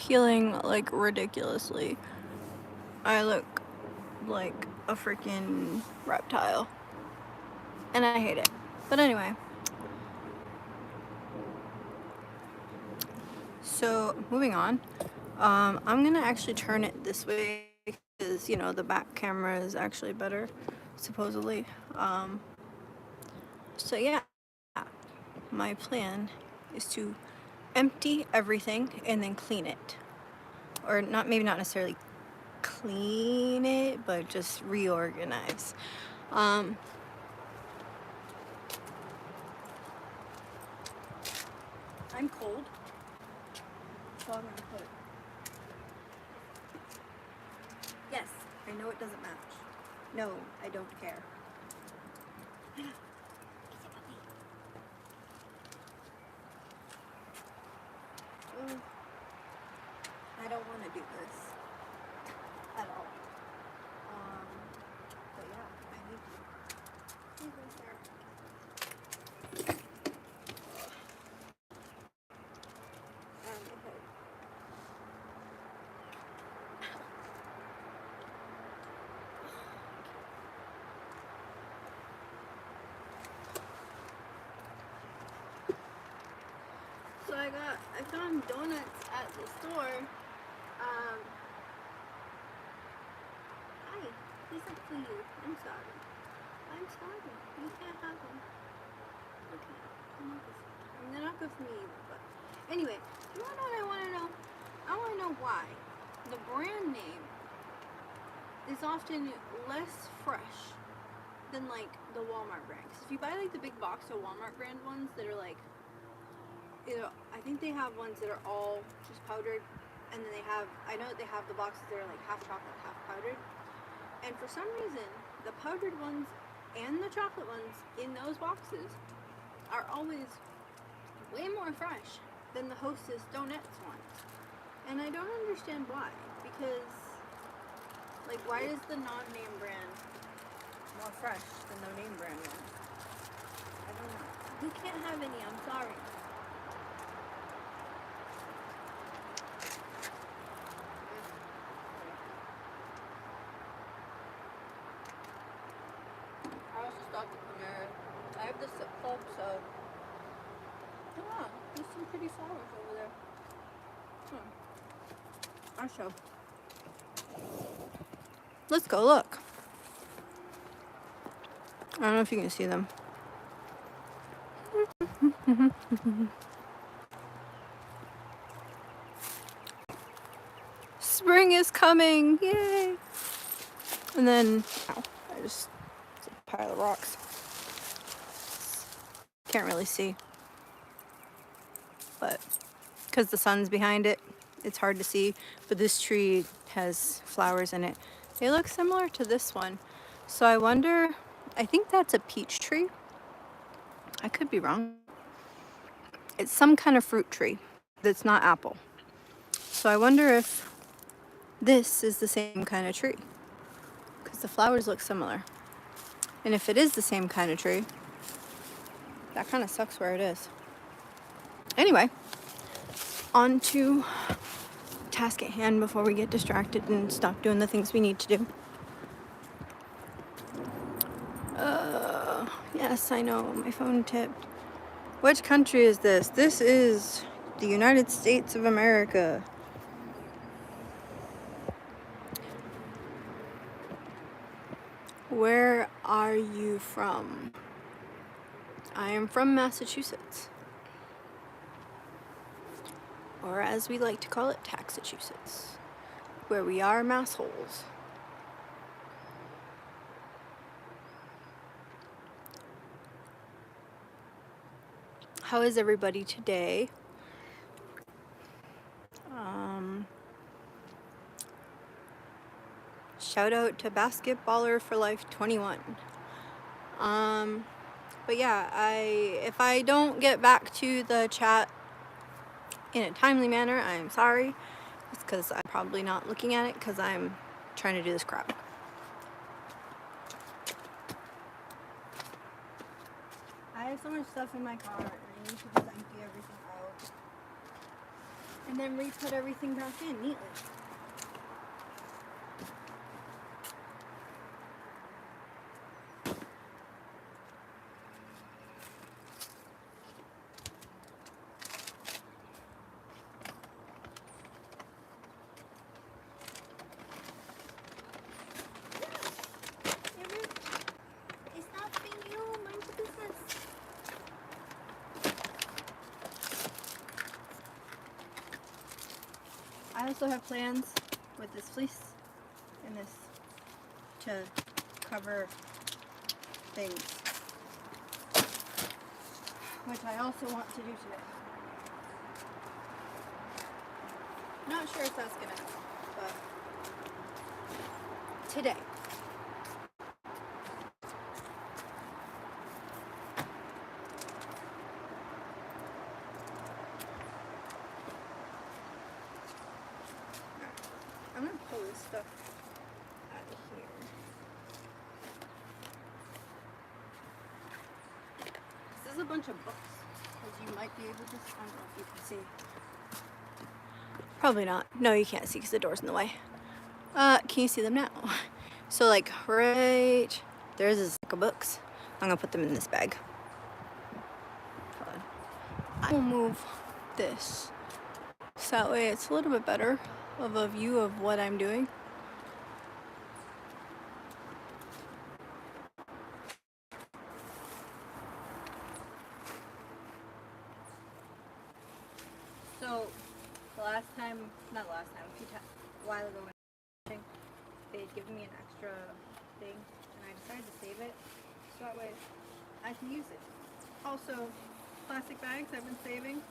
peeling like ridiculously. I look like a freaking reptile. And I hate it. But anyway. So, moving on. I'm gonna actually turn it this way because, you know, the back camera is actually better, supposedly. So yeah, my plan is to empty everything and then clean it. Or not, maybe not necessarily clean it, but just reorganize. I'm cold, so I'm gonna put. Yes, I know it doesn't match. No, I don't care. I don't want to do this at all. But yeah, I need to. He's right there. So I found donuts at the store. Hi, these are for you. I'm sorry. You can't have them. Okay, they're not good for me either, but anyway, you know what I want to know? I want to know why the brand name is often less fresh than like the Walmart brand. 'Cause if you buy like the big box of Walmart brand ones that are like, you know, I think they have ones that are all just powdered, and then I know that they have the boxes that are like half chocolate, half powdered. And for some reason, the powdered ones and the chocolate ones in those boxes are always way more fresh than the Hostess Donuts ones. And I don't understand why. Because, like, why is the non-name brand more fresh than the name brand one? I don't know. You can't have any, I'm sorry. I also stopped at Panera. I have the Sip Club, so... Oh, there's some pretty flowers over there. I'll show. Let's go look. I don't know if you can see them. Spring is coming! Yay! And then, it's a pile of rocks. Can't really see. But, because the sun's behind it, it's hard to see. But this tree has flowers in it. They look similar to this one. So I wonder, I think that's a peach tree. I could be wrong. It's some kind of fruit tree that's not apple. So I wonder if this is the same kind of tree. Because the flowers look similar. And if it is the same kind of tree, that kind of sucks where it is. Anyway, on to task at hand before we get distracted and stop doing the things we need to do. Yes, I know, my phone tipped. Which country is this? This is the United States of America. Where are you from? I am from Massachusetts. Or as we like to call it, Taxachusetts. Where we are massholes. How is everybody today? Shout out to Basketballer for Life 21. But yeah, if I don't get back to the chat in a timely manner, I'm sorry. It's because I'm probably not looking at it because I'm trying to do this crap. I have so much stuff in my car and I need to just empty everything out. and then re-put everything back in neatly. It's not for you, mind your business. I also have plans with this fleece and this to cover things, which I also want to do today. Not sure if that's gonna happen, but today. I'm gonna pull this stuff out of here. This is a bunch of books, as you might be able to, I don't know if you can see. Probably not. No, you can't see because the door's in the way. Can you see them now? So like right, there's a stack of books. I'm gonna put them in this bag. I will move this so that way it's a little bit better of a view of what I'm doing. So the last time, not last time, a while ago when I was watching, they had given me an extra thing and I decided to save it so that way I can use it. Also, plastic bags I've been saving.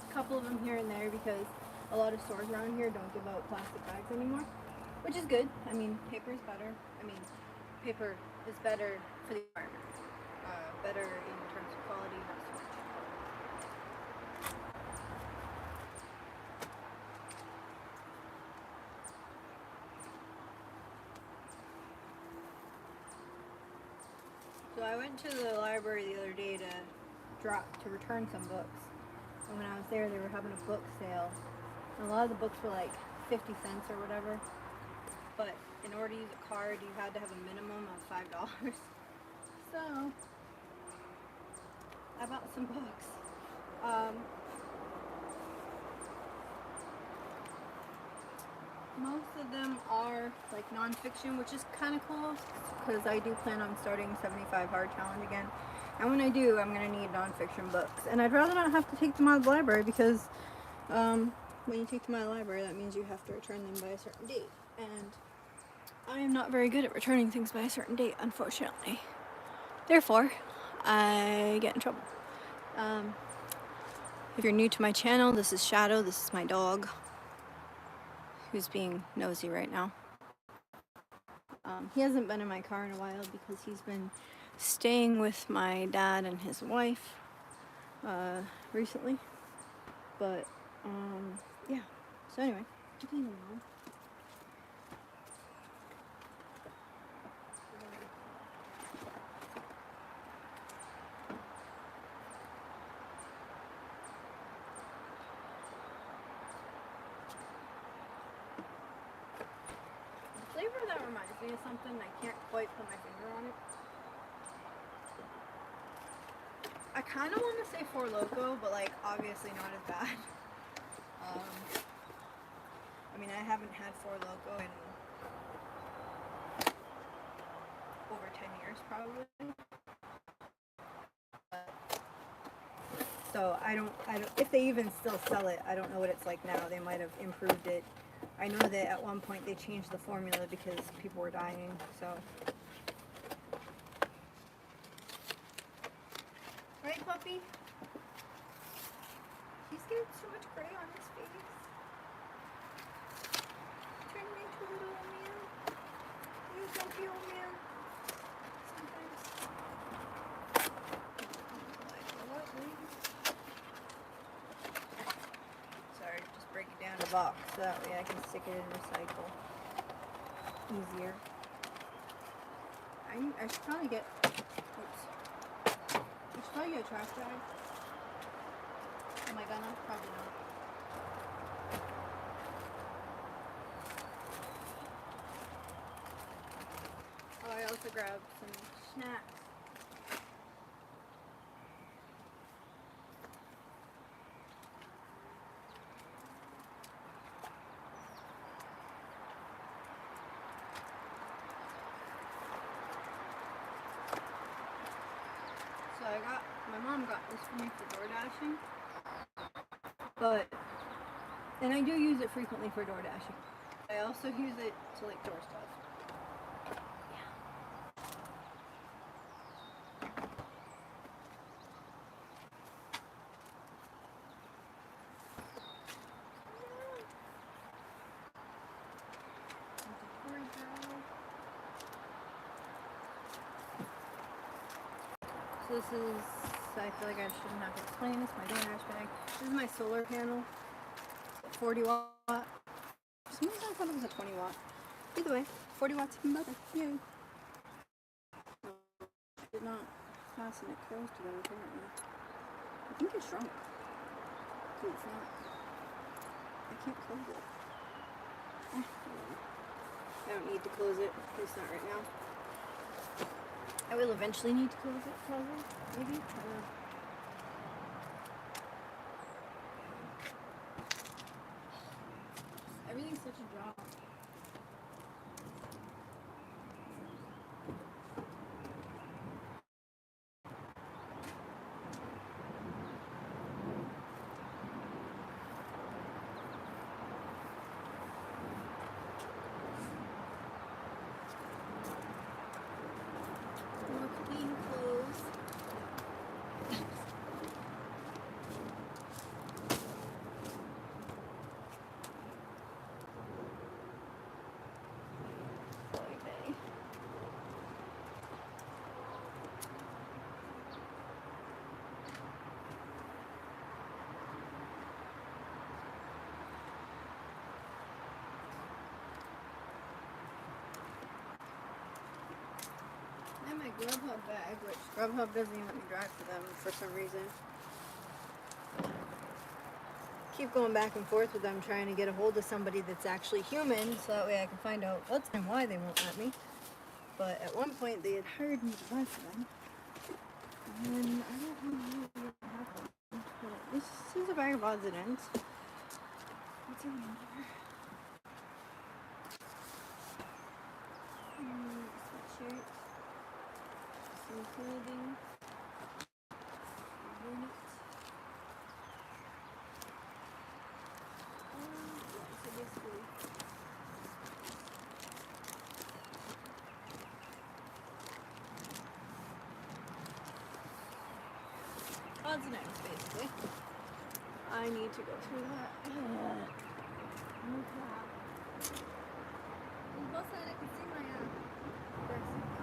A couple of them here and there because a lot of stores around here don't give out plastic bags anymore, which is good. I mean, paper is better. Paper is better for the environment. Better in terms of quality, not so much. So I went to the library the other day to return some books. And when I was there, they were having a book sale. And a lot of the books were like 50 cents or whatever. But in order to use a card, you had to have a minimum of $5. So I bought some books. Most of them are like non-fiction, which is kind of cool because I do plan on starting 75 hard challenge again. And when I do, I'm going to need non-fiction books. And I'd rather not have to take them out of the library because when you take them out of the library, that means you have to return them by a certain date. And I am not very good at returning things by a certain date, unfortunately. Therefore, I get in trouble. If you're new to my channel, this is Shadow. This is my dog, who's being nosy right now. He hasn't been in my car in a while because he's been staying with my dad and his wife recently. But yeah. So anyway, leave him alone. Flavor that reminds me of something, I can't quite put my finger on it. I kind of want to say Four Loko, but like obviously not as bad. I mean, I haven't had Four Loko in over 10 years probably. So I don't, if they even still sell it, I don't know what it's like now. They might have improved it. I know that at one point they changed the formula because people were dying, so. Right, puppy? He's getting so much gray on his face. Turning into a little old man. He's a grumpy old man. Sometimes. Like, what, please? Sorry, just break it down in a box so that way I can stick it in recycle easier. I should probably get, oops. I should probably get a trash bag. Am I gonna? Probably not. to grab some snacks. So my mom got this for me for door dashing. And I do use it frequently for door dashing. I also use it to like door stuff. So this is, I feel like I shouldn't have to explain this, my DoorDash bag. This is my solar panel. It's a 40 watt. Sometimes I thought it was a 20 watt. Either way, 40 watts even better. Yay. I did not fasten it closed to them apparently. I think it's shrunk. Dude, it's not. I can't close it. I don't need to close it. At least not right now. I will eventually need to close it, probably. Maybe. I don't know. Everything's such a job. More clean clothes. Okay. And my Grubhub bag, which Grubhub doesn't even let me drive for them for some reason. Keep going back and forth with them trying to get a hold of somebody that's actually human so that way I can find out what's and why they won't let me. But at one point they had hired me to drive for them. And I don't know what happened. But this is a bag of odds and ends. What's in here? Sweatshirt. Some clothing. Unit. So basically, odds and ends, basically. I need to go through that. Oh crap. On both sides, I can see my desk now.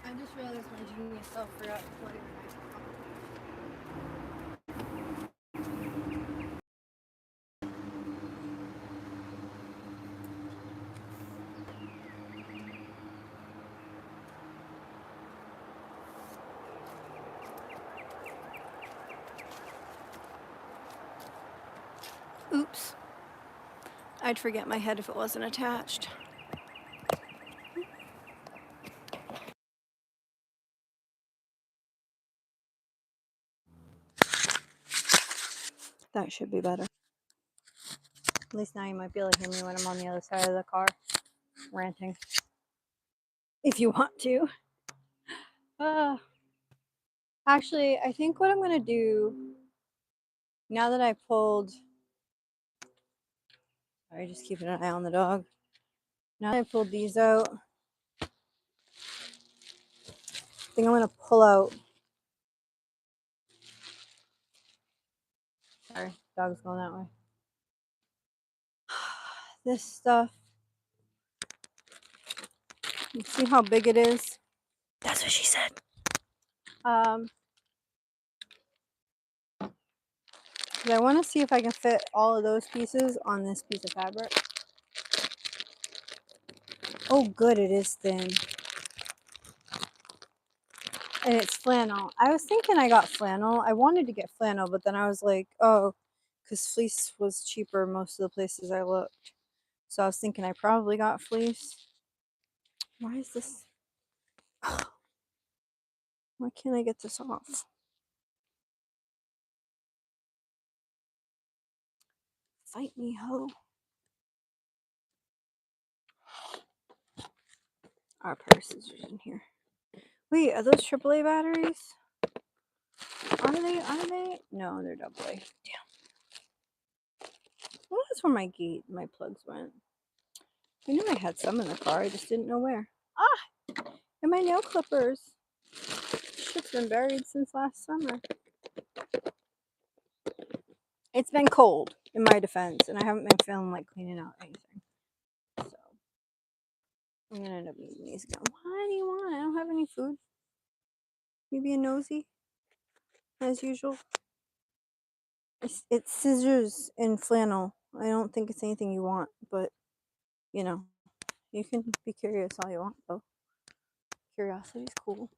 I just realized my genius self forgot to plug in the microphone. Oops. I'd forget my head if it wasn't attached. That should be better. At least now you might be able to hear me when I'm on the other side of the car ranting. If you want to. Actually, I think what I'm going to do now that I pulled... Sorry, just keeping an eye on the dog. Now that I pulled these out, I think I'm going to pull out... Sorry, dog's going that way. This stuff. You see how big it is? That's what she said. I want to see if I can fit all of those pieces on this piece of fabric. Oh, good, it is thin. And it's flannel. I was thinking I got flannel. I wanted to get flannel, but then I was like, oh, because fleece was cheaper most of the places I looked. So I was thinking I probably got fleece. Why is this? Why can't I get this off? Fight me, ho. Our pair of scissors in here. Wait, are those AAA batteries? Are they? Are they? No, they're AA. Damn. Well, that's where my plugs went. I knew I had some in the car. I just didn't know where. Ah! And my nail clippers. Shit's been buried since last summer. It's been cold, in my defense, and I haven't been feeling like cleaning out anything. So, I'm gonna end up using these again. What do you want? I don't have any food. You being nosy? As usual. It's scissors and flannel. I don't think it's anything you want, but, you know, you can be curious all you want, though. Curiosity's cool.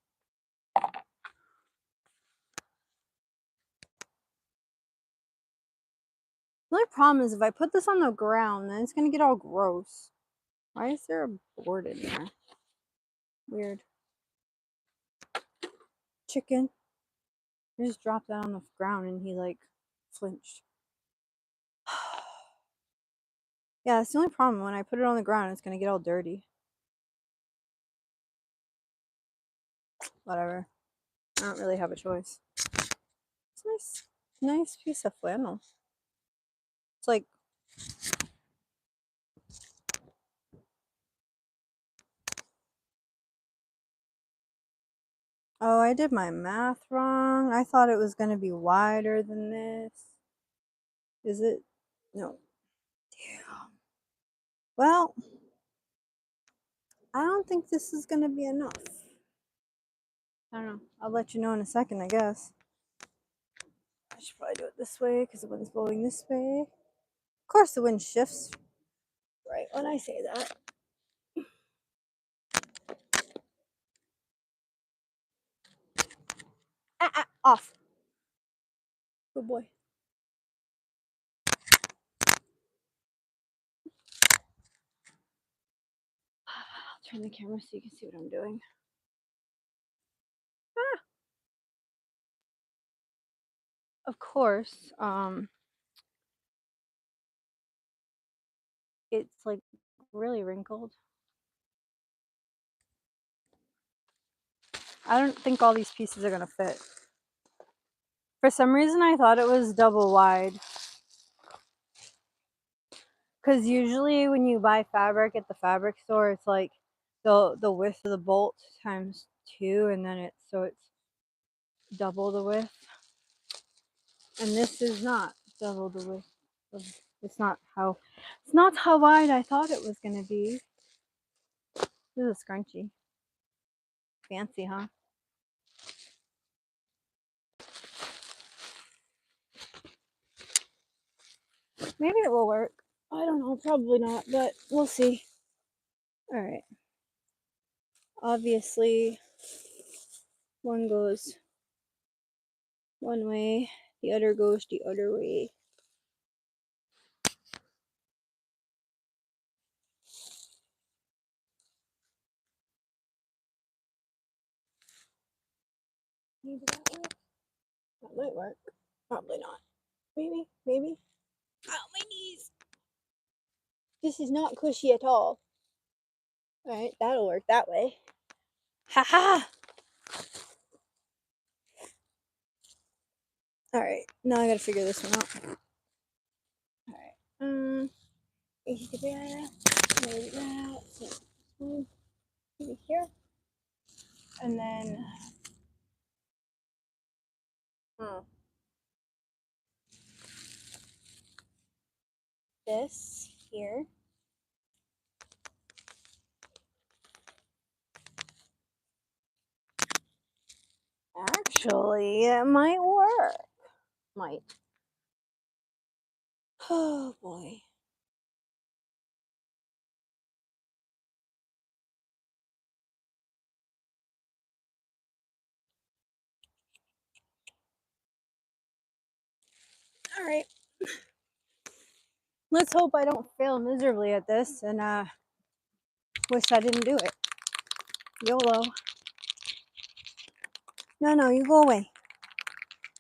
The only problem is if I put this on the ground, then it's gonna get all gross. Why is there a board in there? Weird. Chicken. I just dropped that on the ground and he like flinched. Yeah, that's the only problem. When I put it on the ground, it's gonna get all dirty. Whatever. I don't really have a choice. It's nice piece of flannel. It's like... Oh, I did my math wrong. I thought it was gonna be wider than this. Is it? No. Damn. Well, I don't think this is gonna be enough. I don't know. I'll let you know in a second, I guess. I should probably do it this way because the wind's blowing this way. Of course, the wind shifts right when I say that. Off. Good boy. I'll turn the camera so you can see what I'm doing. Of course, it's like really wrinkled. I don't think all these pieces are gonna fit. For some reason, I thought it was double wide. Because usually when you buy fabric at the fabric store, it's like the width of the bolt times 2, and then it's double the width. And this is not double the width. It's not how wide I thought it was gonna be. This is a scrunchie. Fancy, huh? Maybe it will work. I don't know, probably not, but we'll see. Alright. Obviously, one goes one way, the other goes the other way. Maybe that works. That might work. Probably not. Maybe, maybe. Ow, my knees! This is not cushy at all. Alright, that'll work that way. Haha! Alright, now I gotta figure this one out. Alright, maybe that. So, maybe here. And then, this here. Actually, it might work. Might. Oh boy. Alright. Let's hope I don't fail miserably at this and wish I didn't do it. YOLO. No, you go away.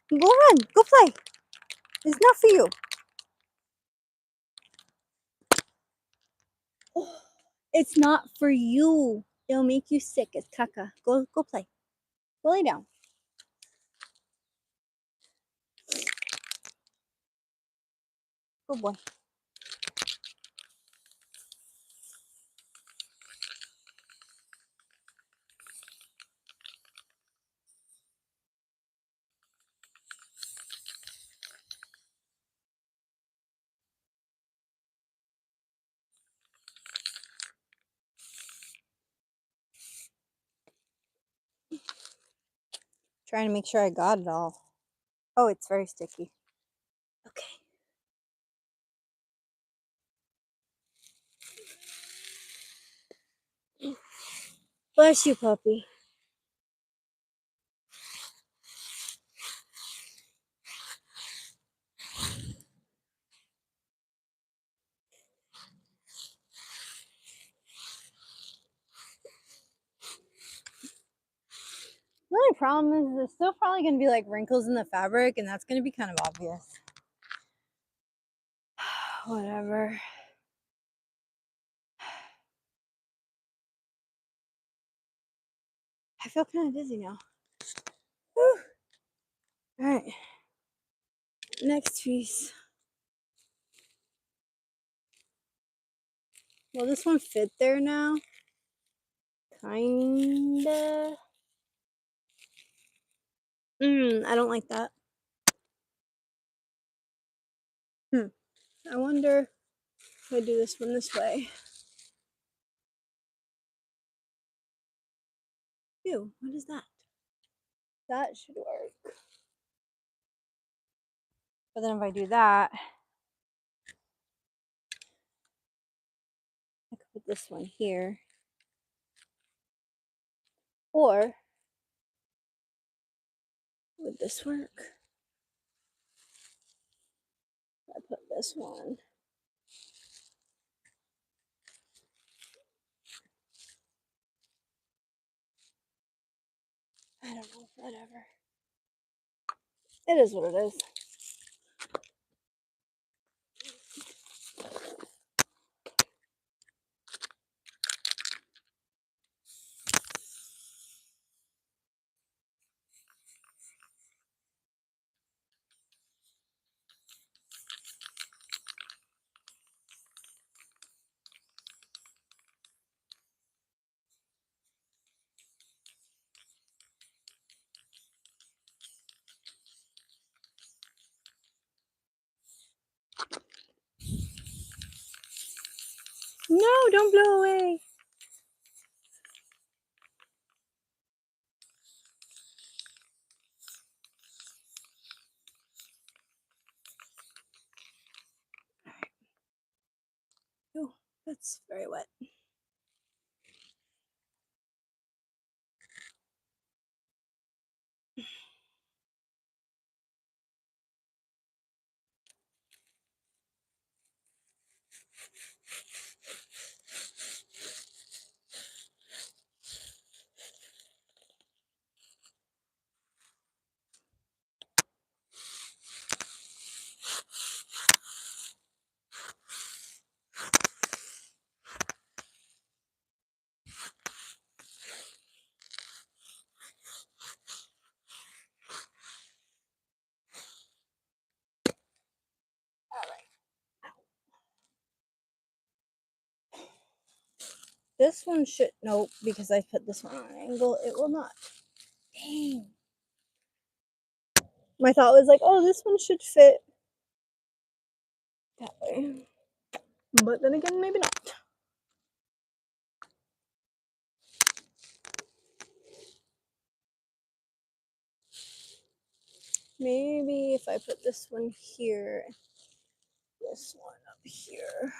You go run. Go play. It's not for you. It's not for you. It'll make you sick. It's caca. Go play. Go lay down. Good boy. Trying to make sure I got it all. Oh, it's very sticky. Okay. Bless you, puppy. The only problem is there's still probably going to be like wrinkles in the fabric, and that's going to be kind of obvious. Whatever. I feel kind of dizzy now. Whew. All right. Next piece. Will this one fit there now? Kinda. I don't like that. I wonder if I do this one this way. Ew, what is that? That should work. But then if I do that, I could put this one here. Or would this work? I put this one. I don't know, whatever. It is what it is. No, don't blow away. All right. Oh, that's very wet. this one should, nope, because I put this one on an angle, it will not. Dang. My thought was like, oh, this one should fit that way. But then again, maybe not. Maybe if I put this one here, this one up here,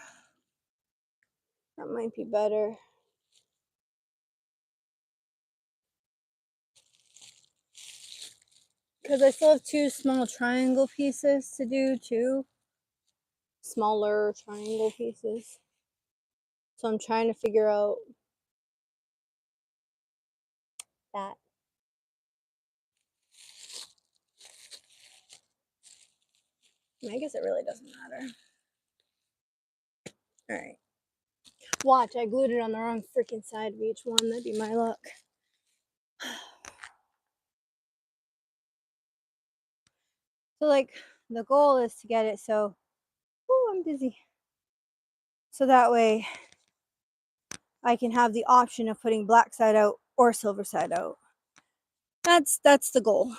that might be better. Because I still have two small triangle pieces to do too. Smaller triangle pieces. So I'm trying to figure out that. I guess it really doesn't matter. Alright. Watch, I glued it on the wrong freaking side of each one. That'd be my luck. So, like, the goal is to get it so, oh, I'm busy. So that way I can have the option of putting black side out or silver side out. That's the goal.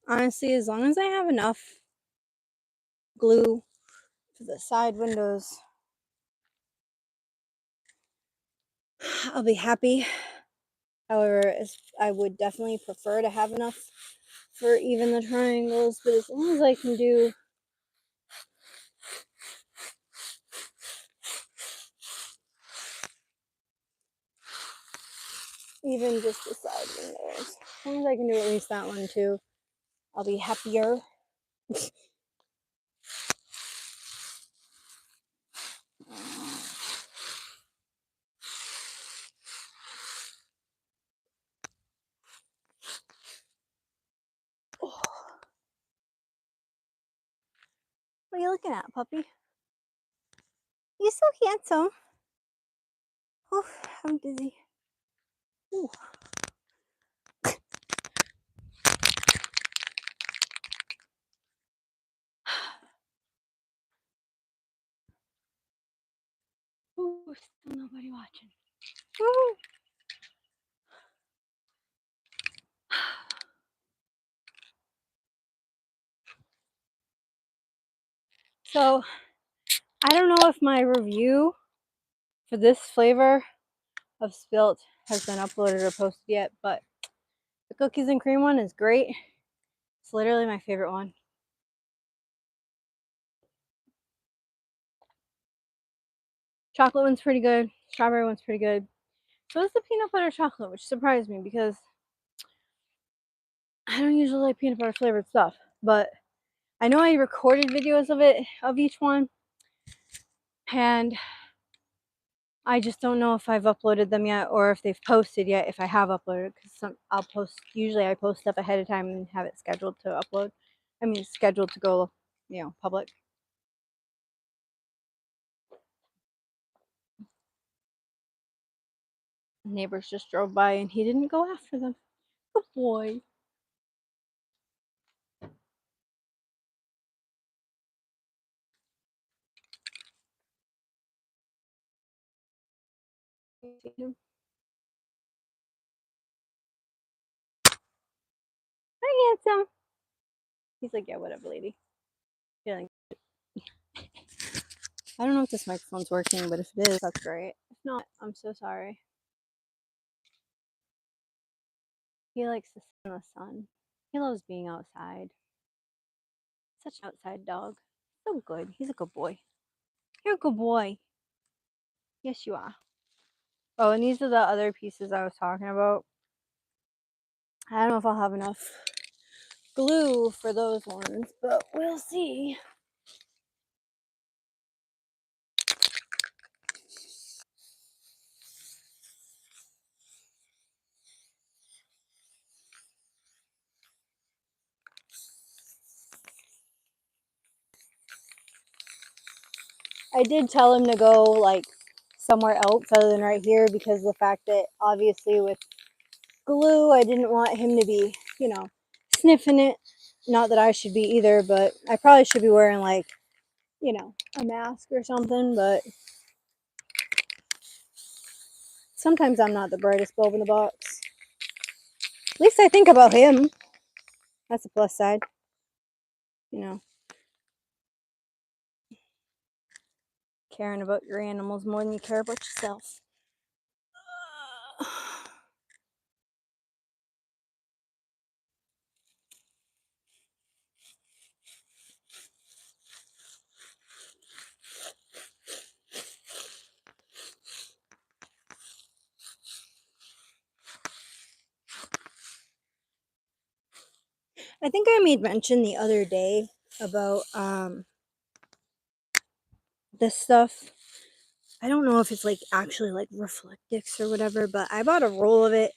Honestly, as long as I have enough glue for the side windows, I'll be happy. However, I would definitely prefer to have enough for even the triangles, but as long as I can do even just the side windows, as long as I can do at least that one too, I'll be happier. Oh. What are you looking at, puppy? You're so handsome. Oh, I'm dizzy. Ooh. Ooh, still nobody watching. Ooh. So, I don't know if my review for this flavor of Spilt has been uploaded or posted yet, but the cookies and cream one is great. It's literally my favorite one. Chocolate one's pretty good. Strawberry one's pretty good. So is the peanut butter chocolate, which surprised me because I don't usually like peanut butter flavored stuff. But I know I recorded videos of each one, and I just don't know if I've uploaded them yet or if they've posted yet. If I have uploaded, because I'll post. Usually, I post stuff ahead of time and have it scheduled to upload. I mean, scheduled to go, public. Neighbors just drove by and he didn't go after them. Good boy. Hi, handsome. He's like, yeah, whatever, lady. Feeling. I don't know if this microphone's working, but if it is, that's great. If not, I'm so sorry. He likes to sit in the sun. He loves being outside. Such an outside dog. So good. He's a good boy. You're a good boy. Yes, you are. Oh, and these are the other pieces I was talking about. I don't know if I'll have enough glue for those ones, but we'll see. I did tell him to go like somewhere else other than right here because of the fact that obviously with glue, I didn't want him to be, sniffing it. Not that I should be either, but I probably should be wearing like, a mask or something, but sometimes I'm not the brightest bulb in the box. At least I think about him. That's a plus side. Caring about your animals more than you care about yourself. I think I made mention the other day about this stuff. I don't know if it's like actually like Reflectix or whatever, but I bought a roll of it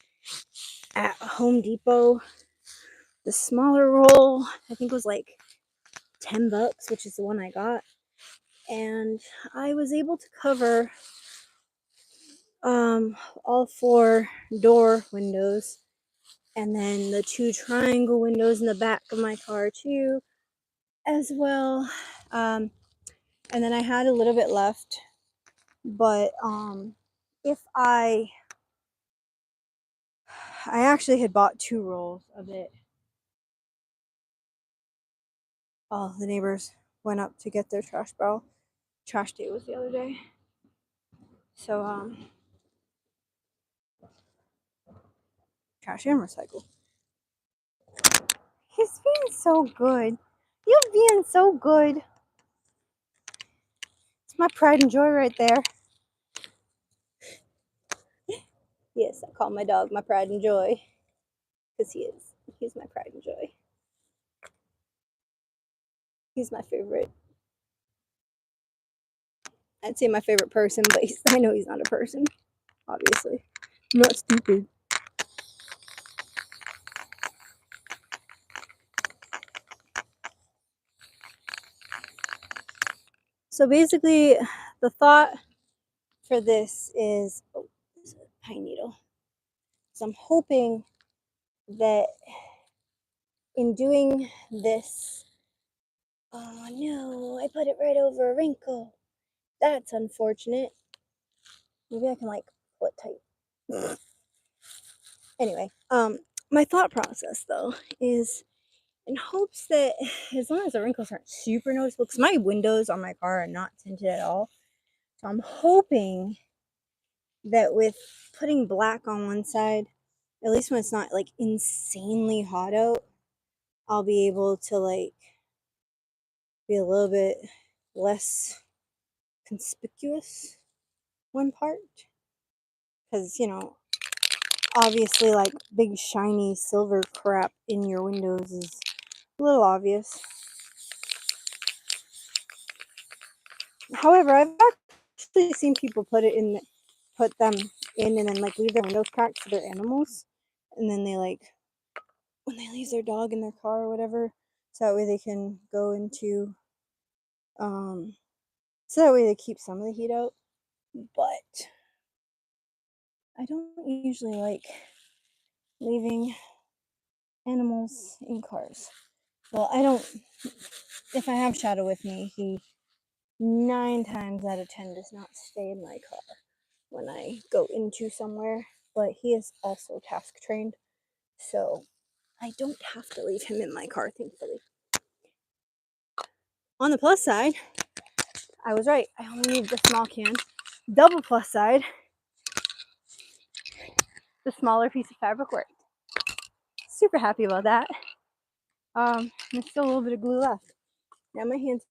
at Home Depot. The smaller roll, I think, was like $10, which is the one I got. And I was able to cover all 4 door windows and then the 2 triangle windows in the back of my car too as well. And then I had a little bit left, but if I actually had bought 2 rolls of it. Oh, the neighbors went up to get their trash barrel. Trash day was the other day. So trash and recycle. He's being so good. You're being so good. It's my pride and joy right there. Yes, I call my dog my pride and joy. Because he is. He's my pride and joy. He's my favorite. I'd say my favorite person, but I know he's not a person. Obviously. I'm not stupid. So basically, the thought for this is, oh, there's a pine needle. So I'm hoping that in doing this, oh no, I put it right over a wrinkle. That's unfortunate. Maybe I can like pull it tight. Anyway, my thought process though is in hopes that as long as the wrinkles aren't super noticeable, because my windows on my car are not tinted at all. So I'm hoping that with putting black on one side, at least when it's not like insanely hot out, I'll be able to like be a little bit less conspicuous one part. Because, obviously like big shiny silver crap in your windows is a little obvious. However, I've actually seen people put them in and then like leave their windows cracked for their animals, and then they like when they leave their dog in their car or whatever, so that way they can go into so that way they keep some of the heat out. But I don't usually like leaving animals in cars. Well, I don't. If I have Shadow with me, he 9 times out of 10 does not stay in my car when I go into somewhere. But he is also task trained, so I don't have to leave him in my car, thankfully. On the plus side, I was right. I only need the small can. Double plus side, the smaller piece of fabric worked. Super happy about that. There's still a little bit of glue left. Now my hands.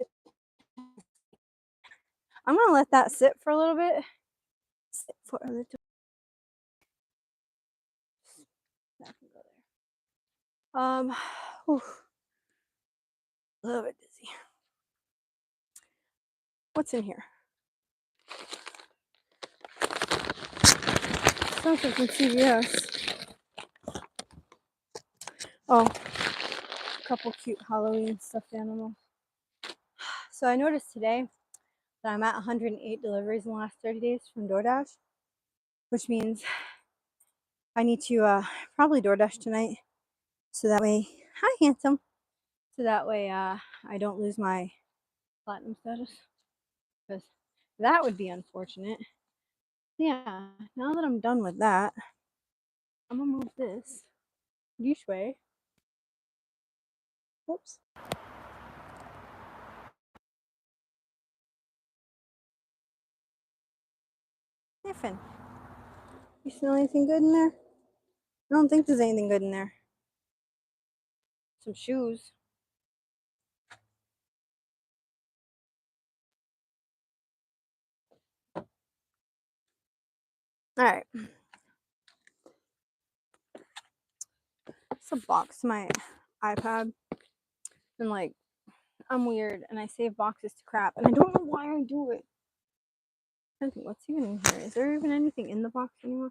I'm gonna let that sit for a little bit. Sit for a little. That can go there. Whew, a little bit dizzy. What's in here? Something from CVS. Oh, a couple cute Halloween stuffed animals. So I noticed today that I'm at 108 deliveries in the last 30 days from DoorDash, which means I need to probably DoorDash tonight, so that way, hi handsome, so that way I don't lose my platinum status, because that would be unfortunate. Yeah, now that I'm done with that, I'm gonna move this way. Whoops. Sniffing. You smell anything good in there? I don't think there's anything good in there. Some shoes. Alright. It's a box to my iPad. And like, I'm weird and I save boxes to crap. And I don't know why I do it. I think, what's even in here? Is there even anything in the box anymore?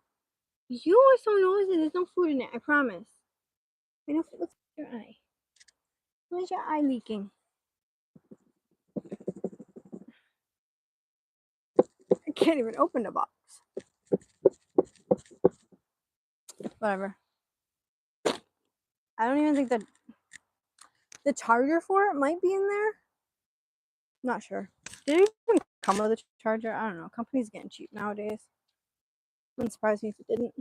You are so nosy. There's no food in it, I promise. I know. What's your eye? Where's your eye leaking? I can't even open the box. Whatever. I don't even think that the charger for it might be in there. Not sure. Did it even come with a charger? I don't know. Company's getting cheap nowadays. Wouldn't surprise me if it didn't.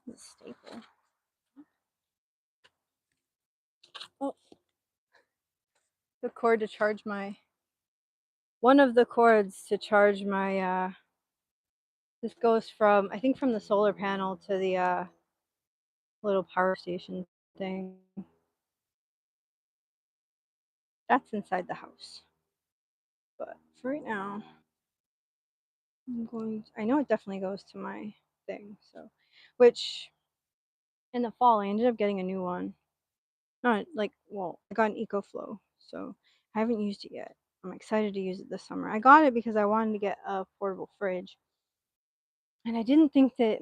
The staple. Oh, the cord to charge my. One of the cords to charge my. This goes from, I think, from the solar panel to the little power station thing. That's inside the house. But for right now, I know it definitely goes to my thing. So, which in the fall, I ended up getting a new one. Not like, well, I got an EcoFlow, so I haven't used it yet. I'm excited to use it this summer. I got it because I wanted to get a portable fridge. And I didn't think that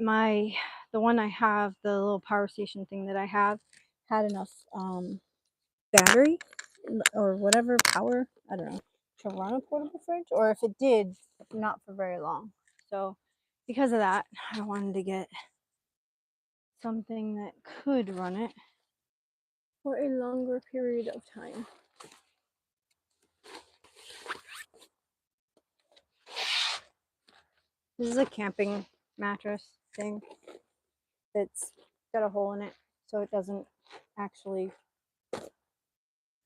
the one I have, the little power station thing that I have, had enough battery or whatever power, I don't know, to run a portable fridge, or if it did, not for very long. So because of that, I wanted to get something that could run it for a longer period of time. This is a camping mattress thing that's got a hole in it so it doesn't actually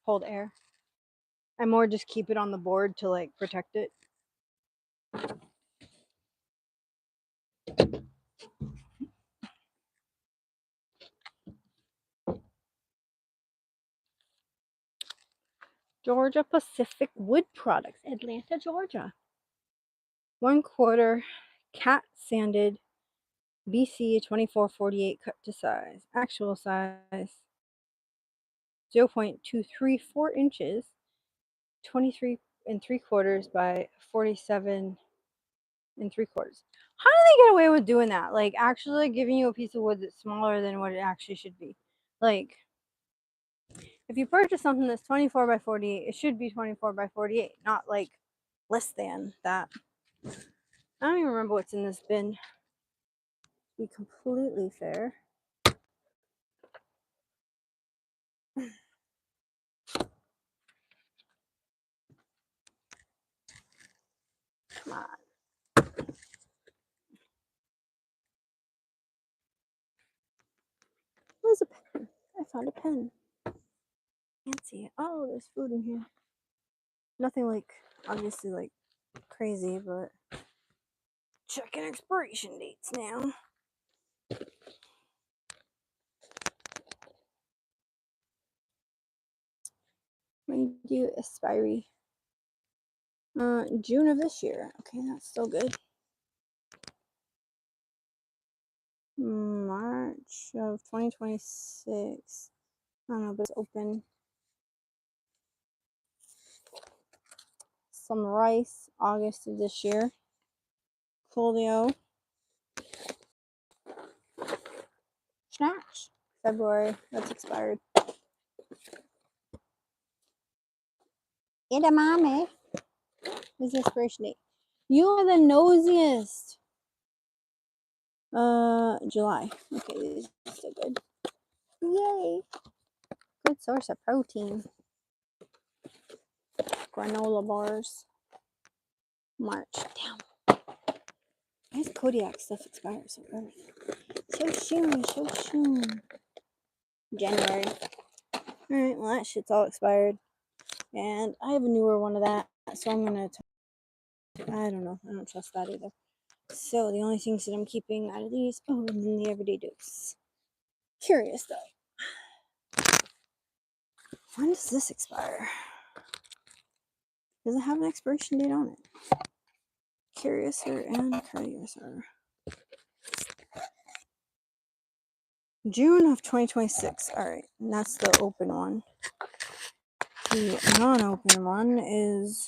hold air. I more just keep it on the board to like protect it. Georgia Pacific Wood Products, Atlanta, Georgia. 1/4 cat sanded BC 2448 cut to size. Actual size 0.234 inches, 23 3/4 by 47 3/4. How do they get away with doing that? Like actually giving you a piece of wood that's smaller than what it actually should be. Like if you purchase something that's 24 by 48, it should be 24 by 48, not like less than that. I don't even remember what's in this bin. To be completely fair. Come on. Where's a pen? I found a pen. Can't see it. Oh, there's food in here. Nothing like, obviously, like crazy, but checking expiration dates now. When do expiry? June of this year. Okay, that's still good. March of 2026. I don't know, but it's open. Some rice, August of this year. Coolio. Snatch, February. That's expired. Edamame. What's the expiration date? You are the nosiest. July. Okay, these are still good. Yay. Good source of protein. Granola bars. March. Damn. Why does Kodiak stuff expire so early? So soon, so soon. January. Alright, well that shit's all expired. And I have a newer one of that, so I'm gonna I don't know. I don't trust that either. So the only things that I'm keeping out of these, and then the everyday dose. Curious though. When does this expire? Does it have an expiration date on it? Curiouser and Couriouser. June of 2026. Alright, and that's the open one. The non-open one is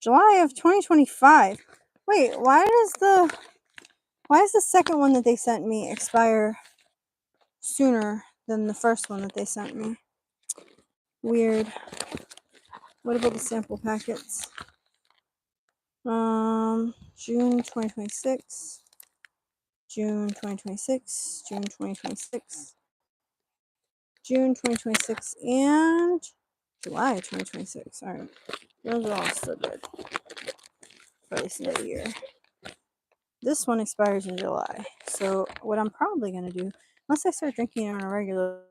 July of 2025. Wait, why is the second one that they sent me expire sooner than the first one that they sent me? Weird. What about the sample packets? June 2026. June 2026. June 2026. June 2026 and July 2026. Alright. Those are all still good for this new year. This one expires in July. So what I'm probably going to do, unless I start drinking it on a regular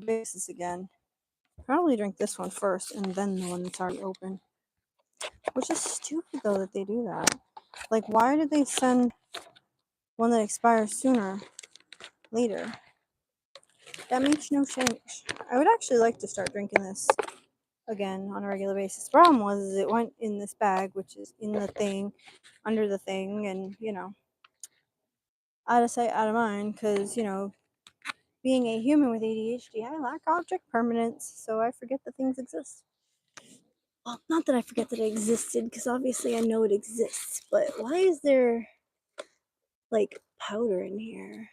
basis again, probably drink this one first and then the one that's already open. Which is stupid though that they do that. Like, why did they send one that expires sooner later? That makes no sense. I would actually like to start drinking this again on a regular basis. The problem was it went in this bag, which is in the thing, under the thing, and out of sight, out of mind, because being a human with ADHD, I lack object permanence, so I forget that things exist. Well, not that I forget that it existed, because obviously I know it exists, but why is there, like, powder in here?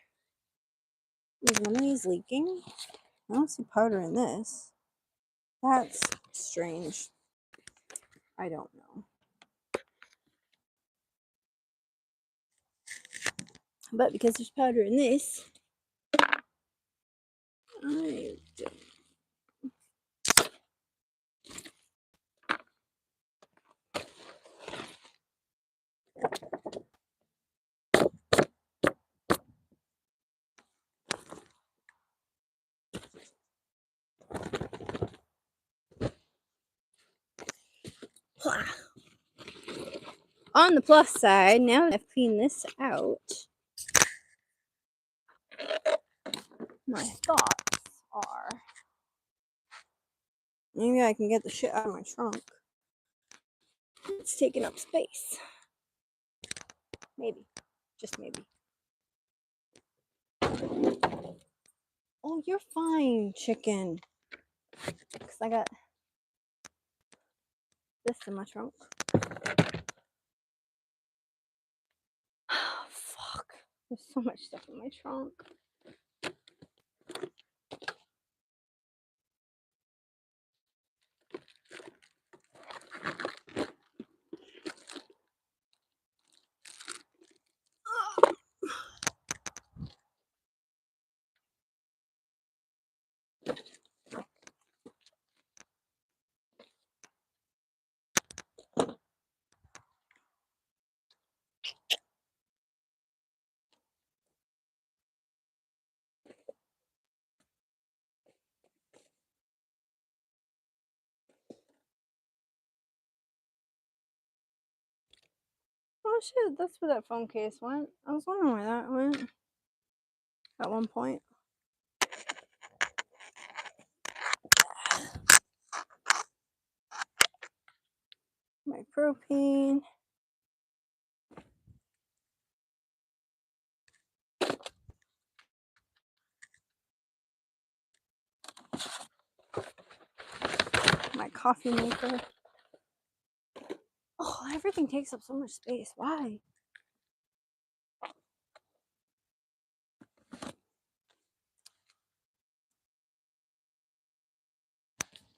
Is one of these leaking? I don't see powder in this. That's strange. I don't know. But because there's powder in this, I don't. On the plus side, now that I've cleaned this out, my thoughts are maybe I can get the shit out of my trunk. It's taking up space. Maybe. Just maybe. Oh, you're fine, chicken. Because I got this in my trunk. Oh, fuck. There's so much stuff in my trunk. Oh shit, that's where that phone case went. I was wondering where that went at one point. my propane. My coffee maker. Oh, everything takes up so much space. Why?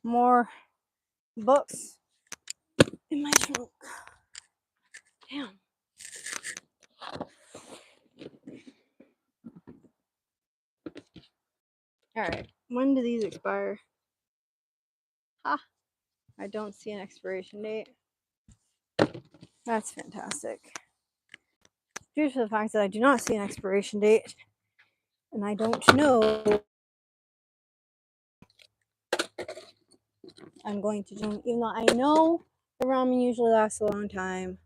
More books in my trunk. Damn. Alright, when do these expire? Ha! I don't see an expiration date. That's fantastic. Due to the fact that I do not see an expiration date, and I don't know, I'm going to join, even though I know the ramen usually lasts a long time,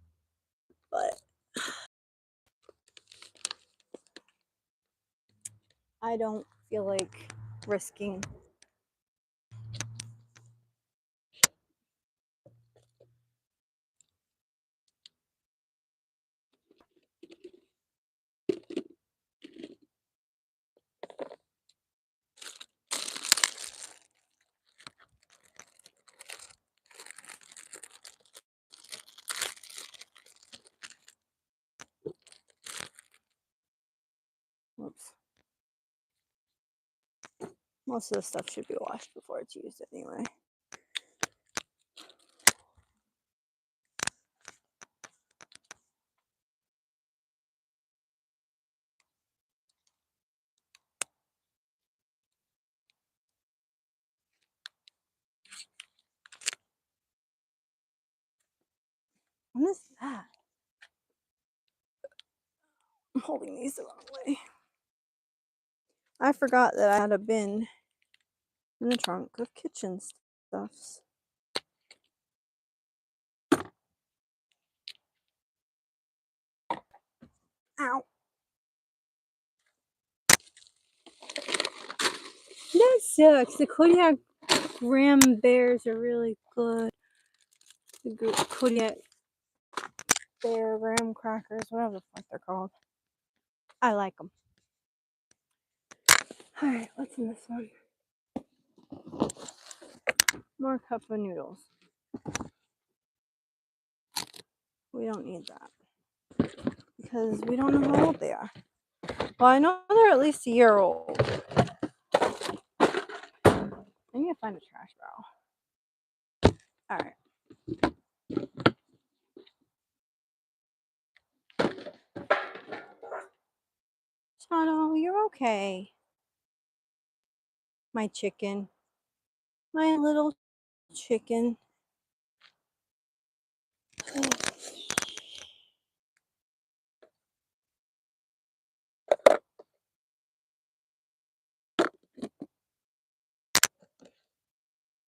but I don't feel like risking. Whoops. Most of the stuff should be washed before it's used anyway. What is that? I'm holding these the wrong way. I forgot that I had a bin in the trunk of kitchen stuffs. Ow. That sucks. The Kodiak Graham Bears are really good. The Kodiak Bear Graham Crackers, whatever the fuck they're called. I like them. Alright, what's in this one? More cup of noodles. We don't need that. Because we don't know how old they are. Well, I know they're at least a year old. I need to find a trash barrel. Alright. Shadow, you're okay. My chicken. My little chicken.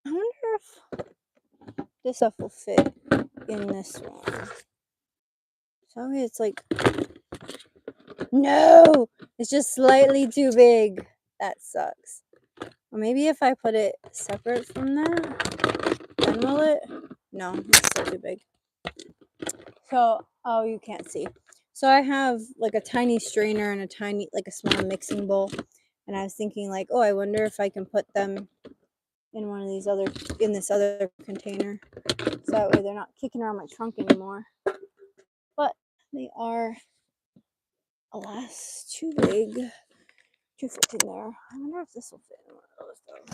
I wonder if this stuff will fit in this one. So it's like, no, it's just slightly too big. That sucks. Or maybe if I put it separate from that, then will it? No, it's still too big. So, oh, you can't see. So I have like a tiny strainer and a small mixing bowl. And I was thinking like, oh, I wonder if I can put them in this other container. So that way they're not kicking around my trunk anymore. But they are, alas, too big to fit in there. I wonder if this will fit in one of those though.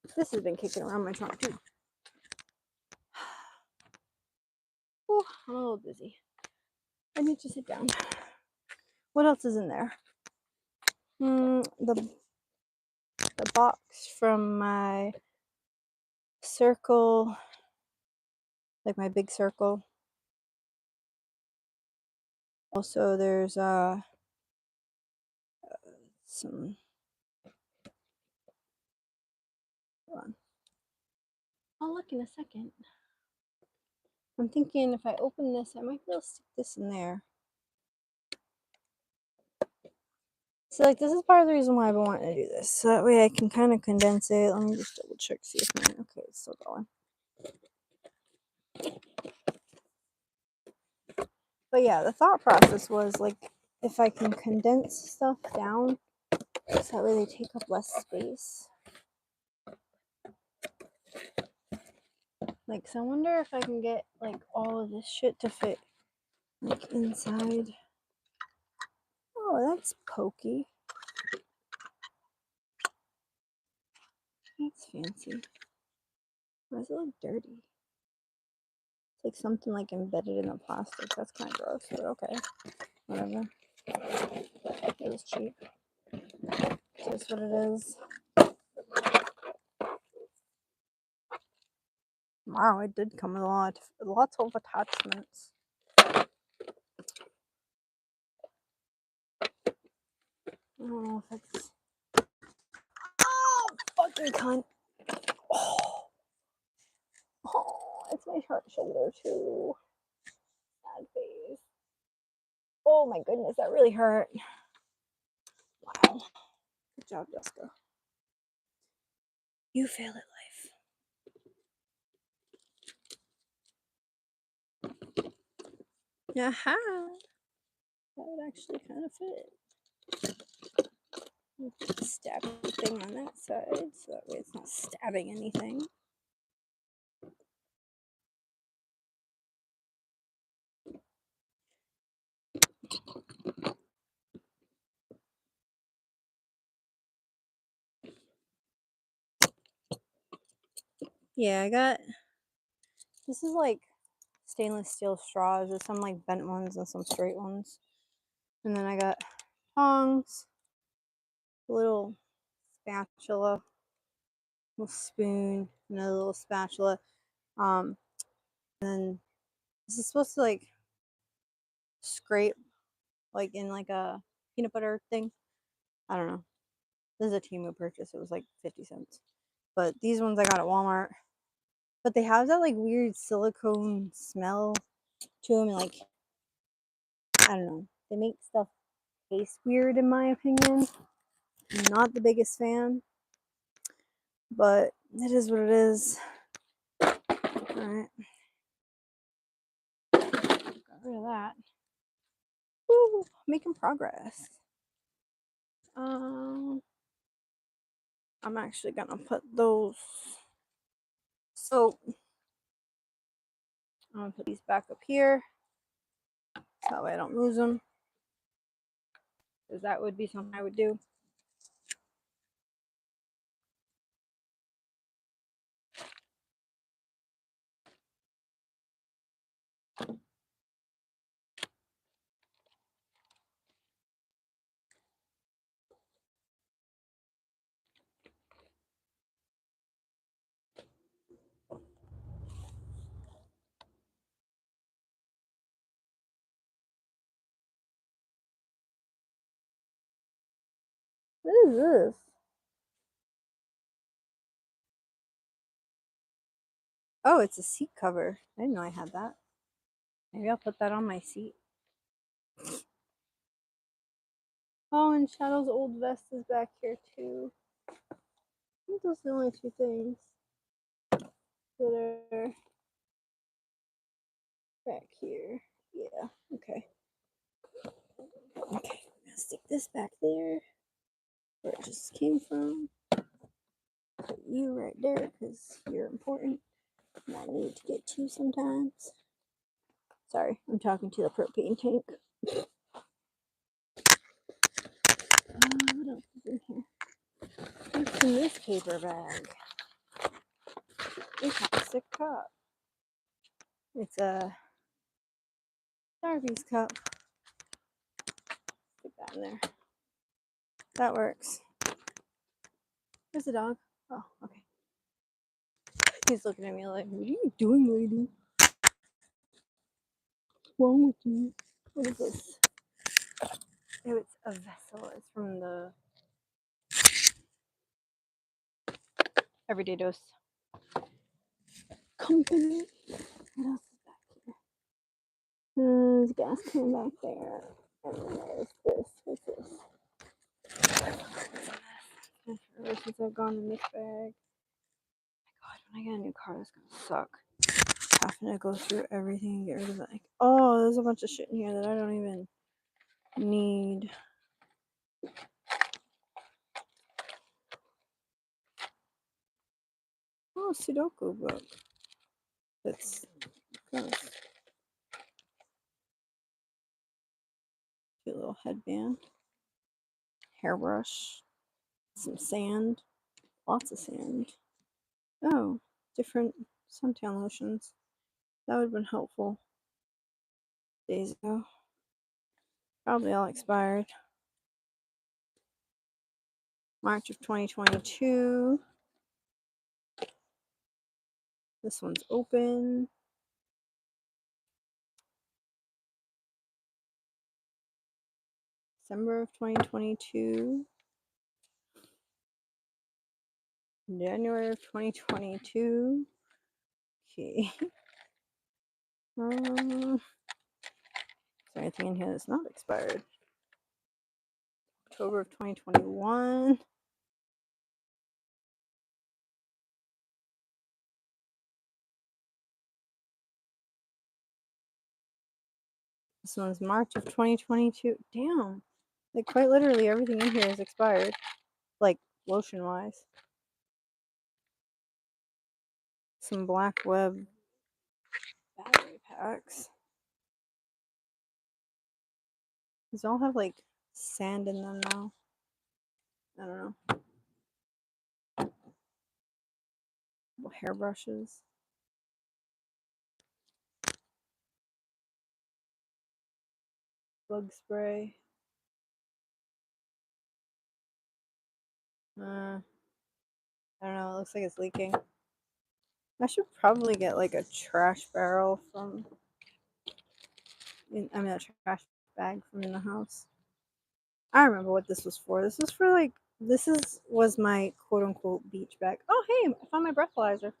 Because this has been kicking around my trunk too. Oh, I'm a little dizzy. I need to sit down. What else is in there? The box from my circle, like my big circle. Also, there's some. Hold on. I'll look in a second. I'm thinking if I open this, I might be able to stick this in there. So, like, this is part of the reason why I've been wanting to do this. So that way I can kind of condense it. Let me just double check, see if okay, it's still going. But yeah, the thought process was like, if I can condense stuff down so that way they take up less space. Like, so I wonder if I can get like all of this shit to fit like inside. Oh, that's pokey. That's fancy. Why does it look dirty? It's like something like embedded in the plastic. That's kind of gross, but okay. Whatever. It was cheap. It's just what it is. Wow, it did come with lots of attachments. I don't know if it's... Oh, fucking cunt. Oh, it's my sharp shoulder too. Sad face. Oh my goodness, that really hurt. Wow. Good job, Jessica. You fail at life. Aha! That would actually kind of fit. Stab thing on that side, so that way it's not stabbing anything. Yeah, I got... This is like stainless steel straws. There's some like bent ones and some straight ones. And then I got tongs, a little spatula, little spoon, another little spatula. And then this is supposed to like scrape like in like a peanut butter thing. I don't know. This is a Temu purchase. It was like 50 cents. But these ones I got at Walmart. But they have that like weird silicone smell to them. And like, I don't know. They make stuff taste weird in my opinion. I'm not the biggest fan. But it is what it is. Alright. Got rid of that. Woo! Making progress. I'm actually gonna put those... So I'm gonna put these back up here. So that way I don't lose them. Because that would be something I would do. What is this? Oh, it's a seat cover. I didn't know I had that. Maybe I'll put that on my seat. Oh, and Shadow's old vest is back here too. I think those are the only two things that are back here. Yeah, okay. Okay, I'm gonna stick this back there where it just came from. Put you right there because you're important. And I need to get to sometimes. Sorry, I'm talking to the propane tank. What else is in here? What's in this paper bag? It's a sick cup. It's a Starbucks cup. Put that in there. That works. There's a dog. Oh, okay. He's looking at me like, what are you doing, lady? What's wrong with you? What is this? Oh, it's a vessel. It's from the Everyday Dose company. What else is back here? There's a gas can back there. And then there's this. What's this? Ever since I've gone in this bag. Oh my god, when I get a new car, that's gonna suck. having to go through everything and get rid of it. Like, oh, there's a bunch of shit in here that I don't even need. Oh, Sudoku book. That's gross. Cute little headband. Hairbrush. Some sand. Lots of sand. Oh, different suntan lotions. That would have been helpful days ago. Probably all expired. March of 2022. This one's open. December of 2022. January of 2022. Okay. Is there anything in here that's not expired? October of 2021. This one's March of 2022. Damn. Like, quite literally, everything in here is expired. Like, lotion wise. Some Black Web battery packs. These all have, like, sand in them now. I don't know. Hairbrushes. Bug spray. I don't know. It looks like it's leaking. I should probably get like a trash barrel from. I mean, a trash bag from in the house. I remember what this was for. This was for like. Was my quote unquote beach bag. Oh hey, I found my breathalyzer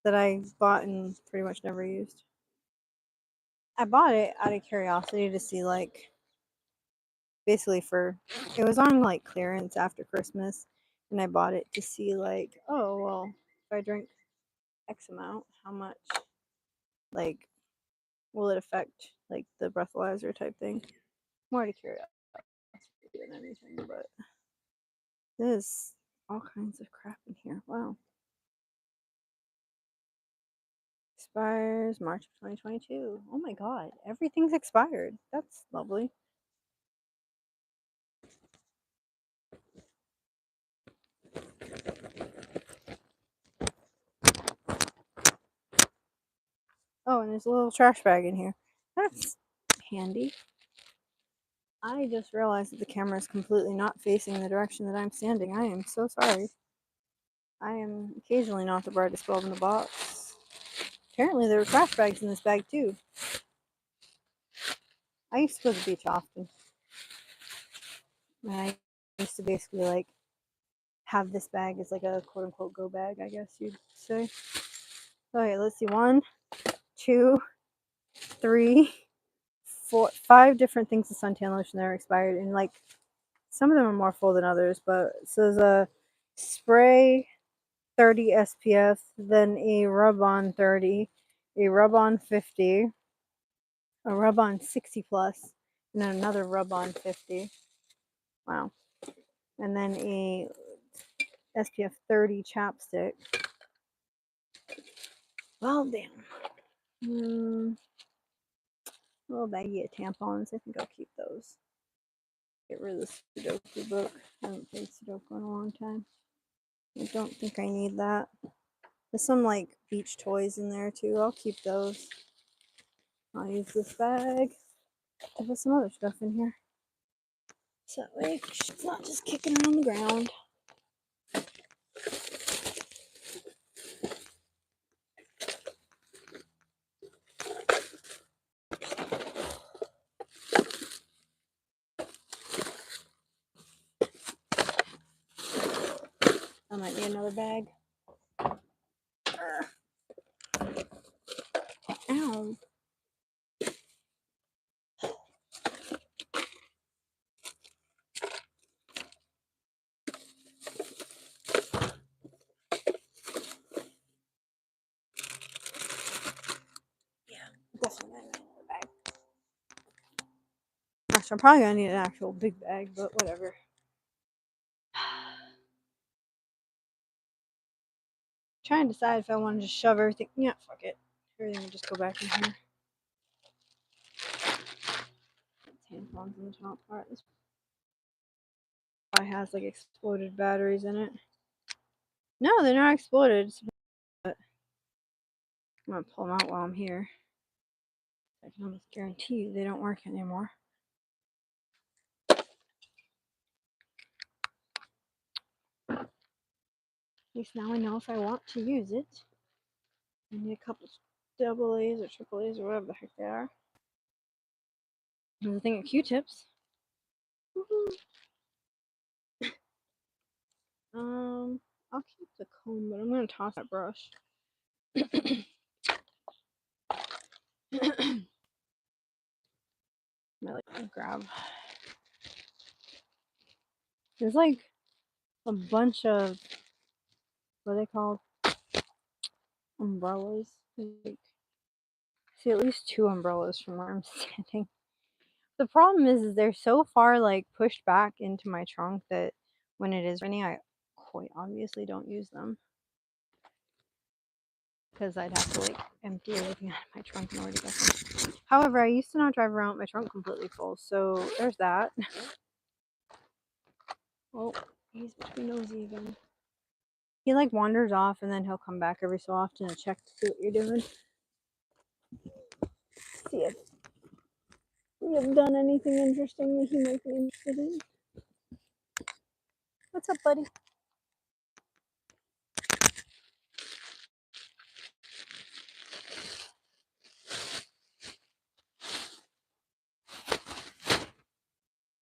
that I bought and pretty much never used. I bought it out of curiosity to see like basically for it was on like clearance after Christmas, and I bought it to see like, oh well, if I drink X amount, how much like will it affect like the breathalyzer type thing? More out of curiosity than anything, but there's all kinds of crap in here. Wow. Expires March of 2022. Oh my god, everything's expired. That's lovely. Oh, and there's a little trash bag in here. That's handy. I just realized that the camera is completely not facing the direction that I'm standing. I am so sorry. I am occasionally not the brightest bulb in the box. Apparently there were trash bags in this bag too. I used to go to the beach often. And I used to basically like have this bag as like a quote unquote go bag, I guess you'd say. Okay, let's see. 1, 2, 3, 4, 5 different things of suntan lotion that are expired, and like some of them are more full than others. But so there's a spray 30 SPF, then a rub on 30, a rub on 50, a rub on 60 plus, and then another rub on 50. Wow. And then a SPF 30 chapstick. Well, damn. A little baggie of tampons. I think I'll keep those. Get rid of the Sudoku book. I haven't played Sudoku in a long time. I don't think I need that. There's some like beach toys in there too. I'll keep those. I'll use this bag. There's some other stuff in here. So that way it's not just kicking on the ground. I might need another bag. Ow. gosh, I'm probably gonna need an actual big bag, but whatever. Trying to decide if I want to just shove everything. Yeah, fuck it. Everything will just go back in here. Tampons in the top part. This probably has like exploded batteries in it. No, they're not exploded. But I'm gonna pull them out while I'm here. I can almost guarantee you they don't work anymore. At least now I know if I want to use it. I need a couple double A's or triple A's or whatever the heck they are. There's a thing of Q-tips. I'll keep the comb, but I'm gonna toss that brush. I like grab. There's like a bunch of what are they called? Umbrellas. Like, see at least 2 umbrellas from where I'm standing. The problem is they're so far like pushed back into my trunk that when it is raining, I quite obviously don't use them because I'd have to like empty everything out of my trunk in order to get them. However, I used to not drive around with my trunk completely full, so there's that. Oh, he's between nosy again. He like wanders off and then he'll come back every so often to check to see what you're doing. See if we have done anything interesting that he might be interested in. What's up, buddy?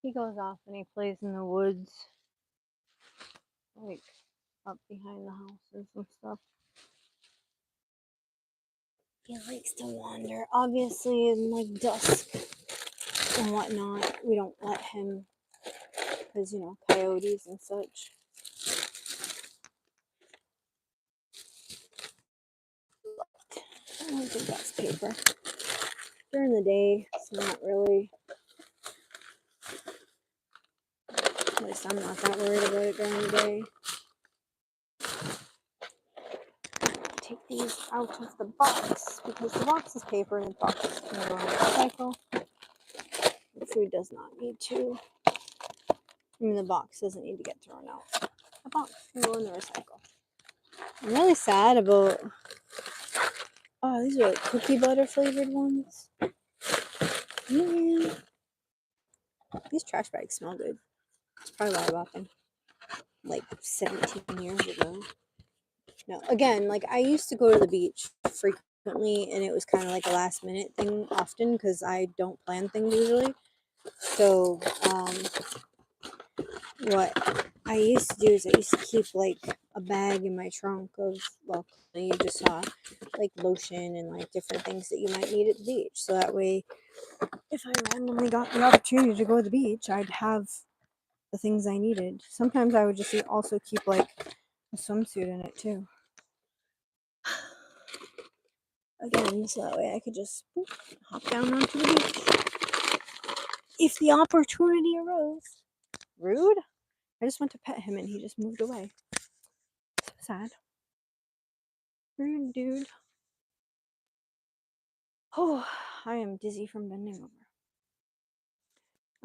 He goes off and he plays in the woods, like up behind the houses and stuff. He likes to wander. Obviously, in like dusk and whatnot, we don't let him because, you know, coyotes and such. I don't think that's paper. During the day, it's not really. At least I'm not that worried about it during the day. Take these out of the box because the box is paper and the box can go in the recycle. The food does not need to. I mean, the box doesn't need to get thrown out. The box can go in the recycle. I'm really sad about. Oh, these are like cookie butter flavored ones. Yeah. These trash bags smell good. That's probably why I bought them. Like 17 years ago. No, again, like I used to go to the beach frequently and it was kind of like a last minute thing often because I don't plan things usually. So, what I used to do is I used to keep like a bag in my trunk of, well, you just saw like lotion and like different things that you might need at the beach. So that way, if I randomly got the opportunity to go to the beach, I'd have the things I needed. Sometimes I would just also keep like a swimsuit in it too. Again, so that way I could just hop down onto the beach if the opportunity arose. Rude. I just went to pet him and he just moved away. So sad. Rude dude. Oh, I am dizzy from bending over.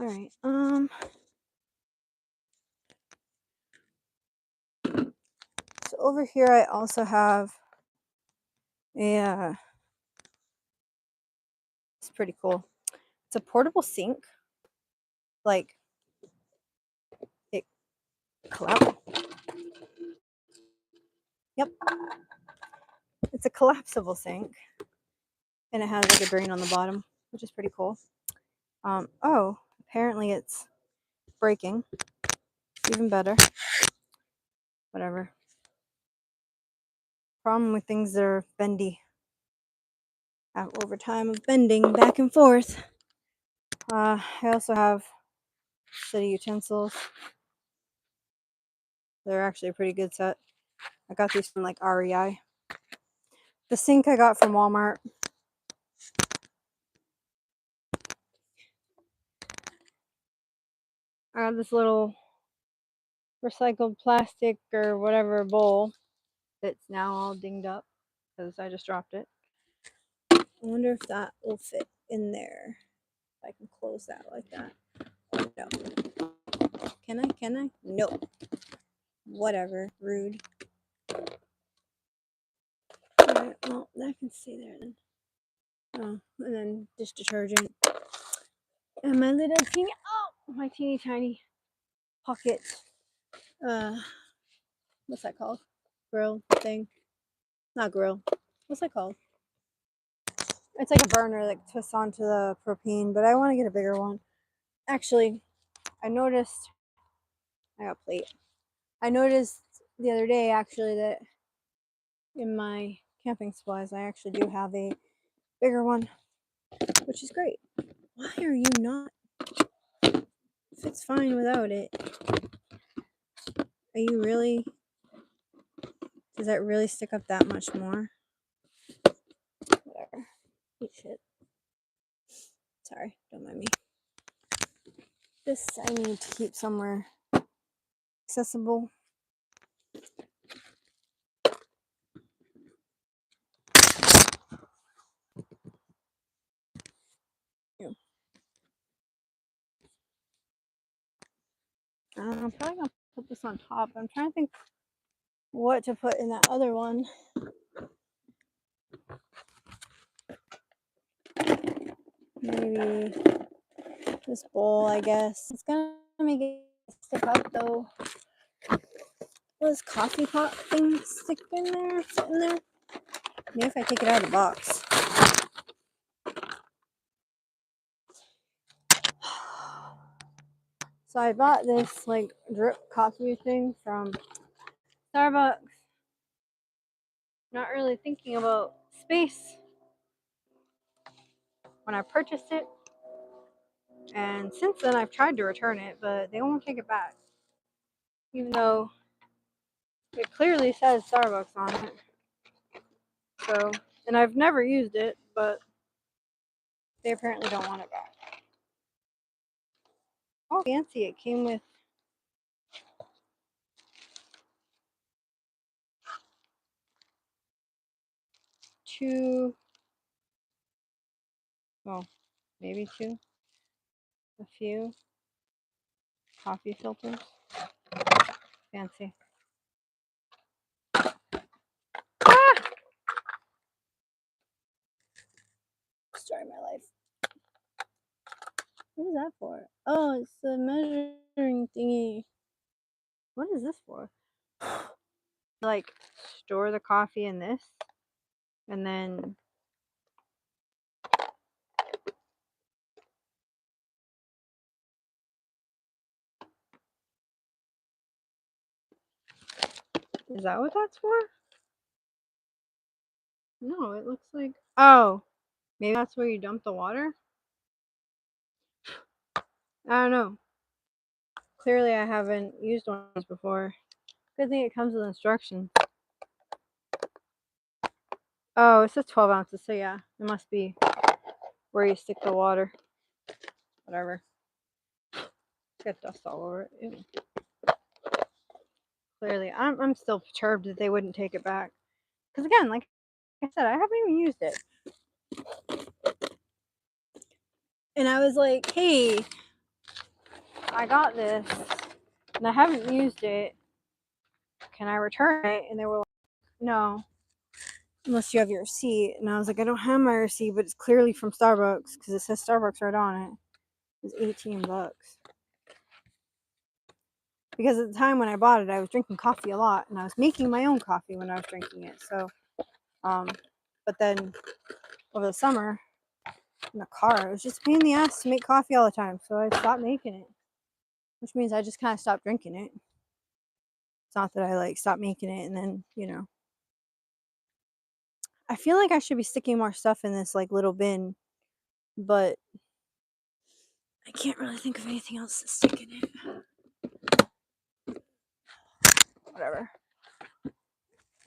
Alright, so over here I also have a, it's pretty cool. It's a portable sink. Like, it collapses. Yep. It's a collapsible sink. And it has like a drain on the bottom, which is pretty cool. Oh, apparently it's breaking. Even better. Whatever. Problem with things that are bendy. Over time of bending back and forth. I also have a set of utensils. They're actually a pretty good set. I got these from like REI. The sink I got from Walmart. I got this little recycled plastic or whatever bowl that's now all dinged up because I just dropped it. I wonder if that will fit in there. If I can close that like that. No. Can I? Can I? No. Whatever. Rude. Alright, well, that can stay there then. Oh, and then dish detergent. And my little teeny, my teeny tiny pocket, what's that called? Grill thing. Not grill. What's that called? It's like a burner that twists onto the propane, but I want to get a bigger one. Actually, I noticed, I got a plate. I noticed the other day actually that in my camping supplies, I actually do have a bigger one, which is great. Why are you not? If it's fine without it, are you really? Does that really stick up that much more? Whatever. Eat shit. Sorry, don't mind me. This I need to keep somewhere accessible. Yeah. I'm probably gonna put this on top. I'm trying to think what to put in that other one. Maybe this bowl, I guess. It's gonna make it stick up though. Will this coffee pot thing stick in there? Fit in there? Maybe if I take it out of the box. So I bought this like drip coffee thing from Starbucks. Not really thinking about space when I purchased it. And since then I've tried to return it, but they won't take it back. Even though it clearly says Starbucks on it. So, and I've never used it, but they apparently don't want it back. Oh, fancy. It came with two, well, maybe two, a few coffee filters. Fancy. Ah! Story of my life. What is that for? Oh, it's the measuring thingy. What is this for? Like, store the coffee in this, and then is that what that's for? No, it looks like, oh, maybe that's where you dump the water? I don't know. Clearly I haven't used one of these before. Good thing it comes with instructions. Oh, it says 12 ounces, so yeah, it must be where you stick the water. Whatever. Got dust all over it. Ew. Clearly, I'm still perturbed that they wouldn't take it back. Because again, like I said, I haven't even used it. And I was like, hey, I got this, and I haven't used it. Can I return it? And they were like, no, unless you have your receipt. And I was like, I don't have my receipt, but it's clearly from Starbucks because it says Starbucks right on it. It was $18. Because at the time when I bought it, I was drinking coffee a lot, and I was making my own coffee when I was drinking it. So, but then over the summer in the car, it was just a pain in the ass to make coffee all the time. So I stopped making it, which means I just kind of stopped drinking it. It's not that I like stopped making it and then, I feel like I should be sticking more stuff in this like little bin, but I can't really think of anything else to stick in it. Whatever.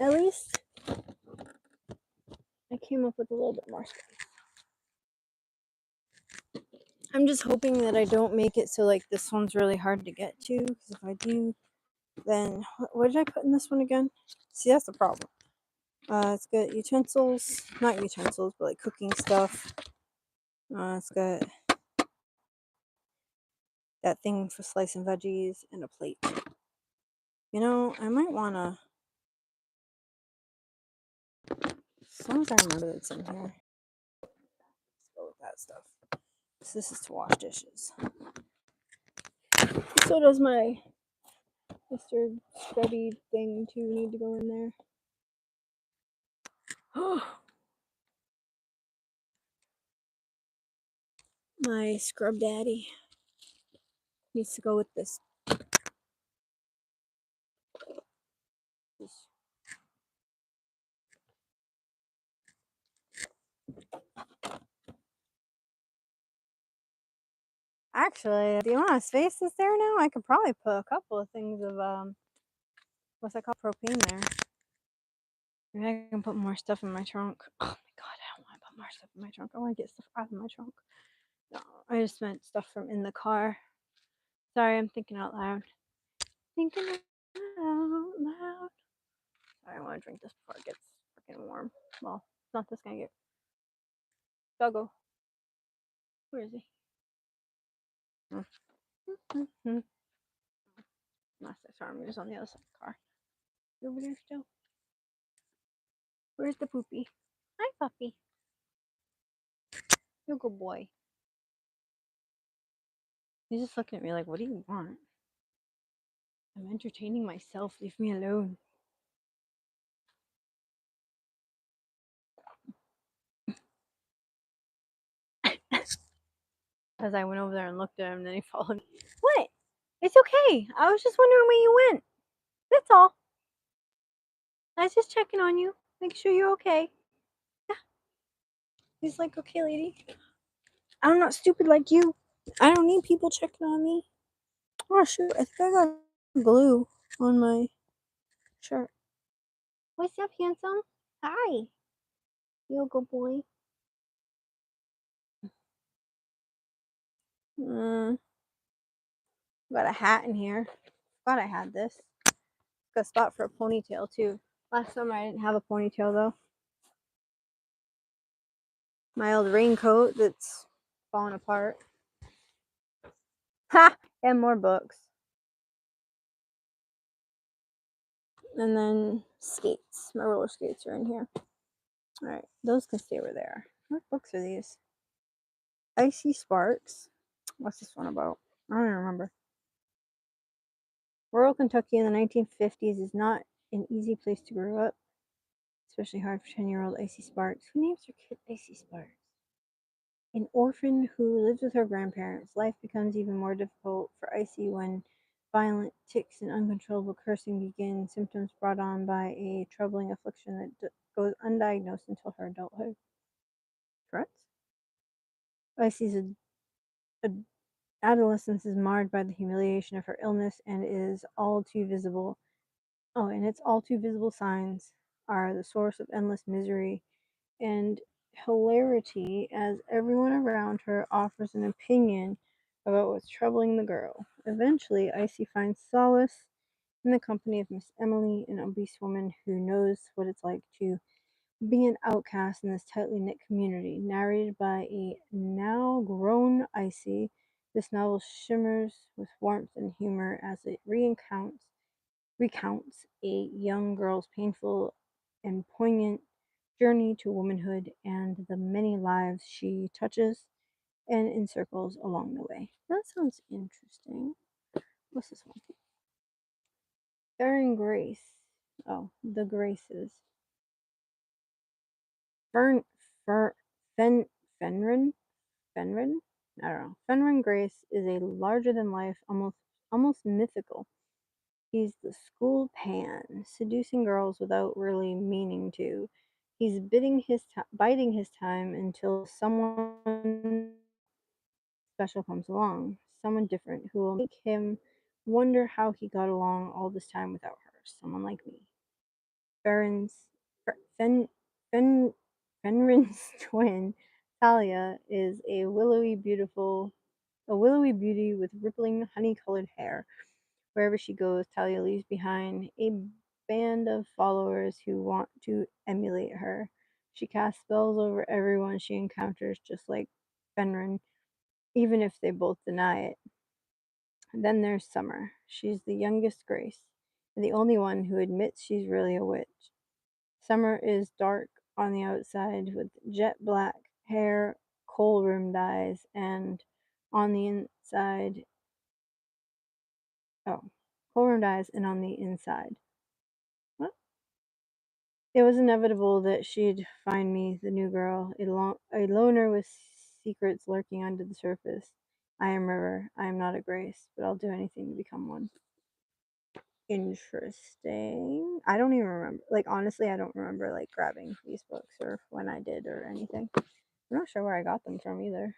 At least I came up with a little bit more space. I'm just hoping that I don't make it so like this one's really hard to get to. Because if I do, then what did I put in this one again? See, that's the problem. It's got utensils, not utensils, but like cooking stuff. It's got that thing for slicing veggies and a plate. You know, I might wanna. As long as I remember that's in here, let's go with that stuff. So this is to wash dishes. So does my Mr. Scrubby thing too need to go in there. My scrub daddy needs to go with this. Actually, the amount of space that's there now, I could probably put a couple of things of what's that called, propane there. Maybe I can put more stuff in my trunk. Oh my god, I don't want to put more stuff in my trunk. I want to get stuff out of my trunk. No, I just meant stuff from in the car. Sorry, I'm thinking out loud. Thinking out loud. Sorry, I want to drink this before it gets freaking warm. Well, it's not this gonna get. Doggo. Where is he? Master Army is on the other side of the car. You over there still? Where's the poopy? Hi, puppy. You're a good boy. He's just looking at me like, what do you want? I'm entertaining myself. Leave me alone. Because I went over there and looked at him, and then he followed me. What? It's okay. I was just wondering where you went. That's all. I was just checking on you. Make sure you're okay. Yeah. He's like, okay, lady. I'm not stupid like you. I don't need people checking on me. Oh, shoot. I think I got glue on my shirt. What's up, handsome? Hi. You a good boy. Got a hat in here. Thought I had this. Got a spot for a ponytail too. Last summer I didn't have a ponytail though. My old raincoat that's falling apart. Ha! And more books. And then skates. My roller skates are in here. Alright, those can stay where they are. What books are these? Icy Sparks. What's this one about? I don't even remember. Rural Kentucky in the 1950s is not an easy place to grow up. Especially hard for 10-year-old Icy Sparks. Who names their kid Icy Sparks? An orphan who lives with her grandparents, life becomes even more difficult for Icy when violent tics and uncontrollable cursing begin, symptoms brought on by a troubling affliction that goes undiagnosed until her adulthood. Tourette's? Icy's adolescence is marred by the humiliation of her illness and is all too visible. Oh, and its all too visible signs are the source of endless misery and hilarity as everyone around her offers an opinion about what's troubling the girl. Eventually, Icy finds solace in the company of Miss Emily, an obese woman who knows what it's like to be an outcast in this tightly knit community. Narrated by a now grown Icy, this novel shimmers with warmth and humor as it recounts a young girl's painful and poignant journey to womanhood and the many lives she touches and encircles along the way. That sounds interesting. What's this one? Fair and Grace. Oh, the Graces. Fern, Fenrin? Fenrin? I don't know. Fenrin Grace is a larger than life, almost mythical. He's the school Pan, seducing girls without really meaning to. He's biding his time until someone special comes along, someone different who will make him wonder how he got along all this time without her. Someone like me. Fenrin's Fenrin's twin, Talia, is a willowy, beautiful a willowy beauty with rippling honey-colored hair. Wherever she goes, Talia leaves behind a band of followers who want to emulate her. She casts spells over everyone she encounters, just like Fenrir, even if they both deny it. Then there's Summer. She's the youngest Grace, and the only one who admits she's really a witch. Summer is dark on the outside with jet black hair, coal rimmed eyes, and on the inside, oh, coal rimmed eyes, and on the inside. What? It was inevitable that she'd find me, the new girl, a loner with secrets lurking under the surface. I am River. I am not a Grace, but I'll do anything to become one. Interesting. I don't even remember. Like, honestly, I don't remember, like, grabbing these books or when I did or anything. I'm not sure where I got them from either.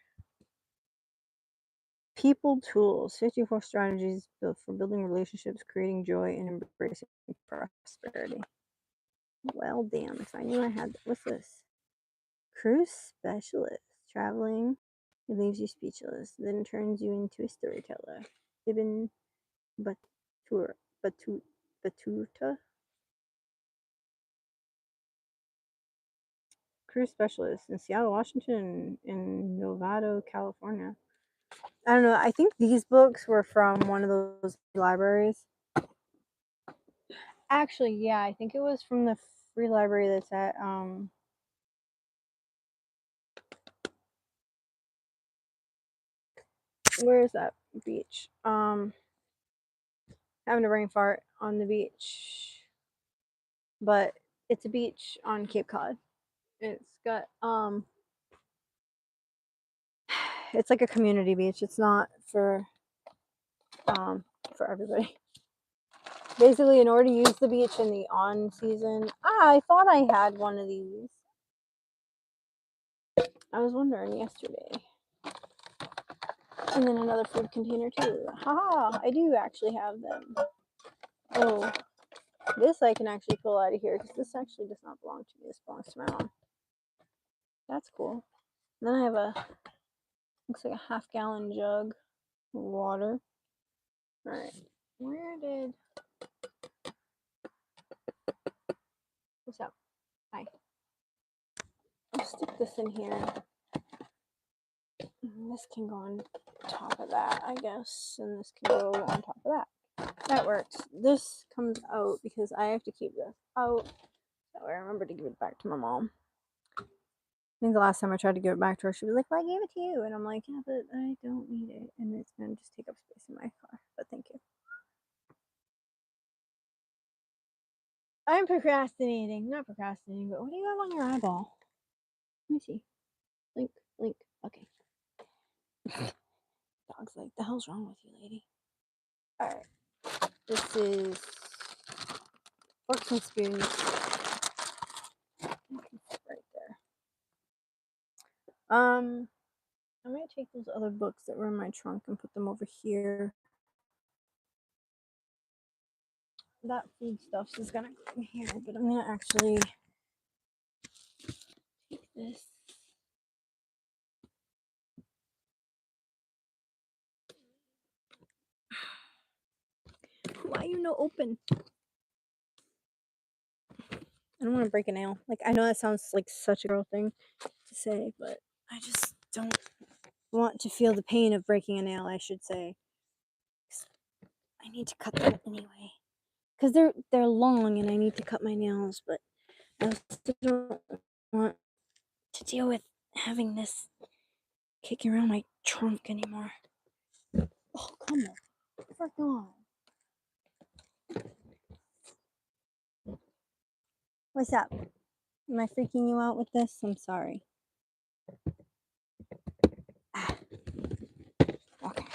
People Tools 54 strategies built for building relationships, creating joy, and embracing prosperity. Well, damn, if I knew I had. What's this? Cruise Specialist. Traveling. It leaves you speechless, then turns you into a storyteller. Ibn Battuta. Cruise Specialist in Seattle, Washington, and Novato, California. I don't know. I think these books were from one of those libraries. Actually, yeah, I think it was from the free library that's at where is that beach? Having a brain fart on the beach. But it's a beach on Cape Cod. It's got it's like a community beach. It's not for everybody. Basically, in order to use the beach in the on season, I thought I had one of these. I was wondering yesterday. And then another food container too. Haha, I do actually have them. Oh, this I can actually pull out of here because this actually does not belong to me. This belongs to my mom. That's cool. And then I have looks like a half-gallon jug of water. All right, where did? What's up? Hi. I'll stick this in here. This can go on top of that, I guess, and this can go on top of that. That works. This comes out because I have to keep this out. That way I remember to give it back to my mom. I think the last time I tried to give it back to her, she was like, well, I gave it to you. And I'm like, yeah, but I don't need it. And it's going to just take up space in my car. But thank you. I'm procrastinating. Not procrastinating, but what do you have on your eyeball? Let me see. Blink, blink. Okay. Dog's like, the hell's wrong with you, lady? Alright. This is Forks and Spoons. Right there. I might take those other books that were in my trunk and put them over here. That food stuff is gonna go in here, but I'm gonna actually take this. Why you no open? I don't want to break a nail. Like, I know that sounds like such a girl thing to say, but I just don't want to feel the pain of breaking a nail, I should say. I need to cut them anyway. Because they're long and I need to cut my nails, but I also don't want to deal with having this kicking around my trunk anymore. Oh, come on. Frick on. What's up? Am I freaking you out with this? I'm sorry. Okay.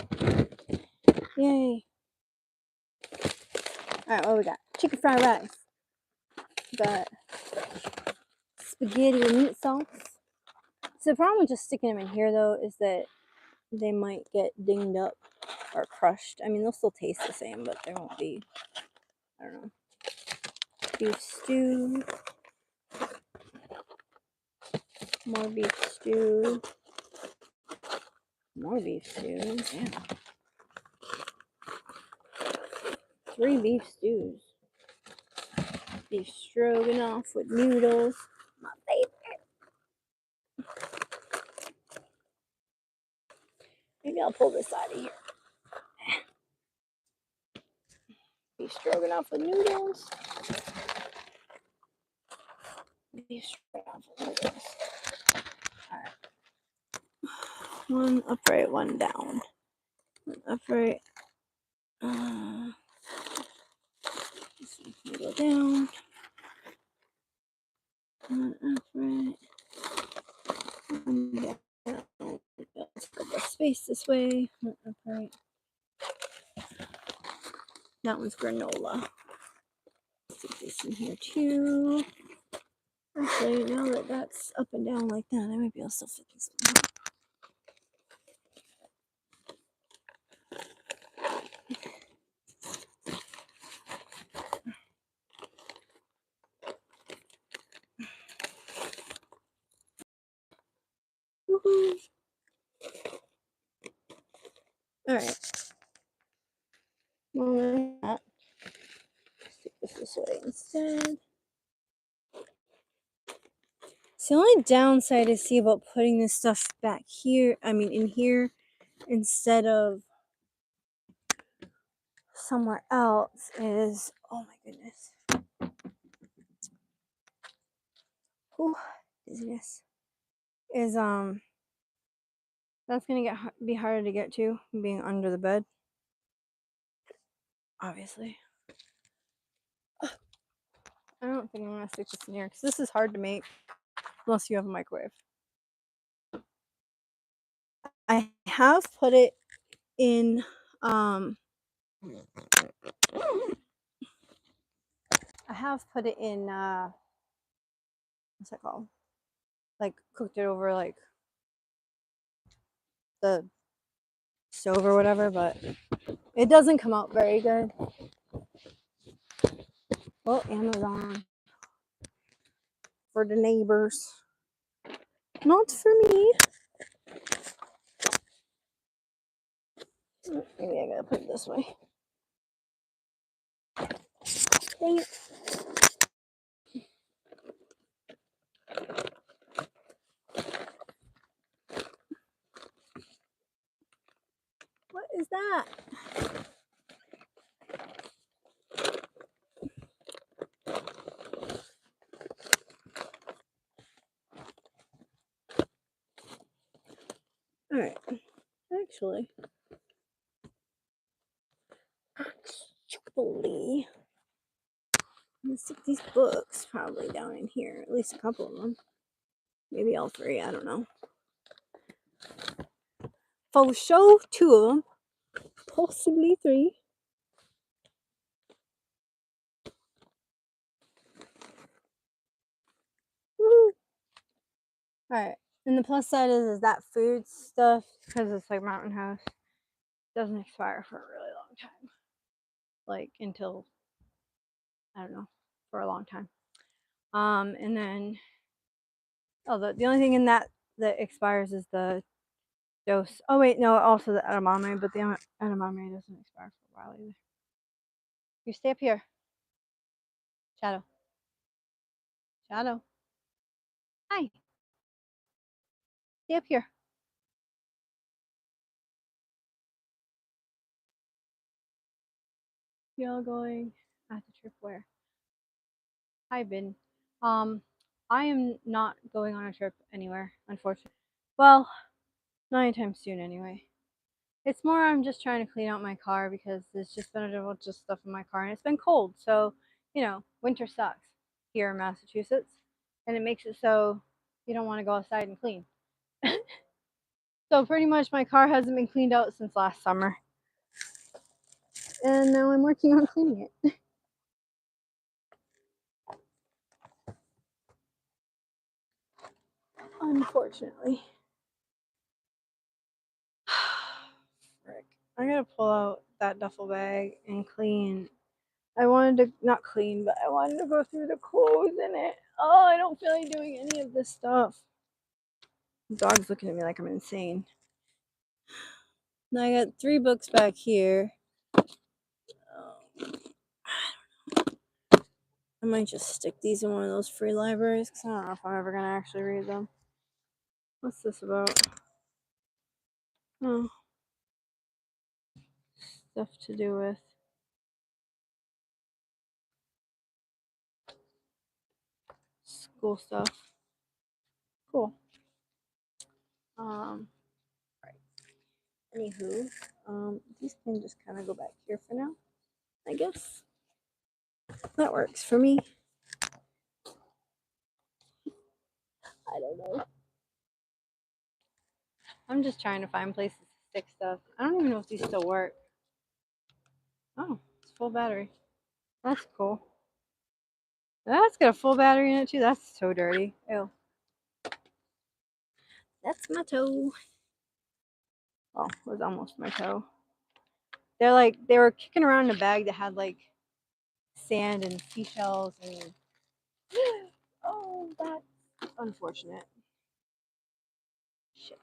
Yay. Alright, what we got? Chicken fried rice. Got spaghetti and meat sauce. So the problem with just sticking them in here, though, is that they might get dinged up or crushed. I mean, they'll still taste the same, but they won't be, I don't know. Beef stew. More beef stew. More beef stews. Yeah. 3 beef stews. Beef stroganoff with noodles. My favorite. Maybe I'll pull this out of here. Beef stroganoff with noodles. Beef stroganoff with noodles. Alright. One upright, one down. One upright. Go down. One upright. One down. Let's put the space this way. One upright. That one's granola. Stick this in here too. Actually, now that that's up and down like that, I might be able to still fit this one. Woohoo! Alright. Well, stick this way instead. So the only downside I see about putting this stuff back here, in here, instead of somewhere else is, oh my goodness. Whew, dizziness. Is, that's gonna be harder to get to, being under the bed. Obviously. I don't think I'm gonna stick this in here, because this is hard to make, unless you have a microwave. I have put it in, what's that called? Like, cooked it over, like, the stove or whatever, but it doesn't come out very good. Well, Amazon. For the neighbors. Not for me. Maybe I gotta put it this way. Dang it. What is that? Alright. Actually, I'm gonna stick these books probably down in here. At least a couple of them. Maybe all 3. I don't know. For sure, 2 of them. Possibly 3. Woo! Alright. And the plus side is that food stuff, because it's like Mountain House, doesn't expire for a really long time. Like, until, I don't know, for a long time. And then, the only thing in that expires is the dose. Oh wait, no, also the edamame, but the edamame doesn't expire for a while either. You stay up here. Shadow. Shadow. Hi. Stay up here. Y'all going at the trip where? Hi, Ben. I am not going on a trip anywhere, unfortunately. Well, not anytime soon anyway. It's more I'm just trying to clean out my car because there's just been a bunch of stuff in my car and it's been cold. So, winter sucks here in Massachusetts. And it makes it so you don't want to go outside and clean. So pretty much my car hasn't been cleaned out since last summer. And now I'm working on cleaning it. Unfortunately. Frick. I gotta pull out that duffel bag and clean. I wanted to, not clean, but I wanted to go through the clothes in it. Oh, I don't feel like doing any of this stuff. The dog's looking at me like I'm insane. Now I got 3 books back here. I might just stick these in one of those free libraries because I don't know if I'm ever going to actually read them. What's this about? Oh, stuff to do with school stuff. Cool. Right. Anywho, these can just kind of go back here for now, I guess. That works for me. I don't know. I'm just trying to find places to stick stuff. I don't even know if these still work. Oh, it's full battery. That's cool. That's got a full battery in it too. That's so dirty. Ew. That's my toe. Well, it was almost my toe. They're like, they were kicking around in a bag that had like sand and seashells and oh, that's unfortunate. Shit.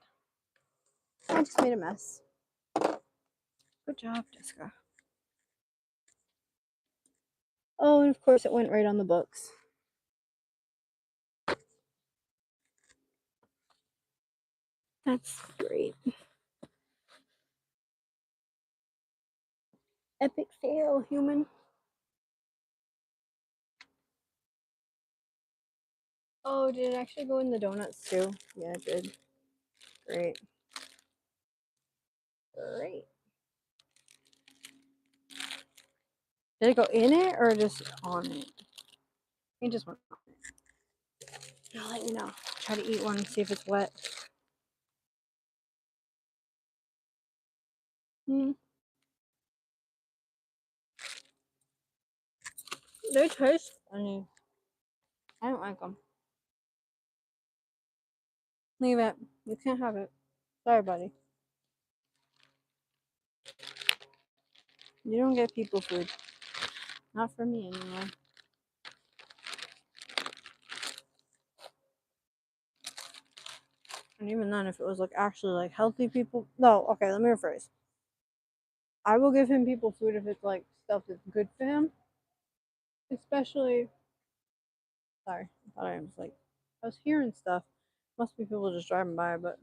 I just made a mess. Good job, Jessica. Oh, and of course it went right on the books. That's great. Epic fail, human. Oh, did it actually go in the donuts too? Yeah, it did. Great. Great. Did it go in it or just on it? It just went on it. I'll let you know. Try to eat one and see if it's wet. They taste funny. I don't like them. Leave it. You can't have it. Sorry, buddy. You don't get people food. Not for me anymore. And even then, if it was like actually like healthy people, no. Okay, let me rephrase. I will give him people food if it's like stuff that's good for him. Especially, sorry, I thought I was like, I was hearing stuff. Must be people just driving by, but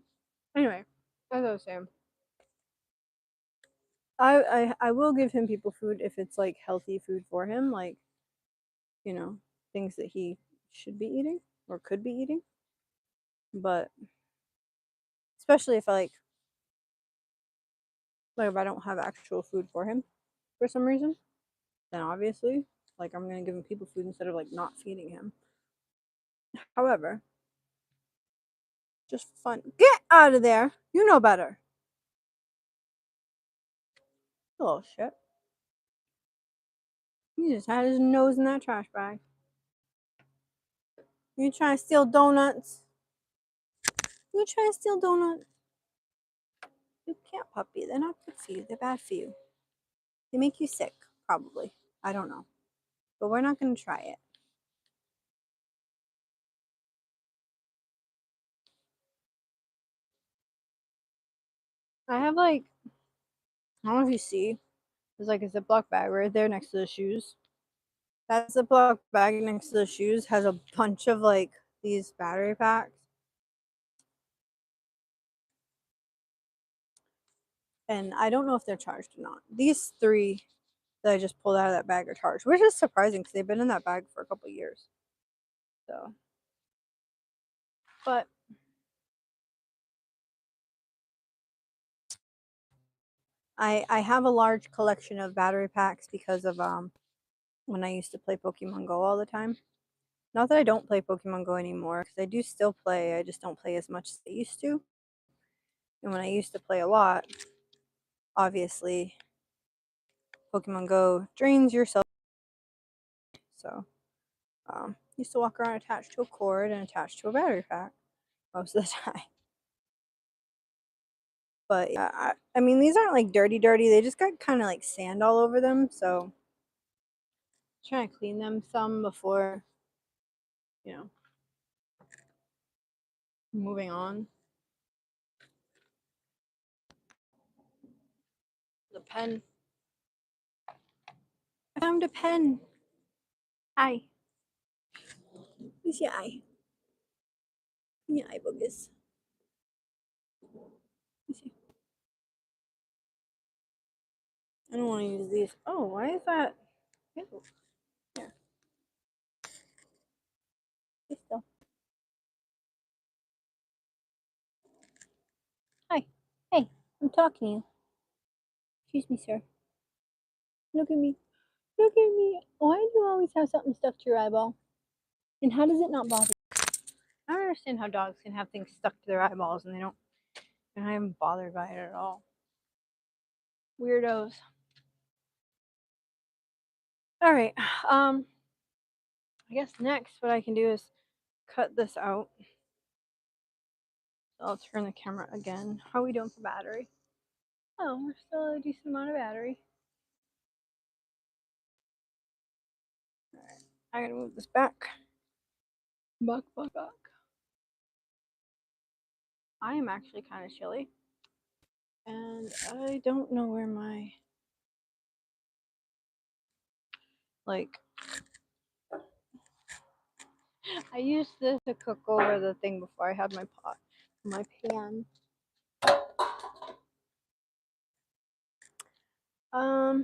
anyway, as I was saying, I will give him people food if it's like healthy food for him, like you know things that he should be eating or could be eating. But especially if like if I don't have actual food for him for some reason, then obviously like I'm gonna give him people food instead of like not feeding him. However, just fun. Get out of there. You know better. Little shit. He just had his nose in that trash bag. You trying to steal donuts? You trying to steal donuts? You can't, puppy. They're not good for you. They're bad for you. They make you sick, probably. I don't know. But we're not going to try it. I have like, I don't know if you see, there's like a Ziploc bag right there next to the shoes. That Ziploc bag next to the shoes has a bunch of like these battery packs. And I don't know if they're charged or not. These 3 that I just pulled out of that bag are charged, which is surprising because they've been in that bag for a couple of years. So, but I have a large collection of battery packs because of when I used to play Pokemon Go all the time. Not that I don't play Pokemon Go anymore, because I do still play. I just don't play as much as I used to. And when I used to play a lot, obviously, Pokemon Go drains your cell. So, used to walk around attached to a cord and attached to a battery pack most of the time. But yeah, I mean, these aren't like dirty, dirty. They just got kind of like sand all over them. So, trying to clean them some before, you know, moving on. pen. I found a pen. Hi. Where's your eye? Your eye boogers. I don't want to use these. Oh, why is that? Ew. Here. Stay still. Hi. Hey, I'm talking to you. Excuse me, sir. Look at me. Look at me. Why do you always have something stuck to your eyeball? And how does it not bother you? I don't understand how dogs can have things stuck to their eyeballs and they don't. And I am bothered by it at all. Weirdos. All right. I guess next what I can do is cut this out. So I'll turn the camera again. How are we doing for battery? Oh, we're still a decent amount of battery. All right. I gotta move this back. Back. I am actually kind of chilly. And I don't know where my I used this to cook over the thing before I had my pan. I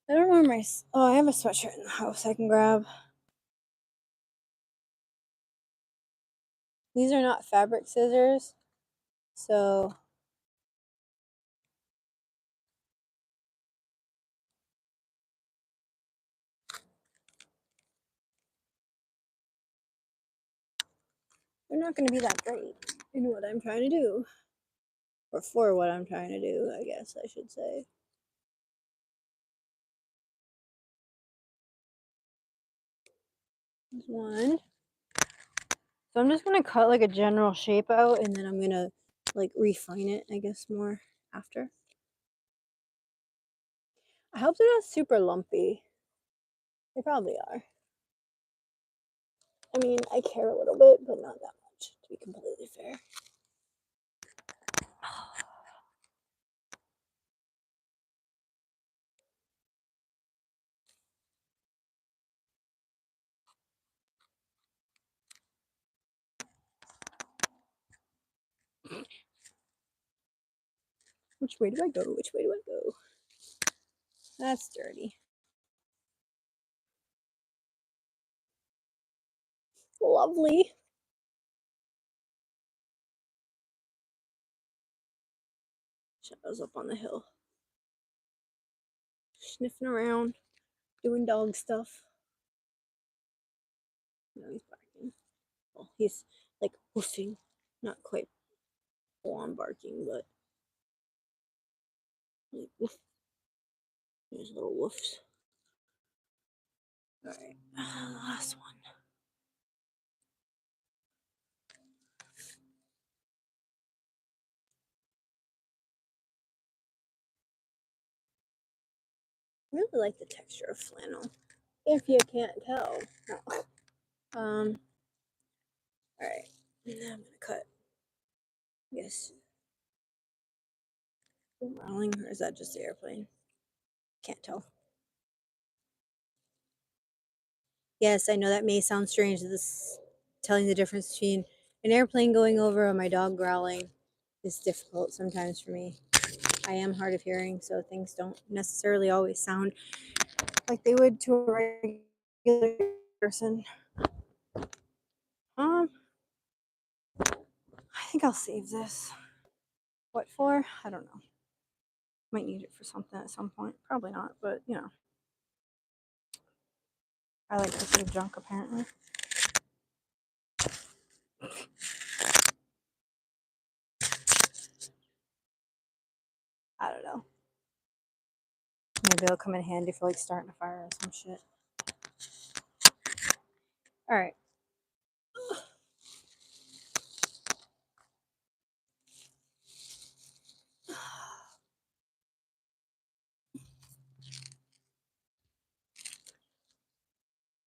don't know where my I have a sweatshirt in the house I can grab. These are not fabric scissors, so they're not going to be that great in what I'm trying to do. Or for what I'm trying to do, I guess I should say. There's one. So I'm just going to cut like a general shape out and then I'm going to like refine it, I guess, more after. I hope they're not super lumpy. They probably are. I mean, I care a little bit, but not that much, to be completely fair. Which way do I go? Which way do I go? That's dirty. Lovely. Shadow's up on the hill. Sniffing around, doing dog stuff. No, he's barking. Well, he's like woofing. Not quite full on barking, but like woof. There's little woofs. Alright, last one. I really like the texture of flannel. If you can't tell. No. Alright. Now I'm gonna cut. Yes. Modeling, or is that just the airplane? Can't tell. Yes, I know that may sound strange. This telling the difference between an airplane going over and my dog growling is difficult sometimes for me. I am hard of hearing, so things don't necessarily always sound like they would to a regular person. I think I'll save this. What for? I don't know. Might need it for something at some point. Probably not, but you know. I like to save junk apparently. I don't know. Maybe it'll come in handy for like starting a fire or some shit. Alright.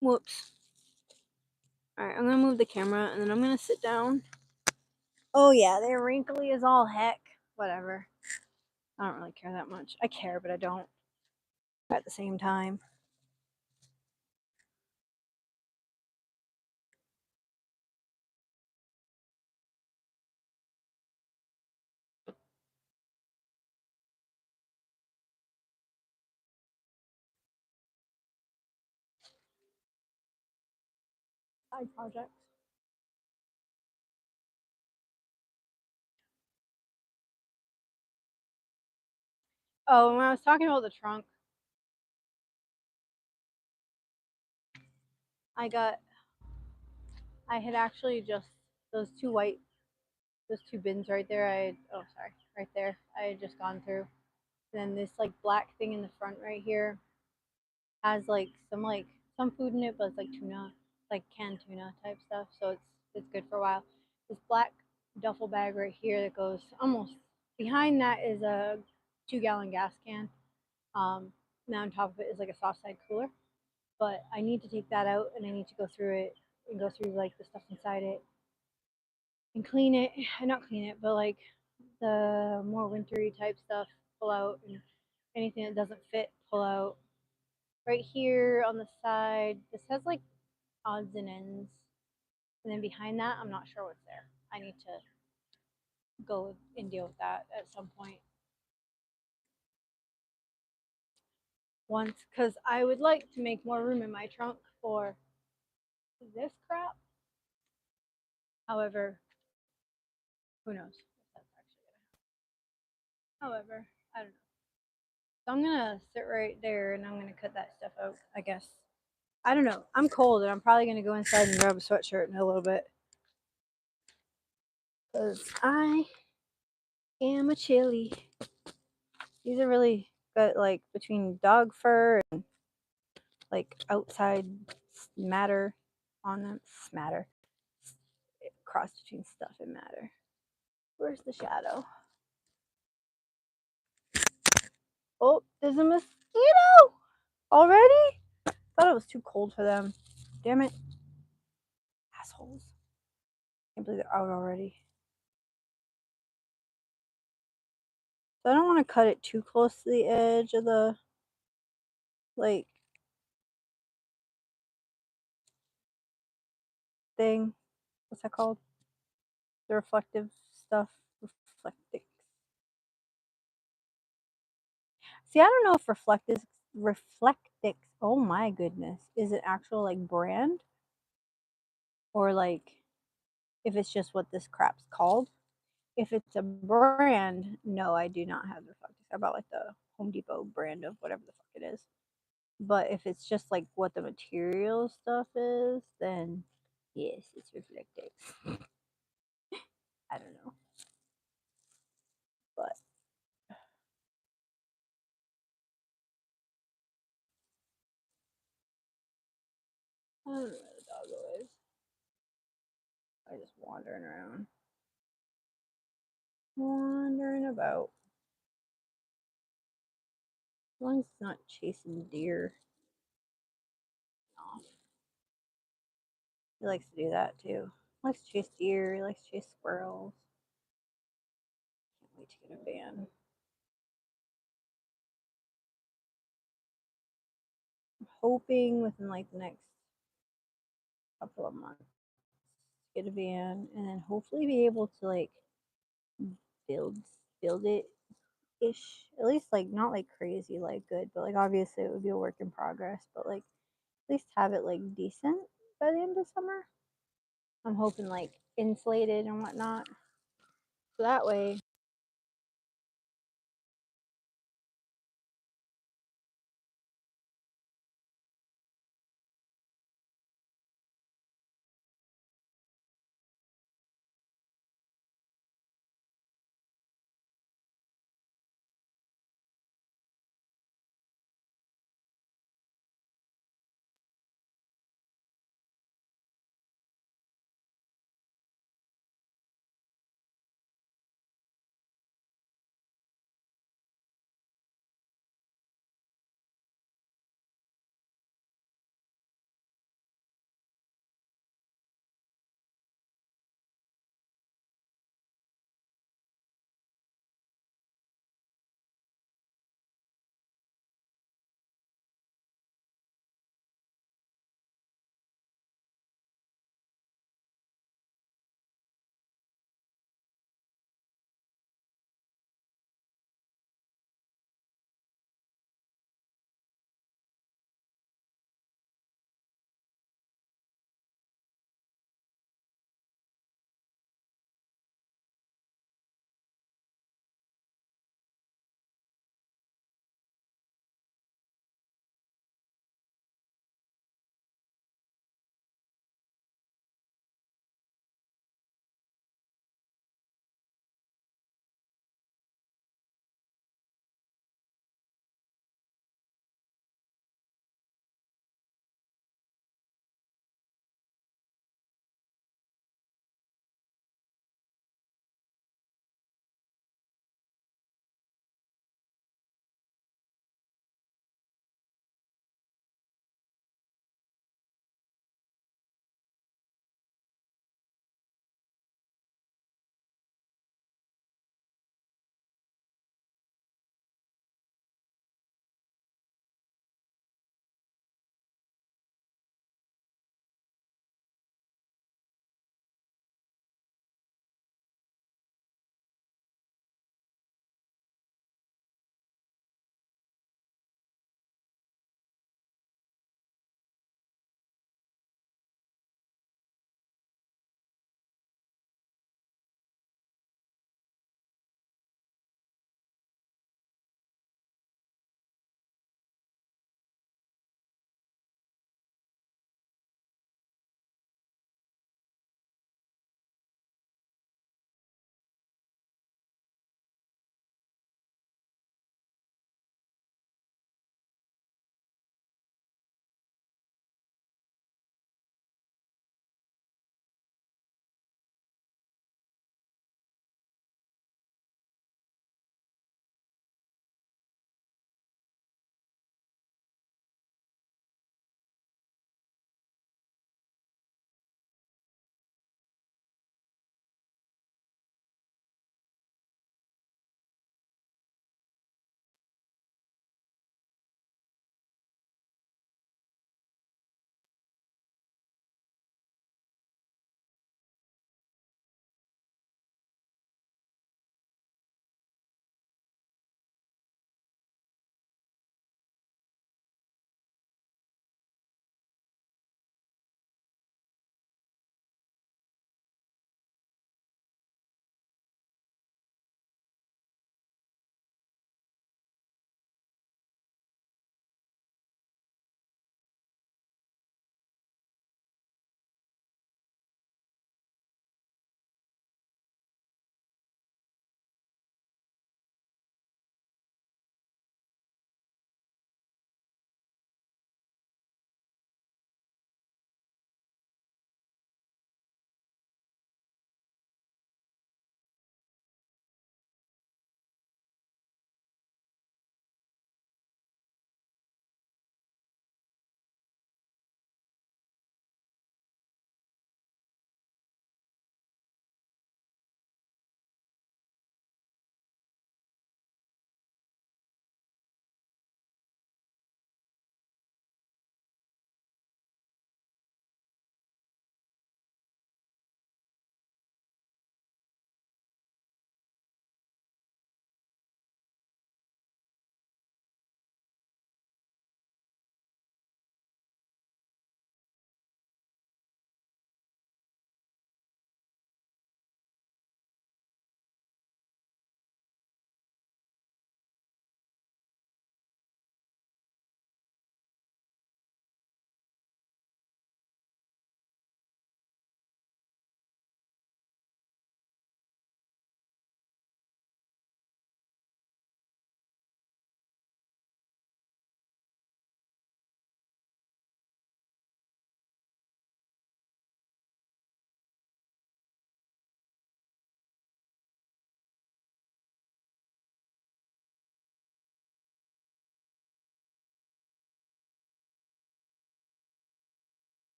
Whoops. Alright, I'm gonna move the camera and then I'm gonna sit down. Oh yeah, they're wrinkly as all heck. whatever. I don't really care that much. I care, but I don't at the same time. Side projects. Oh, when I was talking about the trunk, I got, I had actually just, those two white, those two bins right there, oh, sorry, right there, I had just gone through. And then this like black thing in the front right here has like some food in it, but it's like tuna, like canned tuna type stuff. So it's good for a while. This black duffel bag right here that goes almost behind that is a 2 gallon gas can. Now on top of it is like a soft side cooler. But I need to take that out and I need to go through it and go through like the stuff inside it and clean it. And not clean it, but like the more wintry type stuff pull out, and anything that doesn't fit pull out. Right here on the side, this has like odds and ends. And then behind that, I'm not sure what's there. I need to go and deal with that at some point. Once, because I would like to make more room in my trunk for this crap. However, who knows if that's actually gonna happen. However, I don't know. So I'm gonna sit right there and I'm gonna cut that stuff out, I guess. I don't know. I'm cold and I'm probably gonna go inside and grab a sweatshirt in a little bit. Because I am a chilly. These are really good, like between dog fur and like outside matter on them. Matter. Cross between stuff and matter. Where's the shadow? Oh, there's a mosquito already? Thought it was too cold for them. Damn it. Assholes. Can't believe they're out already. So I don't want to cut it too close to the edge of the, like, thing. What's that called? The reflective stuff. Reflectics. See, I don't know if reflectics, oh my goodness, is an actual like brand or like if it's just what this crap's called. If it's a brand, no, I do not have reflectics. I bought like the Home Depot brand of whatever the fuck it is. But if it's just like what the material stuff is, then yes, it's reflectics. I don't know. But I don't know where the doggo is. I just wandering around. Wandering about. As long as it's not chasing deer. No. He likes to do that too. He likes to chase deer, he likes to chase squirrels. Can't wait to get a van. I'm hoping within like the next couple of months get a van and then hopefully be able to like build build it ish. At least like not like crazy like good, but like obviously it would be a work in progress, but like at least have it like decent by the end of summer. I'm hoping like insulated and whatnot. So that way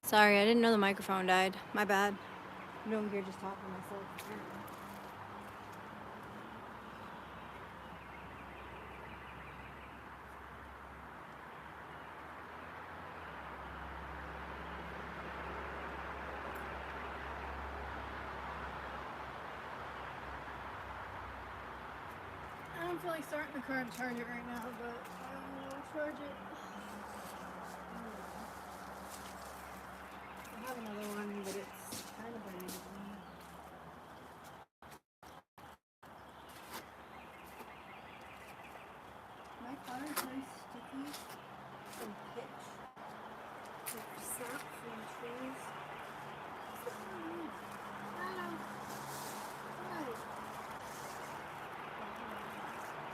Sorry, I didn't know the microphone died. My bad. I'm over here just talking to myself. I don't feel like starting the car to charge it right now, but I will charge it. I have another one, but it's kind of uneven. My car is nice sticky from pitch. Like sap from trees.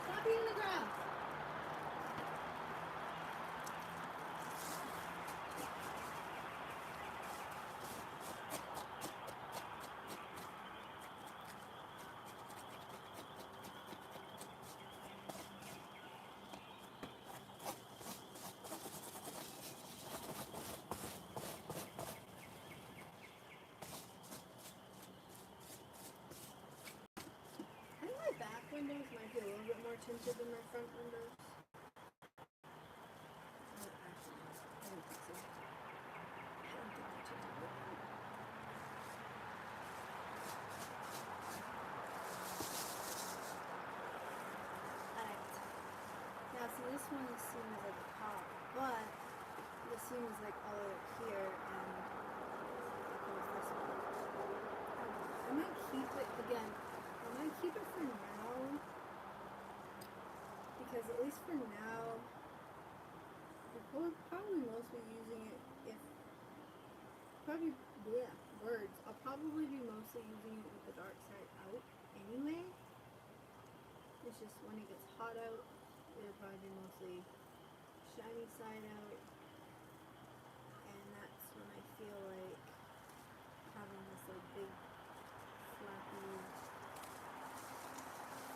Stop eating the grass. I think my back windows might be a little bit more tinted than my front windows. I don't think so. I don't think they're tinted. Alright. Now see, this one seems like a top, but this seems like all the way up here, and it goes this way. I might keep it again. I might keep it for now, because at least for now, we're probably mostly using it if words. I'll probably be mostly using it with the dark side out anyway. It's just when it gets hot out, it'll probably be mostly shiny side out, and that's when I feel like having this like big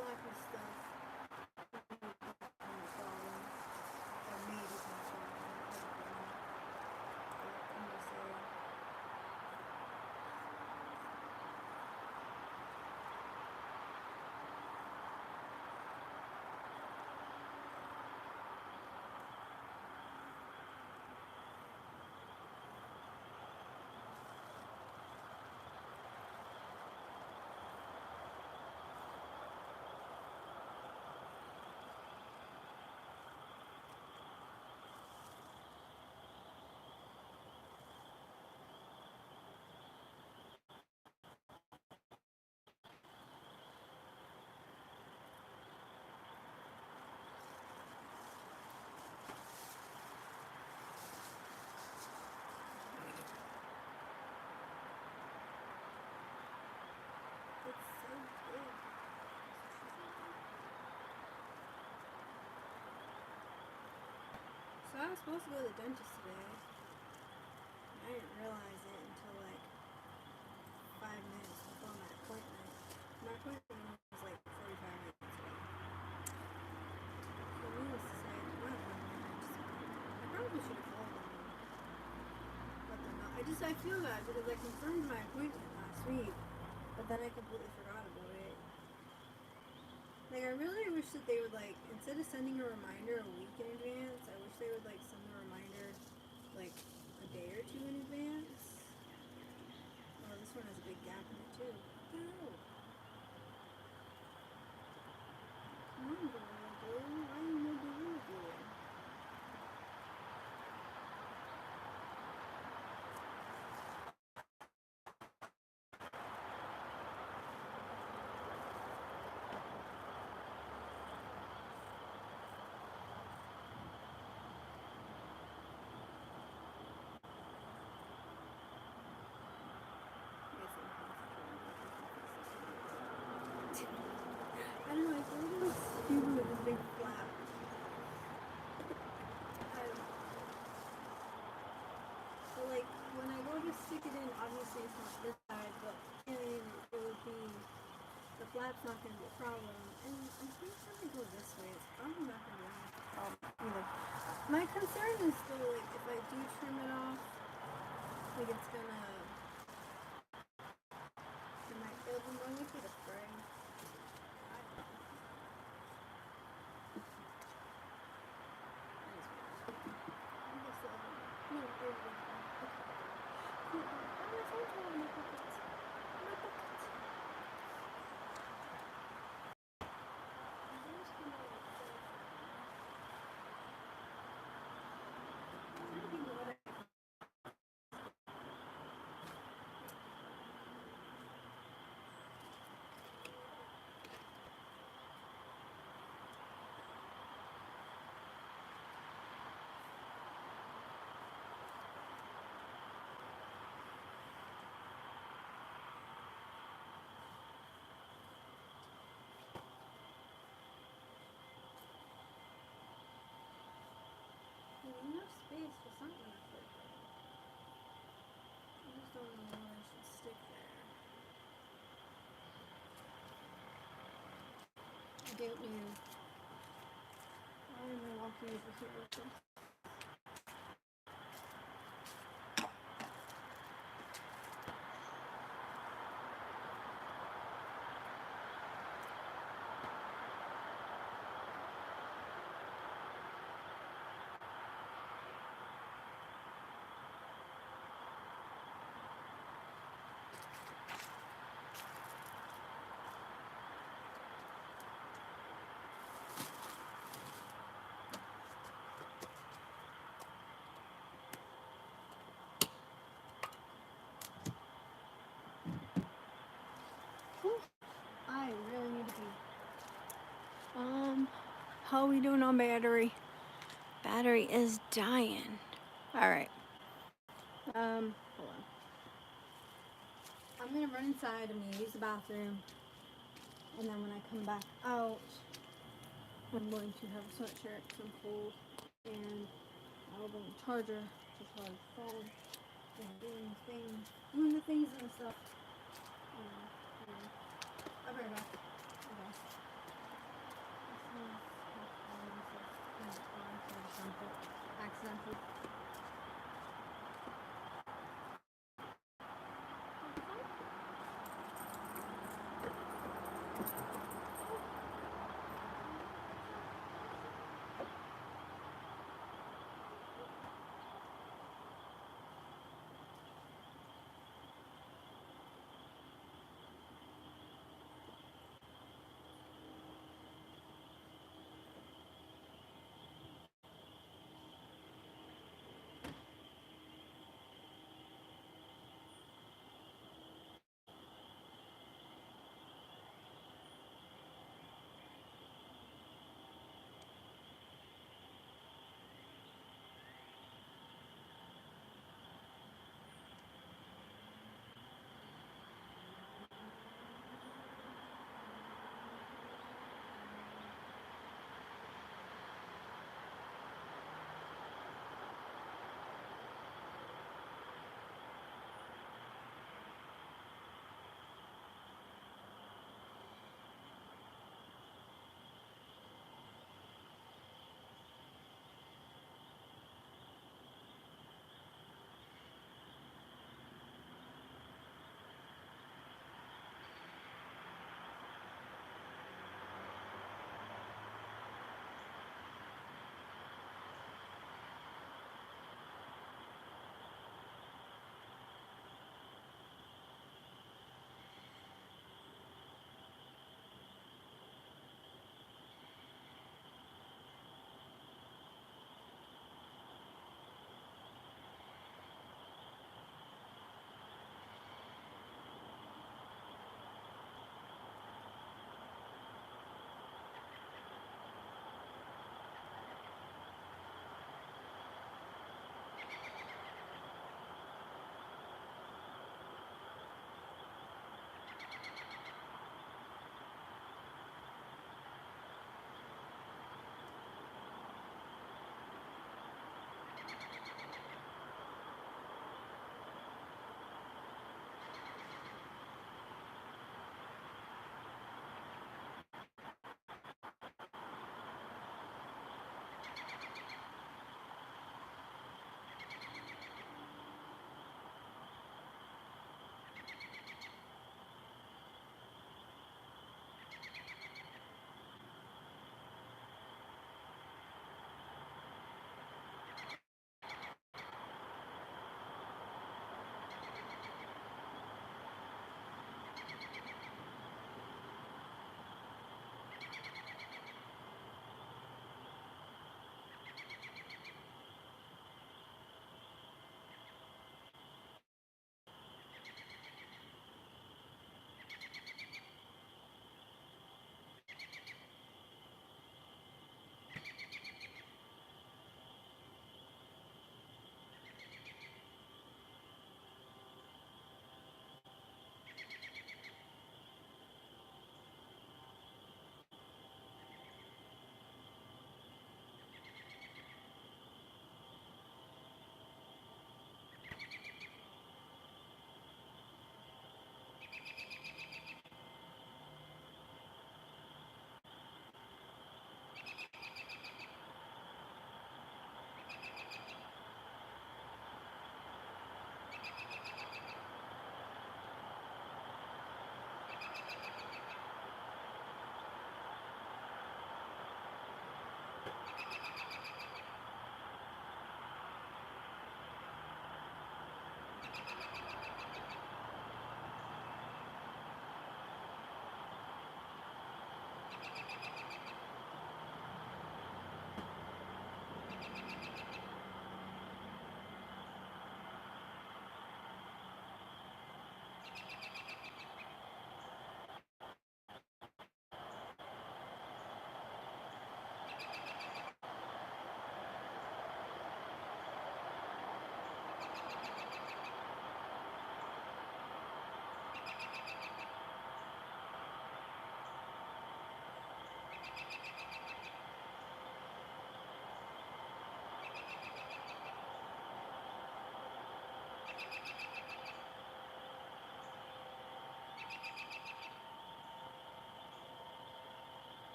flappy stuff on the bottom, or maybe on the bottom. I'm gonna say. It's so big. So I was supposed to go to the dentist today. I didn't realize it until like 5 minutes before my appointment. My appointment was like 45 minutes away. So needless to say, I probably should have called them and let them know. I feel bad because I confirmed my appointment last week, but then I completely forgot about it. Like, I really wish that they would, like, instead of sending a reminder a week in advance, I wish they would, like, send a reminder, like, a day or two in advance. Oh, this one has a big gap in it, too. No. Come on, Gorilla Glue. Why are you no Gorilla Glue? I don't know, I feel like it looks stupid with this big flap. But like, when I go to stick it in, obviously it's not this side, but it would be, the flap's not going to be a problem. And I think when I go this way, it's probably not going to be a problem either. My concern is though, like, if I do trim it off, think it's gonna. It might build more liquid to spray. I don't know. I guess no, there we go. Okay. How am I supposed to have my buckets? My buckets. I'm just gonna like maybe water. There's enough space for something to fit there. I just don't know where I should stick there. I don't know. Why am I walking over here with this? I really need to pee. How are we doing on battery? Battery is dying. Alright. Hold on. I'm gonna run inside. I'm gonna use the bathroom. And then when I come back out, I'm going to have a sweatshirt because I'm cold. And I'll bring a charger to charge the phone. And doing the things and stuff. I'll be right back. Okay. Accidental.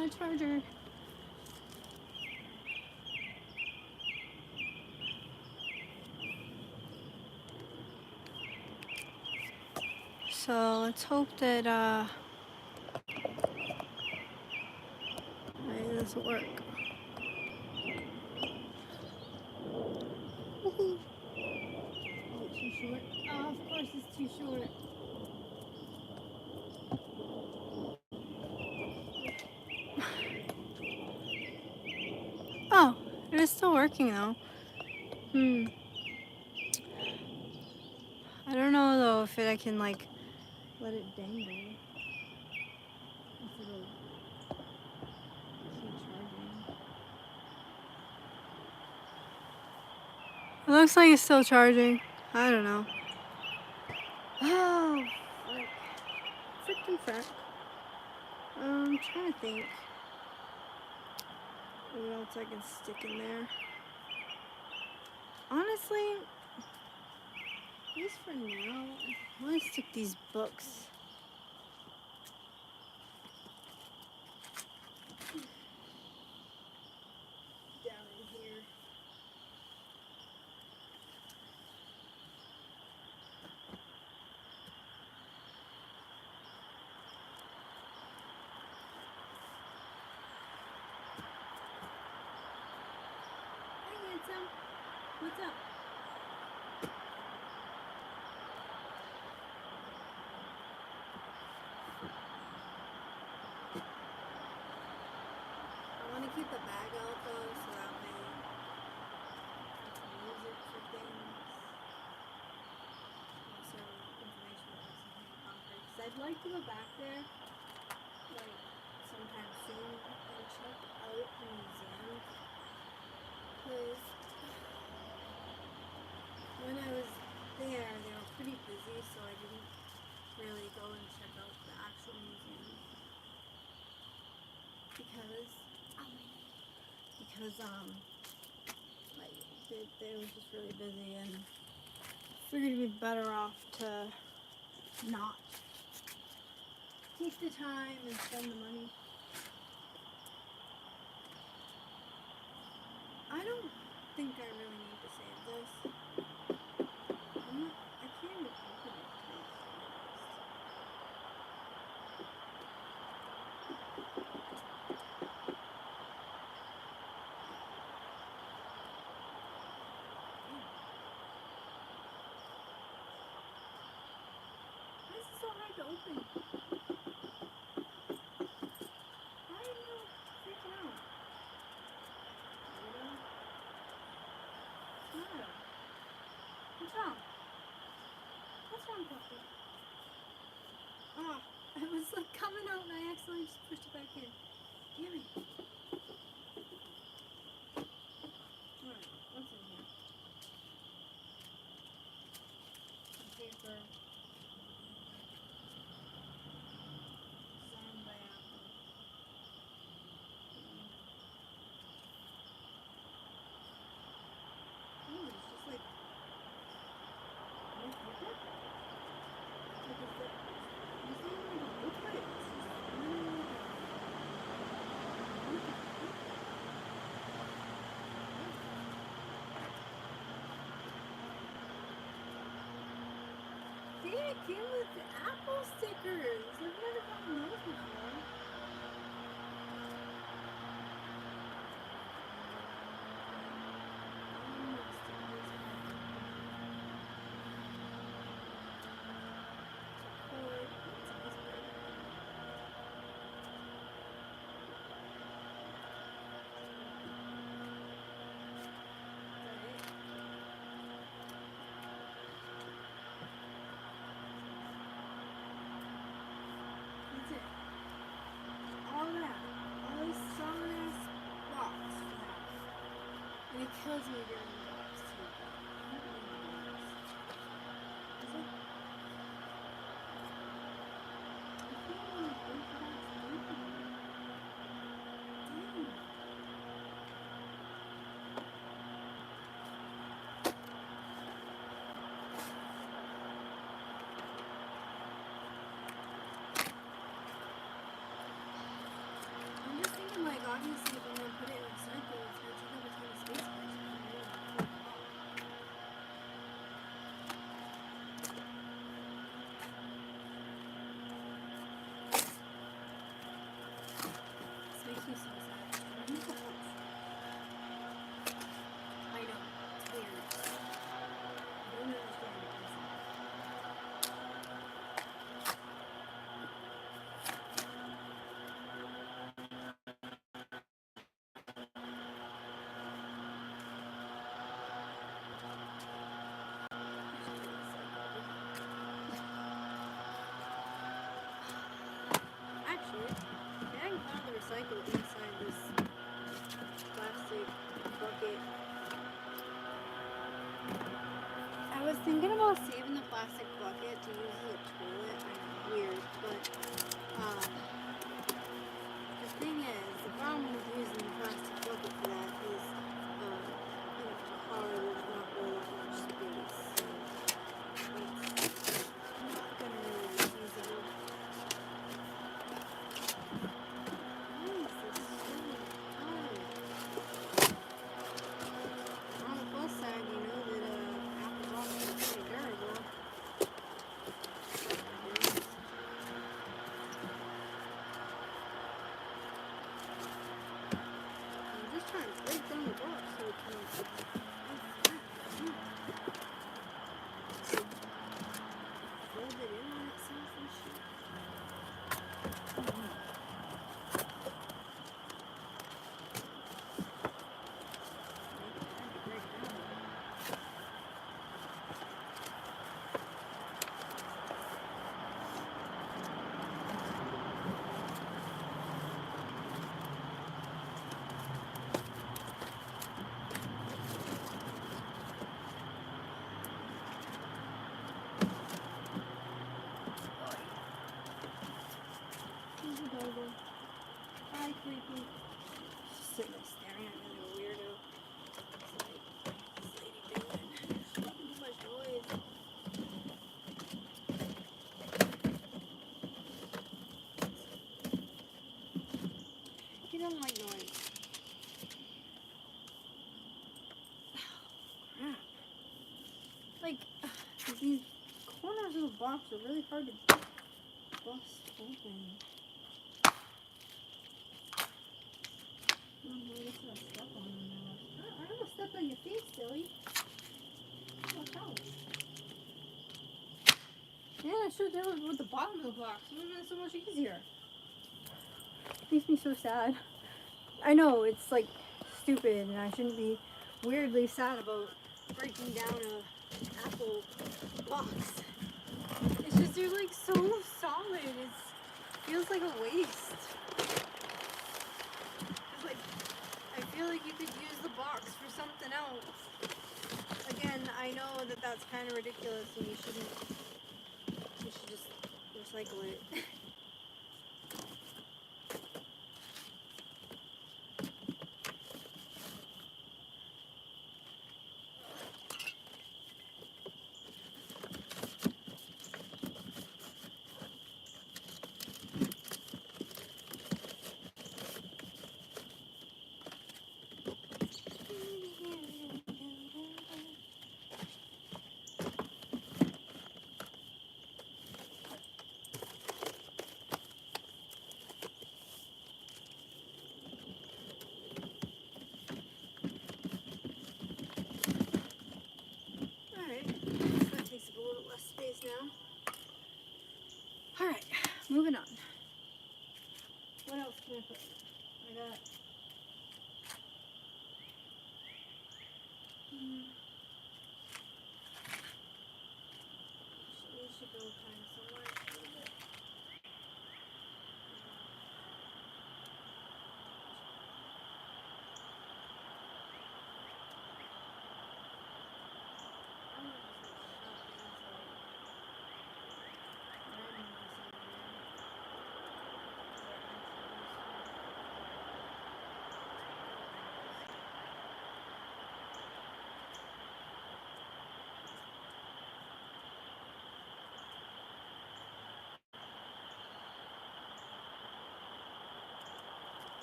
my charger. So let's hope that maybe this will work. Woohoo. Is it too short? Oh, of course it's too short. Oh, it is still working though. I don't know though if I can like let it dangle. If it'll keep charging. It looks like it's still charging. I don't know. Oh, frick. Frickin' frick. I'm trying to think what else I can stick in there. Honestly, at least for now, I want to stick these books. Down in here. Hey, handsome. What's up? I want to keep the bag out though, so that way I can use it for things. Also, information about something in Concord. Because I'd like to go back there, like, sometime soon and check out the museum. Because when I was there, they were pretty busy, so I didn't really go and check out the actual museum. Because like they were just really busy, and figured it'd be better off to not take the time and spend the money. I don't think I really need to save this. I can't even open it, to be honest. Why is it so hard to open? Why are you freaking out? Weirdo. What's the matter? What's wrong? What's wrong, puppy? Oh, it was like coming out and I accidentally just pushed it back in. Damn it. Alright, what's in here? Some paper. Signed by Apple. Ooh, it's just like no paper? Like is it? You see like a booklet? It's just literally like See, it came with the Apple stickers. I've never gotten those before. That's it. All that. All this solid ass box for that. And it kills me during the box too. I don't really like the box. Is it? I can't even wait for that to open. Damn. I'm just recycle inside this plastic bucket. I was thinking about saving the plastic bucket to use as a toilet. I know, weird, but the thing is, the problem with using the plastic bucket for that is, in a car there's not really that much space, so it's not gonna really be feasible. Why is this so hard? On the plus side, you know that Apple boxes are pretty durable. I'm just trying to break down the box so it can fold it in on itself and shit. Hi, creepy. Just sitting there staring at me like a weirdo. It's like, what's this lady doing? She's making too much noise. He doesn't like noise. Crap. Like, these corners of the box are really hard to bust open. I guess I step on them now. I almost stepped on your feet, silly. Watch out. Yeah, I should have done it with the bottom of the box. It would have been so much easier. Makes me so sad. I know, it's like stupid and I shouldn't be weirdly sad about breaking down a Apple box. It's just they're like so solid. It feels like a waste. It's like I feel like you could use the box for something else. Again, I know that that's kind of ridiculous and you should just recycle it. Now. Alright, moving on. What else can I put? I got we should go kind of somewhere a little bit.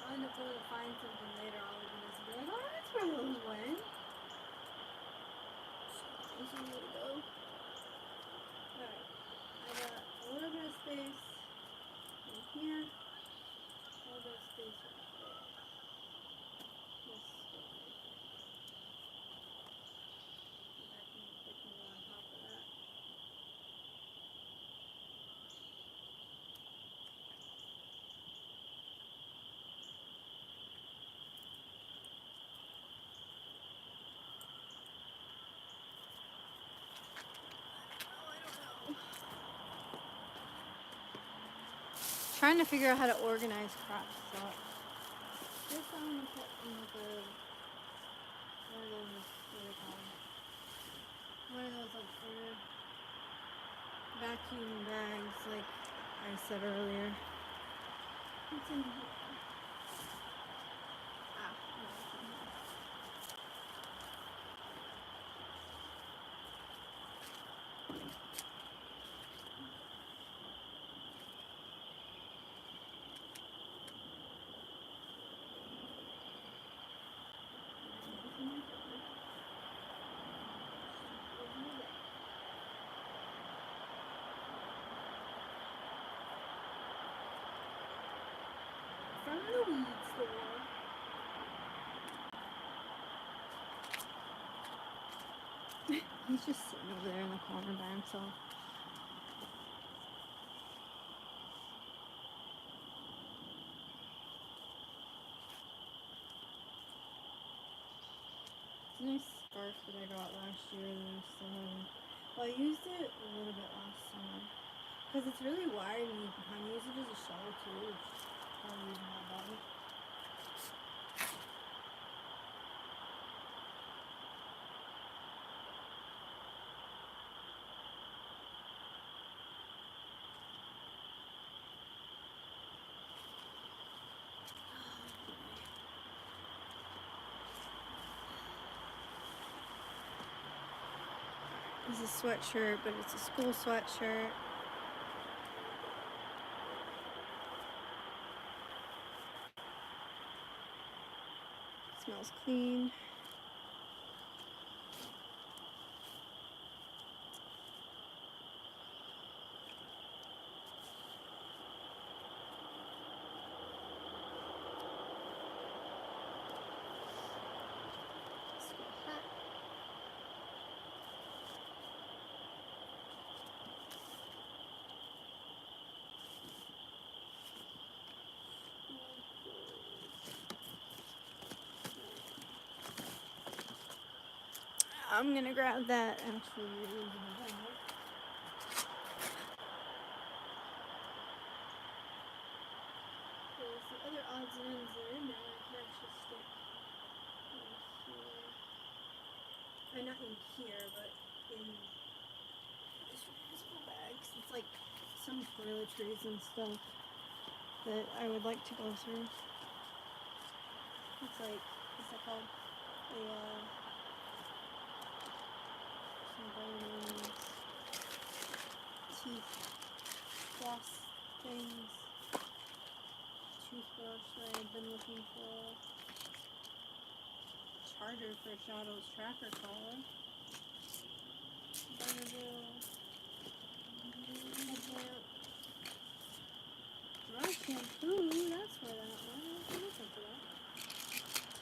I'll end up going to find something later on and just be like, oh, that's where those went. So easy way to go. Alright, I got a little bit of space in here, a little bit of space right there. This way. I can put more on top of that. Trying to figure out how to organize crap. So This I'm gonna put in like a one of those, what are they called? One of those like air vacuum bags, like I said earlier. What's in here? Ah, no, it's in here. From the weed store. He's just sitting over there in the corner by himself. It's a nice scarf that I got last year that I still haven't. Well, I used it a little bit last summer. Because it's really wide and you can kind of use it as a shawl too, which is probably even more about it. It's a sweatshirt, but it's a school sweatshirt. It smells clean. School hat. I'm gonna grab that. Actually, you're using the bag. There's the other odds and ends that are in there. I can actually stick in here. Not in here, but in this reusable bag. It's like some toiletries and stuff that I would like to go through. It's like, what's that called? Some vitamins, teeth floss things, toothbrush that I've been looking for, charger for Shadow's tracker collar, Benadryl, headlamp, dry shampoo, that's where that was. I'm looking for that.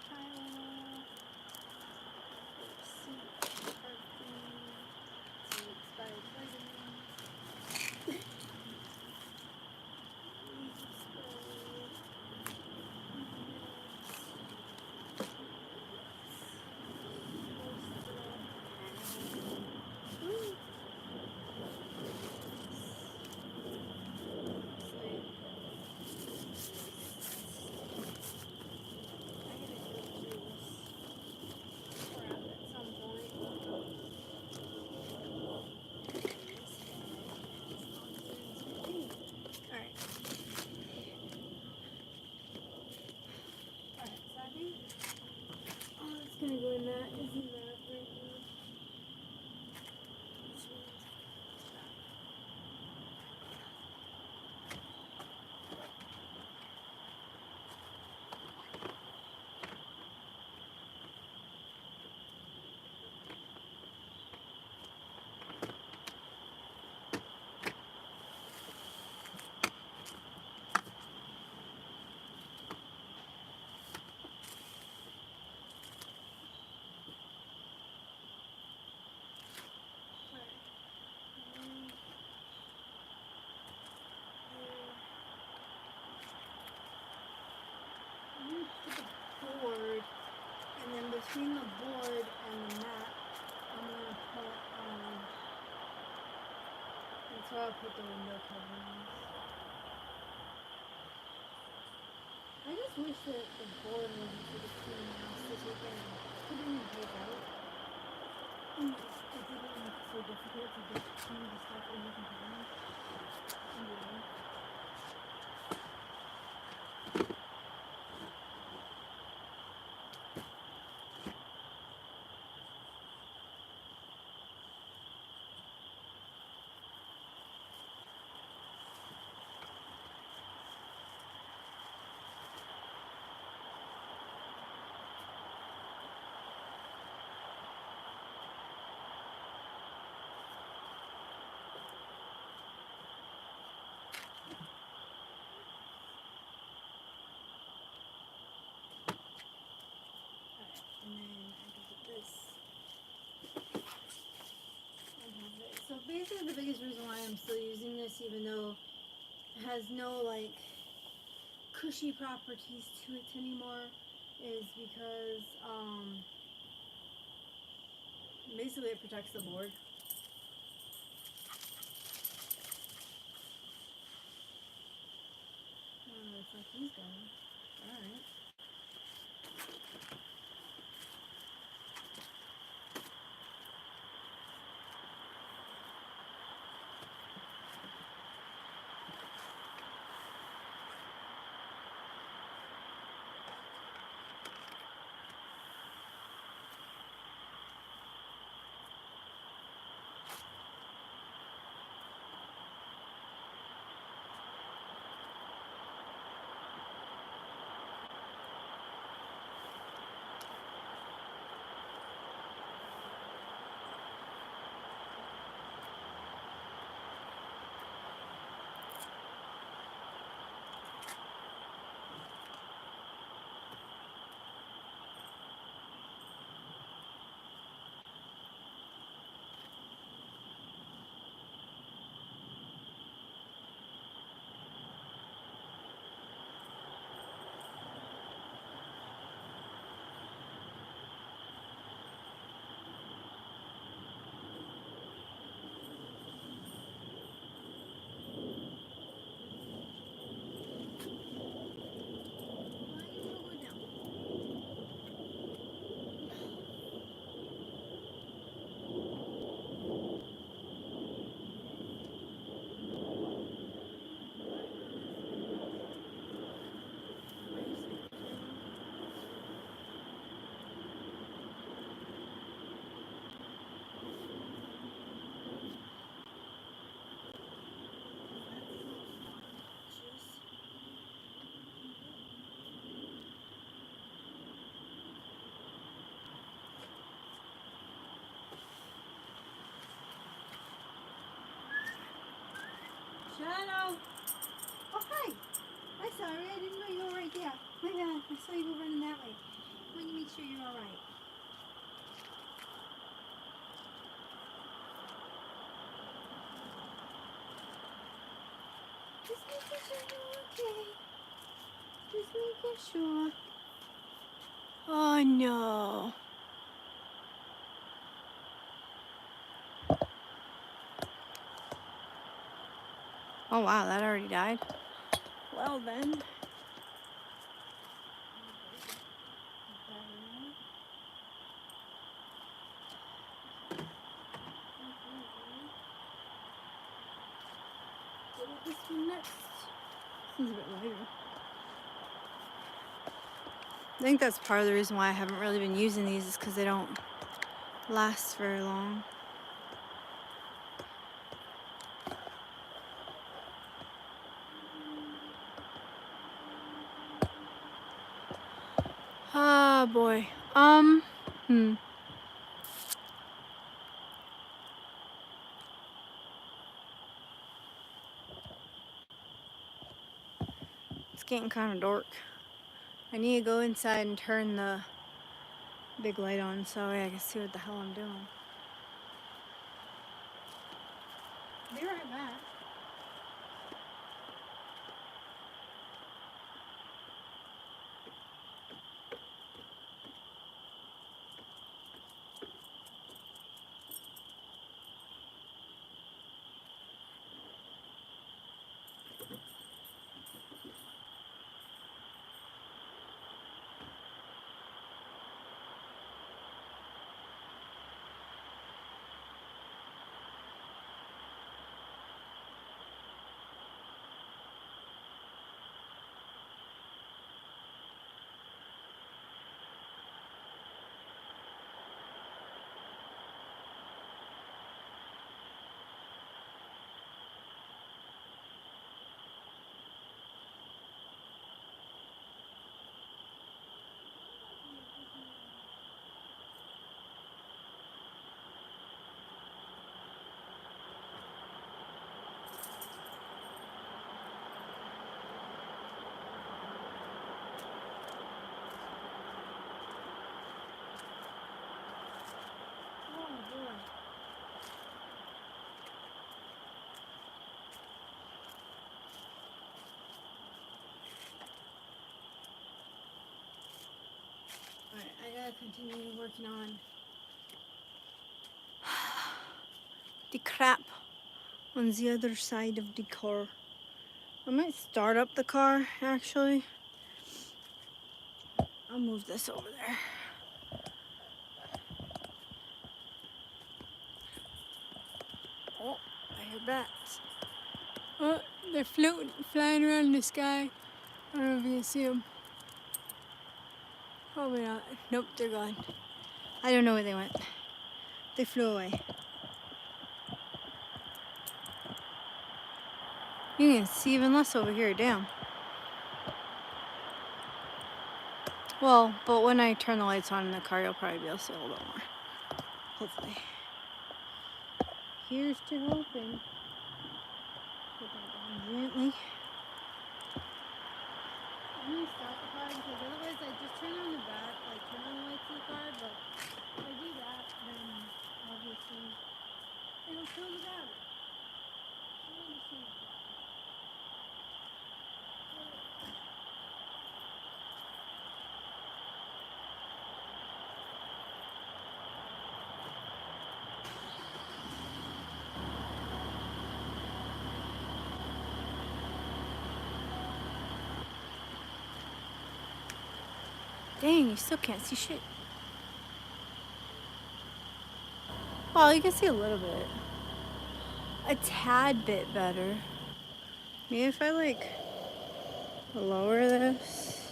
Tylenol, receipt, perfume, some expired vitamins. Gonna go in that, isn't that right now? Board, and then between the board and the mat, I'm gonna put that's where I'll put the window coverings. I just just wish that the board wasn't for the clean house to take in and put in and take out. It didn't make it so difficult to get some of the stuff in the container. Yeah. And then I can put this on top of it. So basically the biggest reason why I'm still using this, even though it has no like cushy properties to it anymore, is because basically it protects the board. Oh, looks like he's going. Alright. Shadow! Oh, hi! I'm sorry, I didn't know you were right there. My bad, I saw you go running that way. I want to make sure you're alright. Just making sure you're okay. Just making sure. Oh no. Oh wow, that already died. Well then. This one next. This one's a bit lighter. I think that's part of the reason why I haven't really been using these is because they don't last very long. Ah, boy. It's getting kind of dark. I need to go inside and turn the big light on so I can see what the hell I'm doing. Be right back. continue working on the crap on the other side of the car. I might start up the car actually. I'll move this over there. Oh, I hear bats. Oh, they're floating, flying around in the sky. I don't know if you can see them. Probably not. Nope, they're gone. I don't know where they went. They flew away. You can see even less over here, damn. Well, but when I turn the lights on in the car, you'll probably be able to see a little bit more. Hopefully. Here's to hoping. Put that down gently. I'm gonna start the car because otherwise I just turn on the back, like turn on the lights in the car, but if I do that, then obviously it'll kill the battery. I understand that. Dang, you still can't see shit. Well, you can see a little bit. A tad bit better. Maybe if I like lower this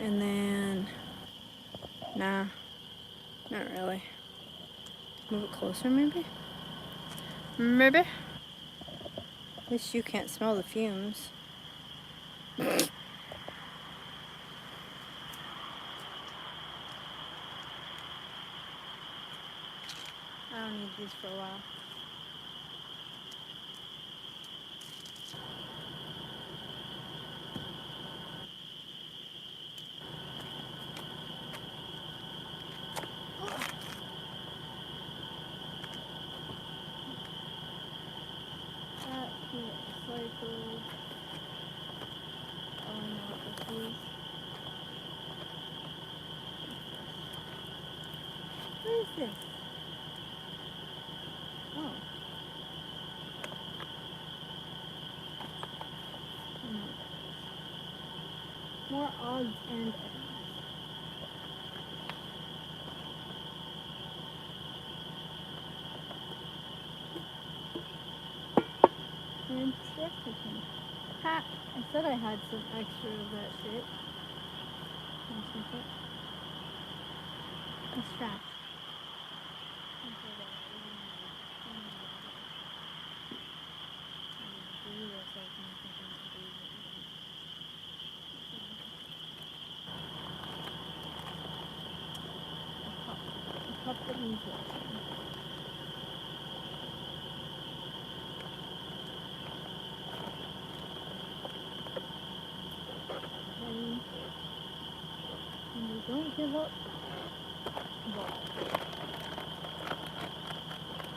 and then nah, not really. Move it closer maybe? Maybe? At least you can't smell the fumes. I don't need these for a while. That cycle. Oh no, this is. What is this? Oh. More odds and ends. Interesting. Ha! I said I had some extra of that shit. A strap. A cup that needs washing. And we don't give up.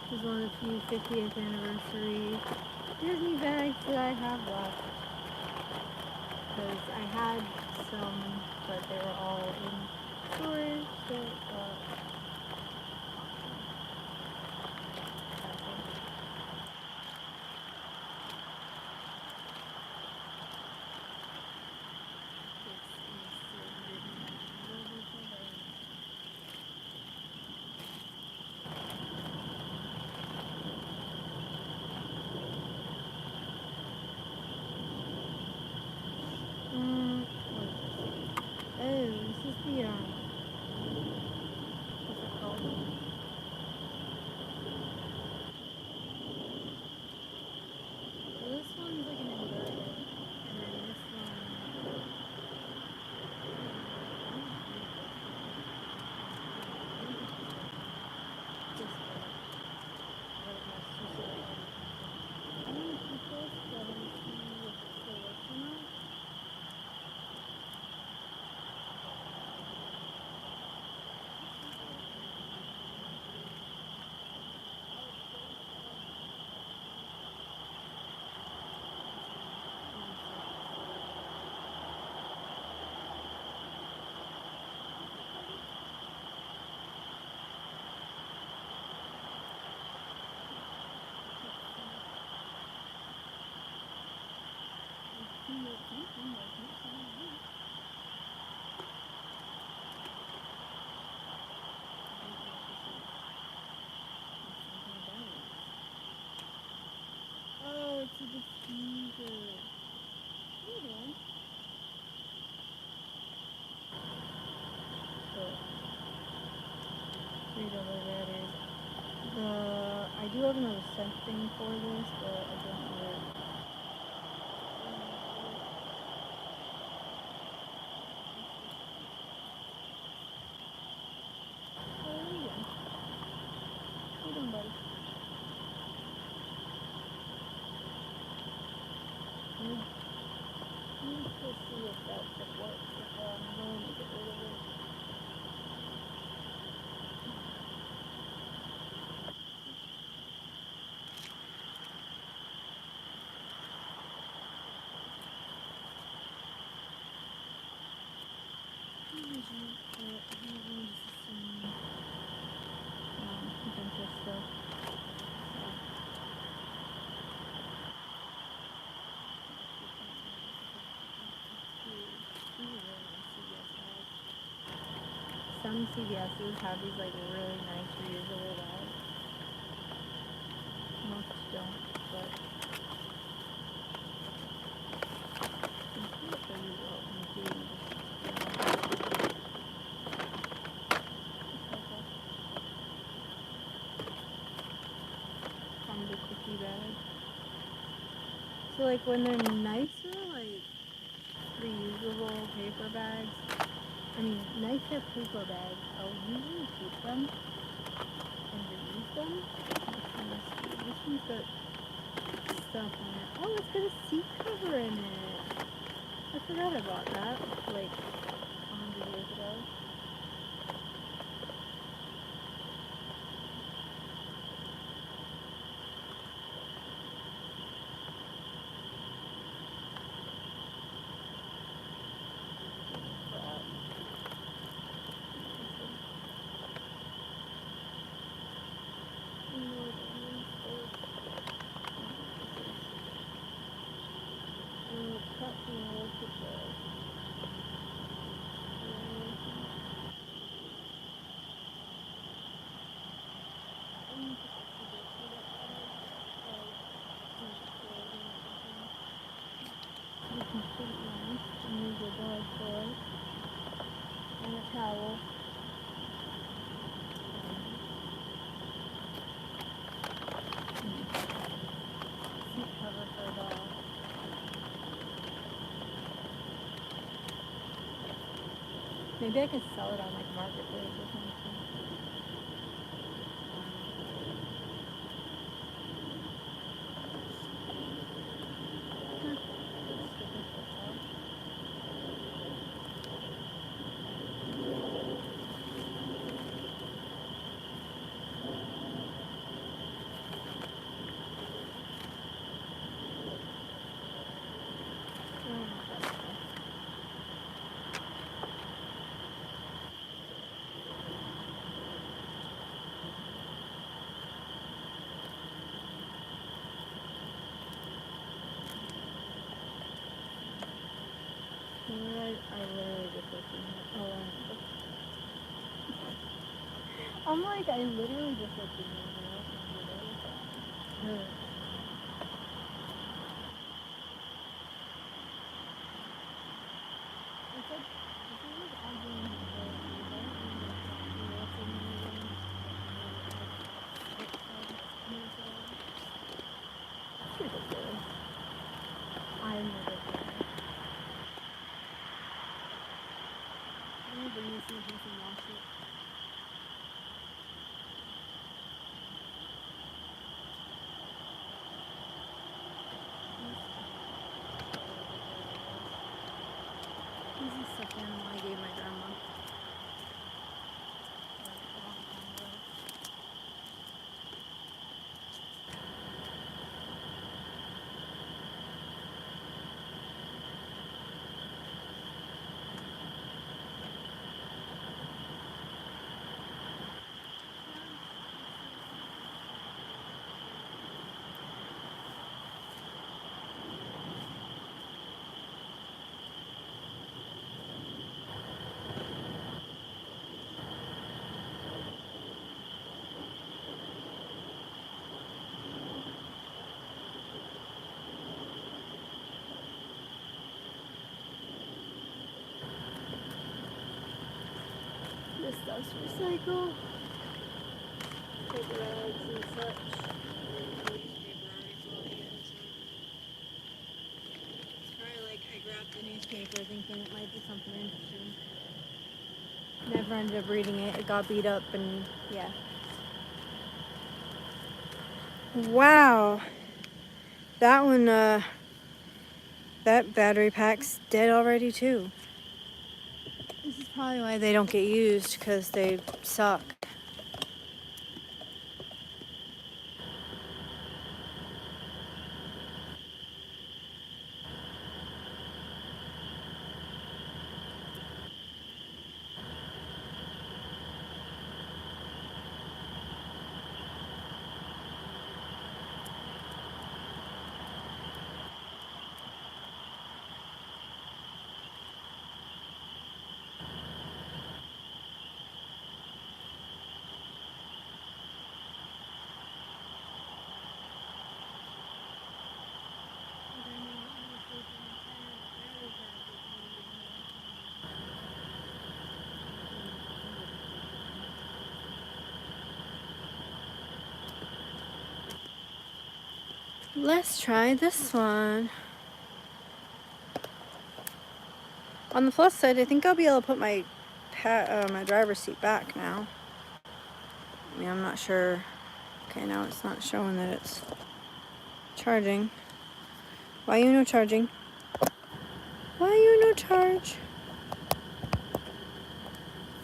This is one of the few 50th anniversary Disney bags that I have left. Because I had some, but they were all in storage, so oh, this is the something like that. Oh, it's a diffuser. Hold on. So, read over that is. I do have another scent thing for this, but I don't know where. Oh, there you go. How you doing, buddy? Let me just see if that stuff works. If I'm going to get rid of it. Dentist stuff. Some CVS's have these like really nice reusable bags. Most don't, but from the cookie bag. So like when they're nicer, like reusable paper bags, nicer paper bags, I'll usually keep them and reuse them. This one's got stuff on it. Oh, it's got a seat cover in it. I forgot about that, like 100 years ago. And a towel. Seat cover for a dog. Maybe I could sell it on like Marketplace or something. I literally just looked in here. Oh, I'm like, I literally just looked in here. Ridiculous. I'm ridiculous. I'm gonna bring this in here and wash it. Let's recycle. Paper bags and such. It's probably like I grabbed the newspaper thinking it might be something interesting. Never ended up reading it. It got beat up and yeah. Wow. That one, that battery pack's dead already too. This is probably why they don't get used, because they suck. Let's try this one. On the plus side, I think I'll be able to put my my driver's seat back now. I mean, I'm not sure. Okay, now it's not showing that it's charging. Why you no charging? Why you no charge?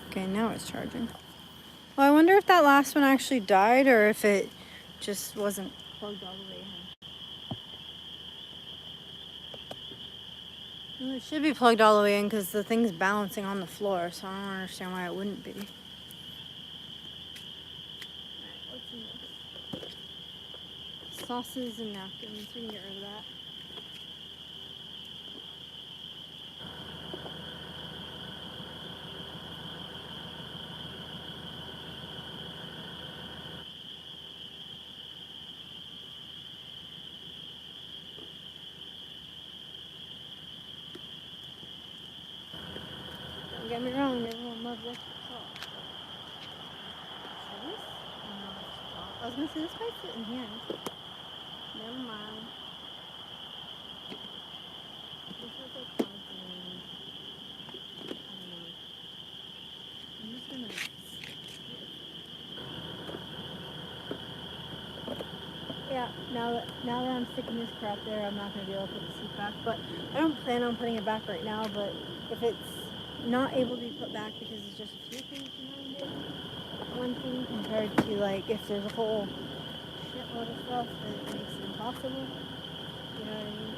Okay, now it's charging. Well, I wonder if that last one actually died or if it just wasn't plugged all the way in. Well, it should be plugged all the way in because the thing's balancing on the floor, so I don't understand why it wouldn't be. Alright, what's in this? Sauces and napkins. We can get rid of that. Don't get me wrong, everyone loves extra sauce. So this? Oh, no, it's sauce. I was gonna say this might fit in here. Never mind. This is like constant. I don't know. I'm just gonna. Yeah, now that I'm sticking this crap there, I'm not gonna be able to put the seat back. But I don't plan on putting it back right now. But if it's not able to be put back because it's just a few things behind it, one thing compared to like if there's a whole shitload of stuff that makes it impossible. You know what I mean?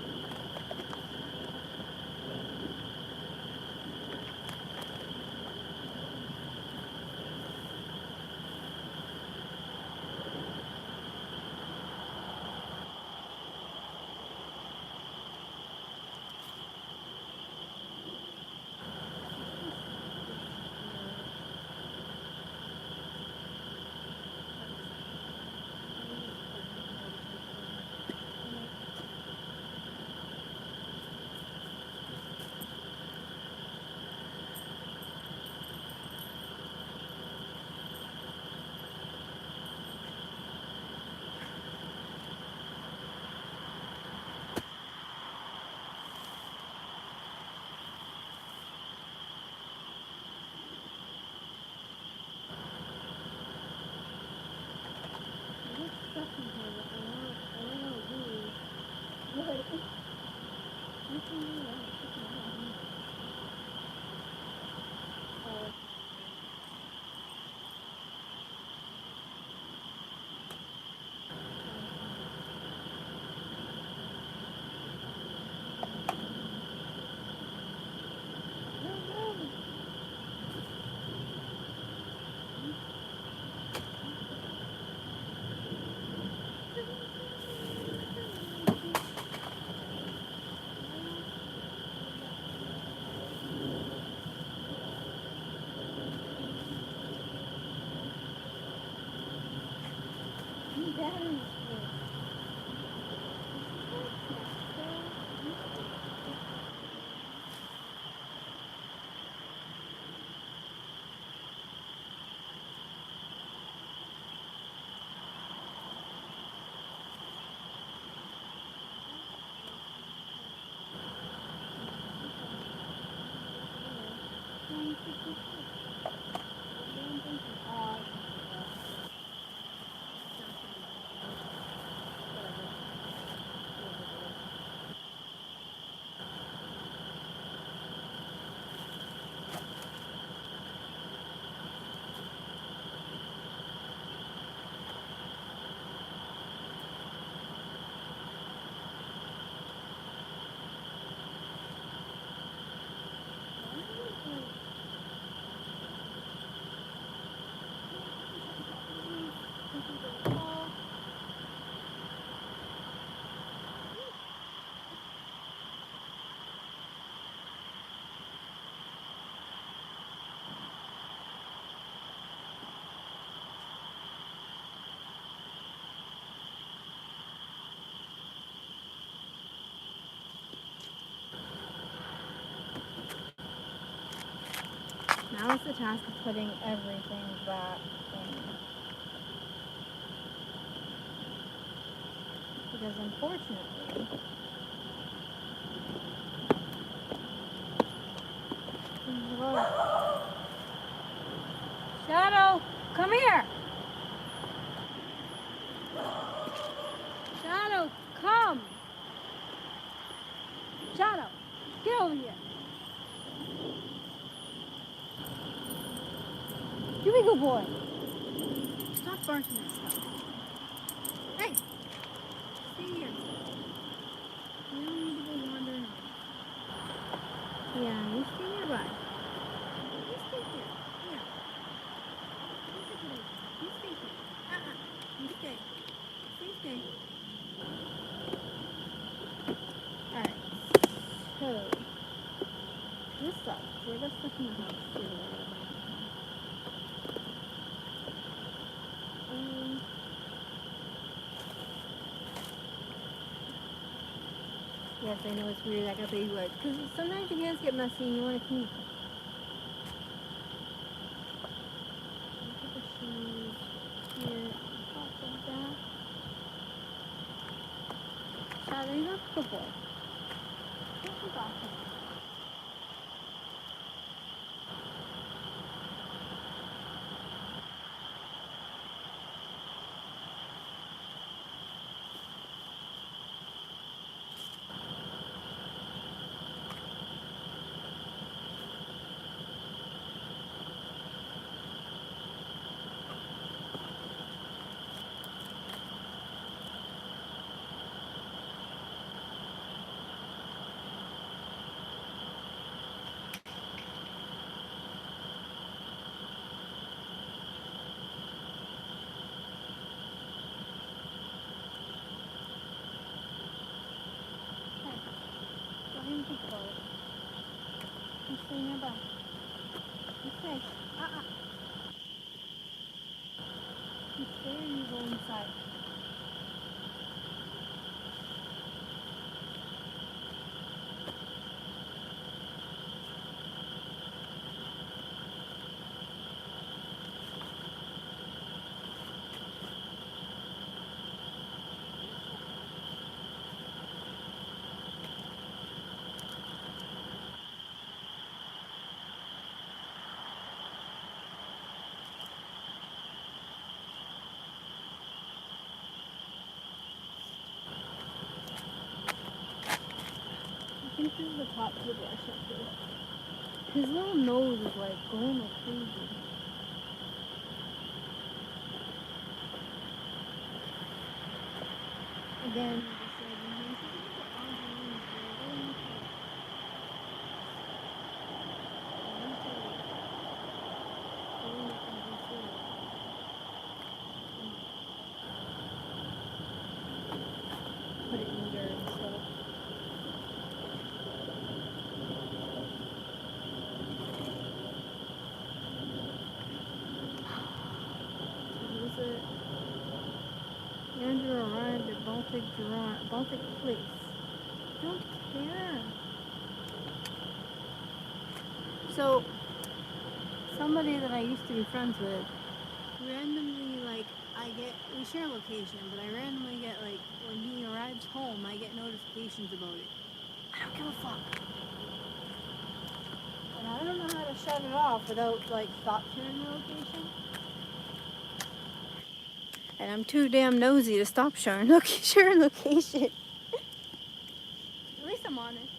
Now it's the task of putting everything back in. Because unfortunately, Shadow, come here! Shadow, come! Shadow, get over here! Here we go, boy! Stop barking at stuff. Hey! Stay here. You don't need to go wandering off. Yeah, you stay nearby. You stay here. Yeah. You stay here. You stay. Stay. Alright. So, this sucks. We're just stuck in the house. Yes, I know it's weird. I got baby wipes. Because sometimes your hands get messy and you want to clean them. Put the shoes here on top of that. Shadow, you're not a good boy. Don't come back. You stay nearby. You stay. You stay or you go inside. I think this is the top to the brush up there. His little nose is like going like crazy. Again, put it in dirt and stuff. Andrew arrived at Baltic Place. Don't care. So, somebody that I used to be friends with, randomly, like, we share location, but I randomly get, like, when he arrives home, I get notifications about it. I don't give a fuck. And I don't know how to shut it off without, like, stop sharing the location. And I'm too damn nosy to stop sharing location. At least I'm honest.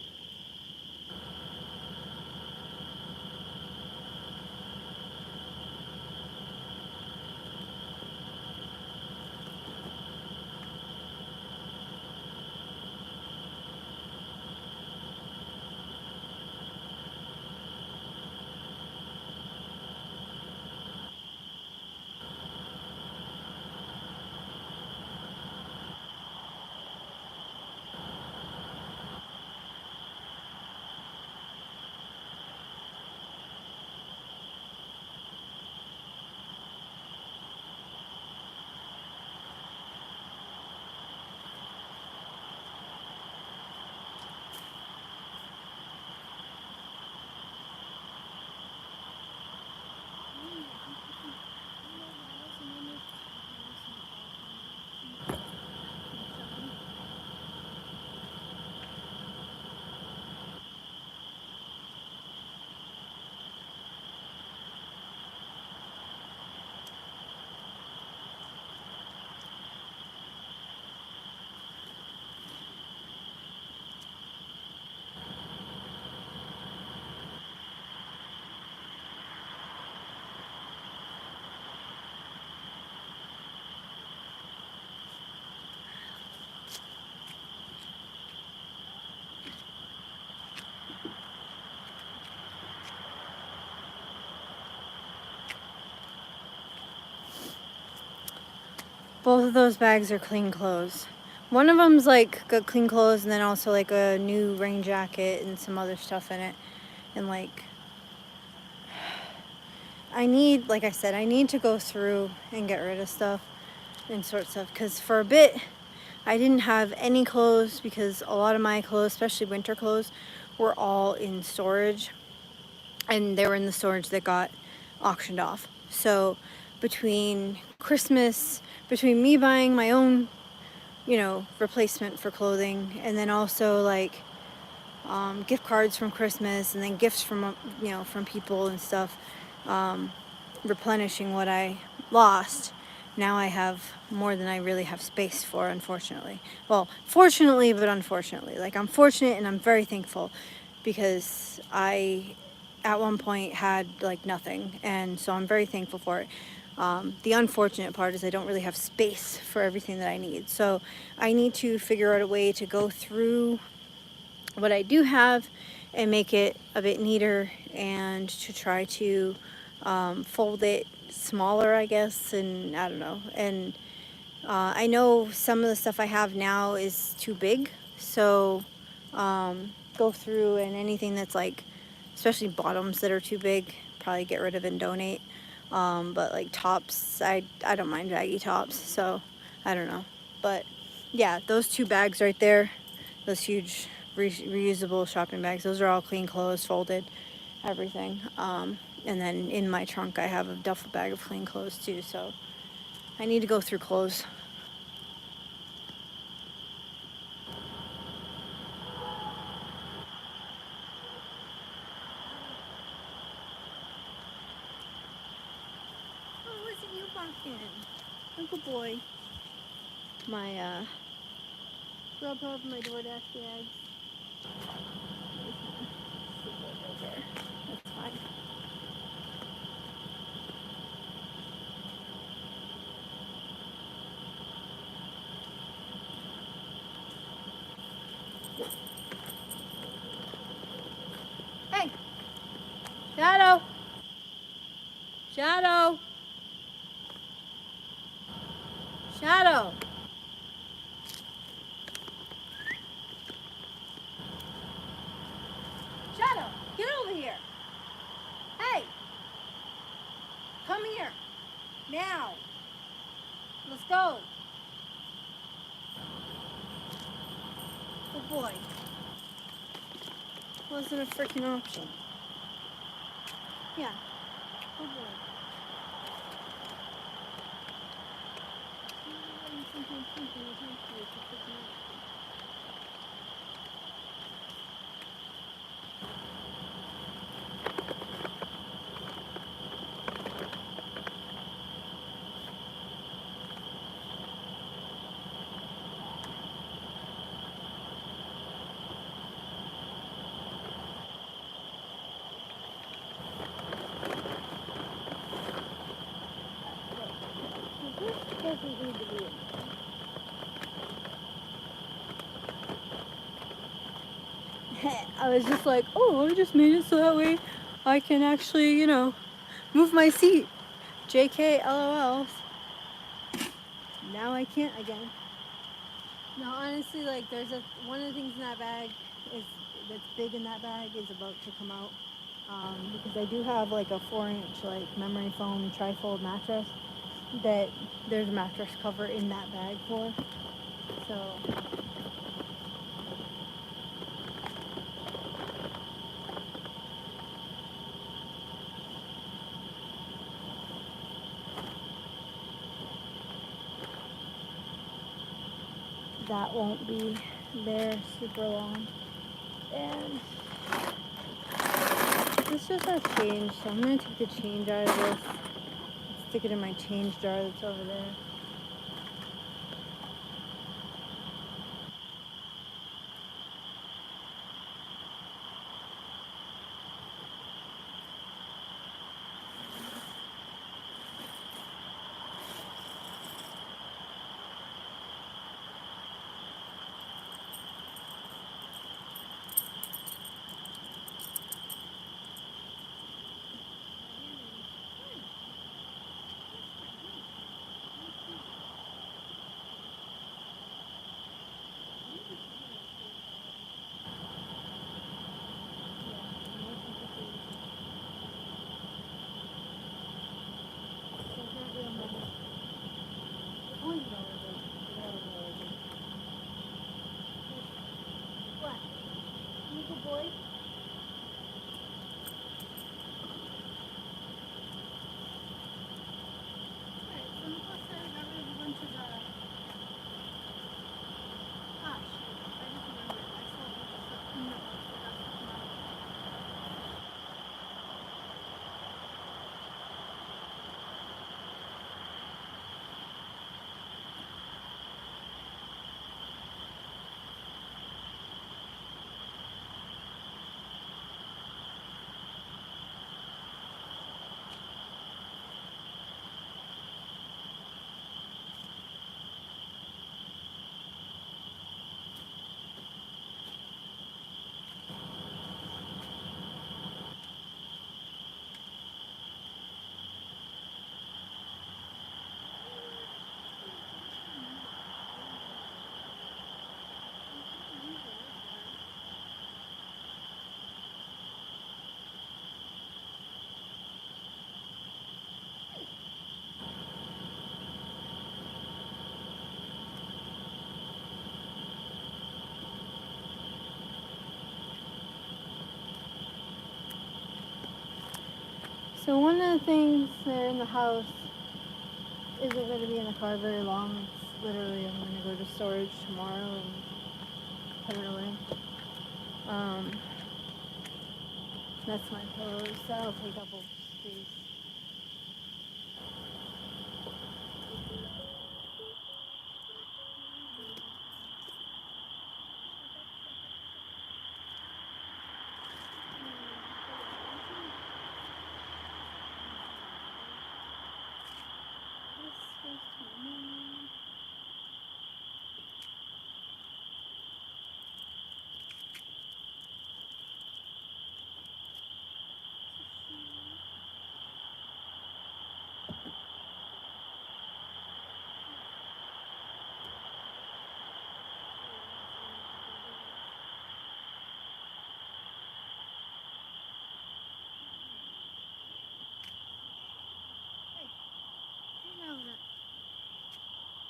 Both of those bags are clean clothes. One of them's like got clean clothes and then also like a new rain jacket and some other stuff in it. And like, like I said, I need to go through and get rid of stuff and sort stuff. Because for a bit, I didn't have any clothes because a lot of my clothes, especially winter clothes, were all in storage. And they were in the storage that got auctioned off. So between me buying my own, replacement for clothing, and then also like gift cards from Christmas, and then gifts from from people and stuff, replenishing what I lost. Now I have more than I really have space for, unfortunately. Well, fortunately, but unfortunately. Like, I'm fortunate and I'm very thankful because I, at one point, had like nothing, and so I'm very thankful for it. The unfortunate part is I don't really have space for everything that I need. So I need to figure out a way to go through what I do have and make it a bit neater, and to try to fold it smaller, I guess, and I don't know. And I know some of the stuff I have now is too big, so go through, and anything that's like, especially bottoms that are too big, probably get rid of and donate. But like tops, I don't mind baggy tops, so I don't know. But yeah, those two bags right there, those huge reusable shopping bags, those are all clean clothes, folded, everything. And then in my trunk I have a duffel bag of clean clothes too, so I need to go through clothes. Oh, listen, you barking. Good boy. My Grubhub, my DoorDash bags. Right there. That's fine. Hey! Shadow! Shadow! Shadow! Shadow! Get over here! Hey! Come here! Now! Let's go! Good boy. Wasn't a freaking option. Yeah. Good boy. Doesn't need to be in there. I was just like, oh, I just made it so that way I can actually, move my seat. JK, LOL. Now I can't again. No, honestly, like, one of the things in that bag that's big in that bag is about to come out. Because I do have like a 4-inch like memory foam trifold mattress that there's a mattress cover in that bag for. So that won't be there super long. And this just has change, so I'm going to take the change out of this, stick it in my change jar that's over there. Really? Alright, so on the plus side, I got rid of a bunch of ah, shoot. I just remembered. I saw a bunch of stuff in the box that got taken out. So one of the things that are in the house isn't going to be in the car very long. It's literally I'm going to go to storage tomorrow and put it away. That's my pillows. That'll take up all space.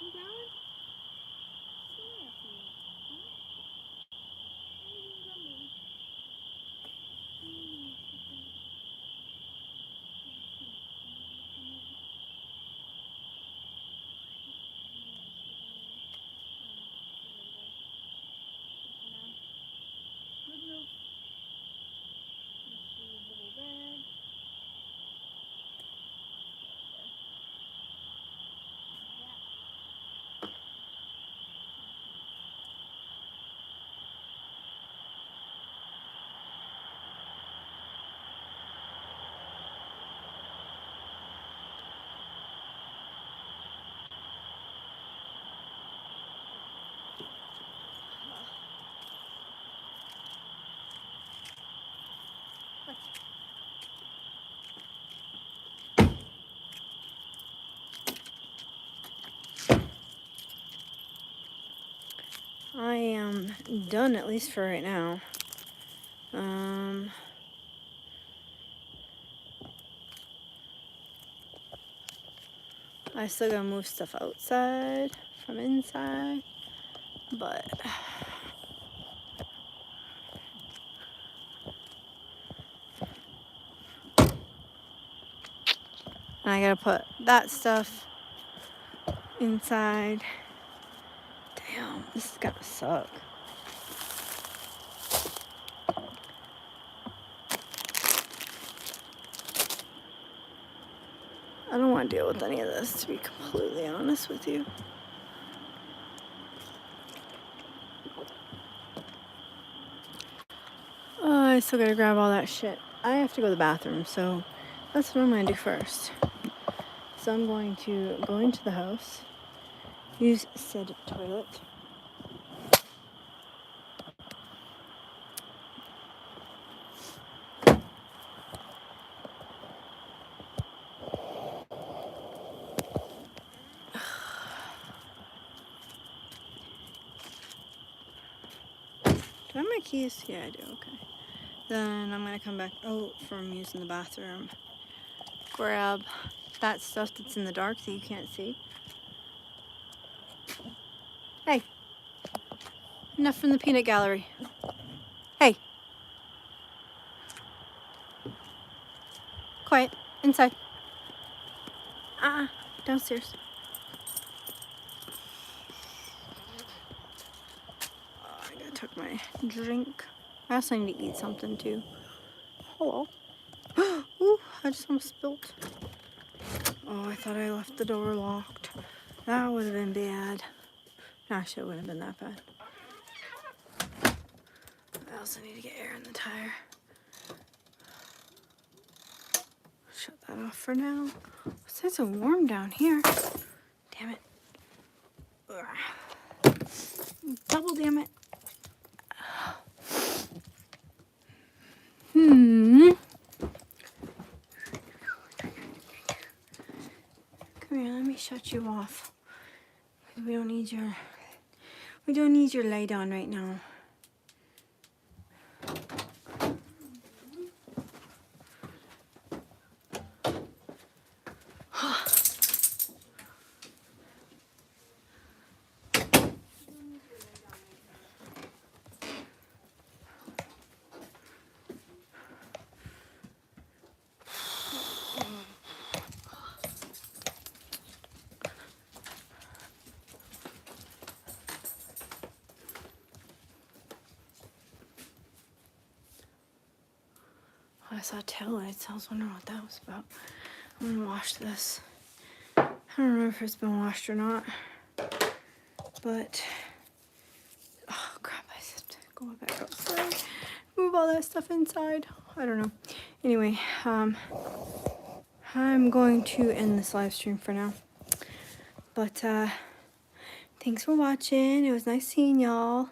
You going? I am done, at least for right now. I still gotta move stuff outside from inside, but and I gotta put that stuff inside. Damn, this is gonna suck. I don't want to deal with any of this, to be completely honest with you. Oh, I still gotta grab all that shit. I have to go to the bathroom, so that's what I'm gonna do first. So I'm going to go into the house, use said toilet. Do I have my keys? Yeah, I do. Okay. Then I'm gonna come back out from using the bathroom, grab that stuff that's in the dark that you can't see. Hey, enough from the peanut gallery. Hey. Quiet. Inside. Downstairs. Oh, I gotta tuck my drink. I also need to eat something too. Hello. Ooh, I just almost spilt. Oh, I thought I left the door locked. That would have been bad. Actually, it wouldn't have been that bad. I also need to get air in the tire. Shut that off for now. It's nice and warm down here. Damn it. Ugh. Double damn it. Come here, let me shut you off. We don't need your lay down right now. I saw taillights. I was wondering what that was about. I'm gonna wash this. I don't know if it's been washed or not. But, oh crap, I have to go back outside. Move all that stuff inside. I don't know. Anyway, I'm going to end this live stream for now. But, thanks for watching. It was nice seeing y'all.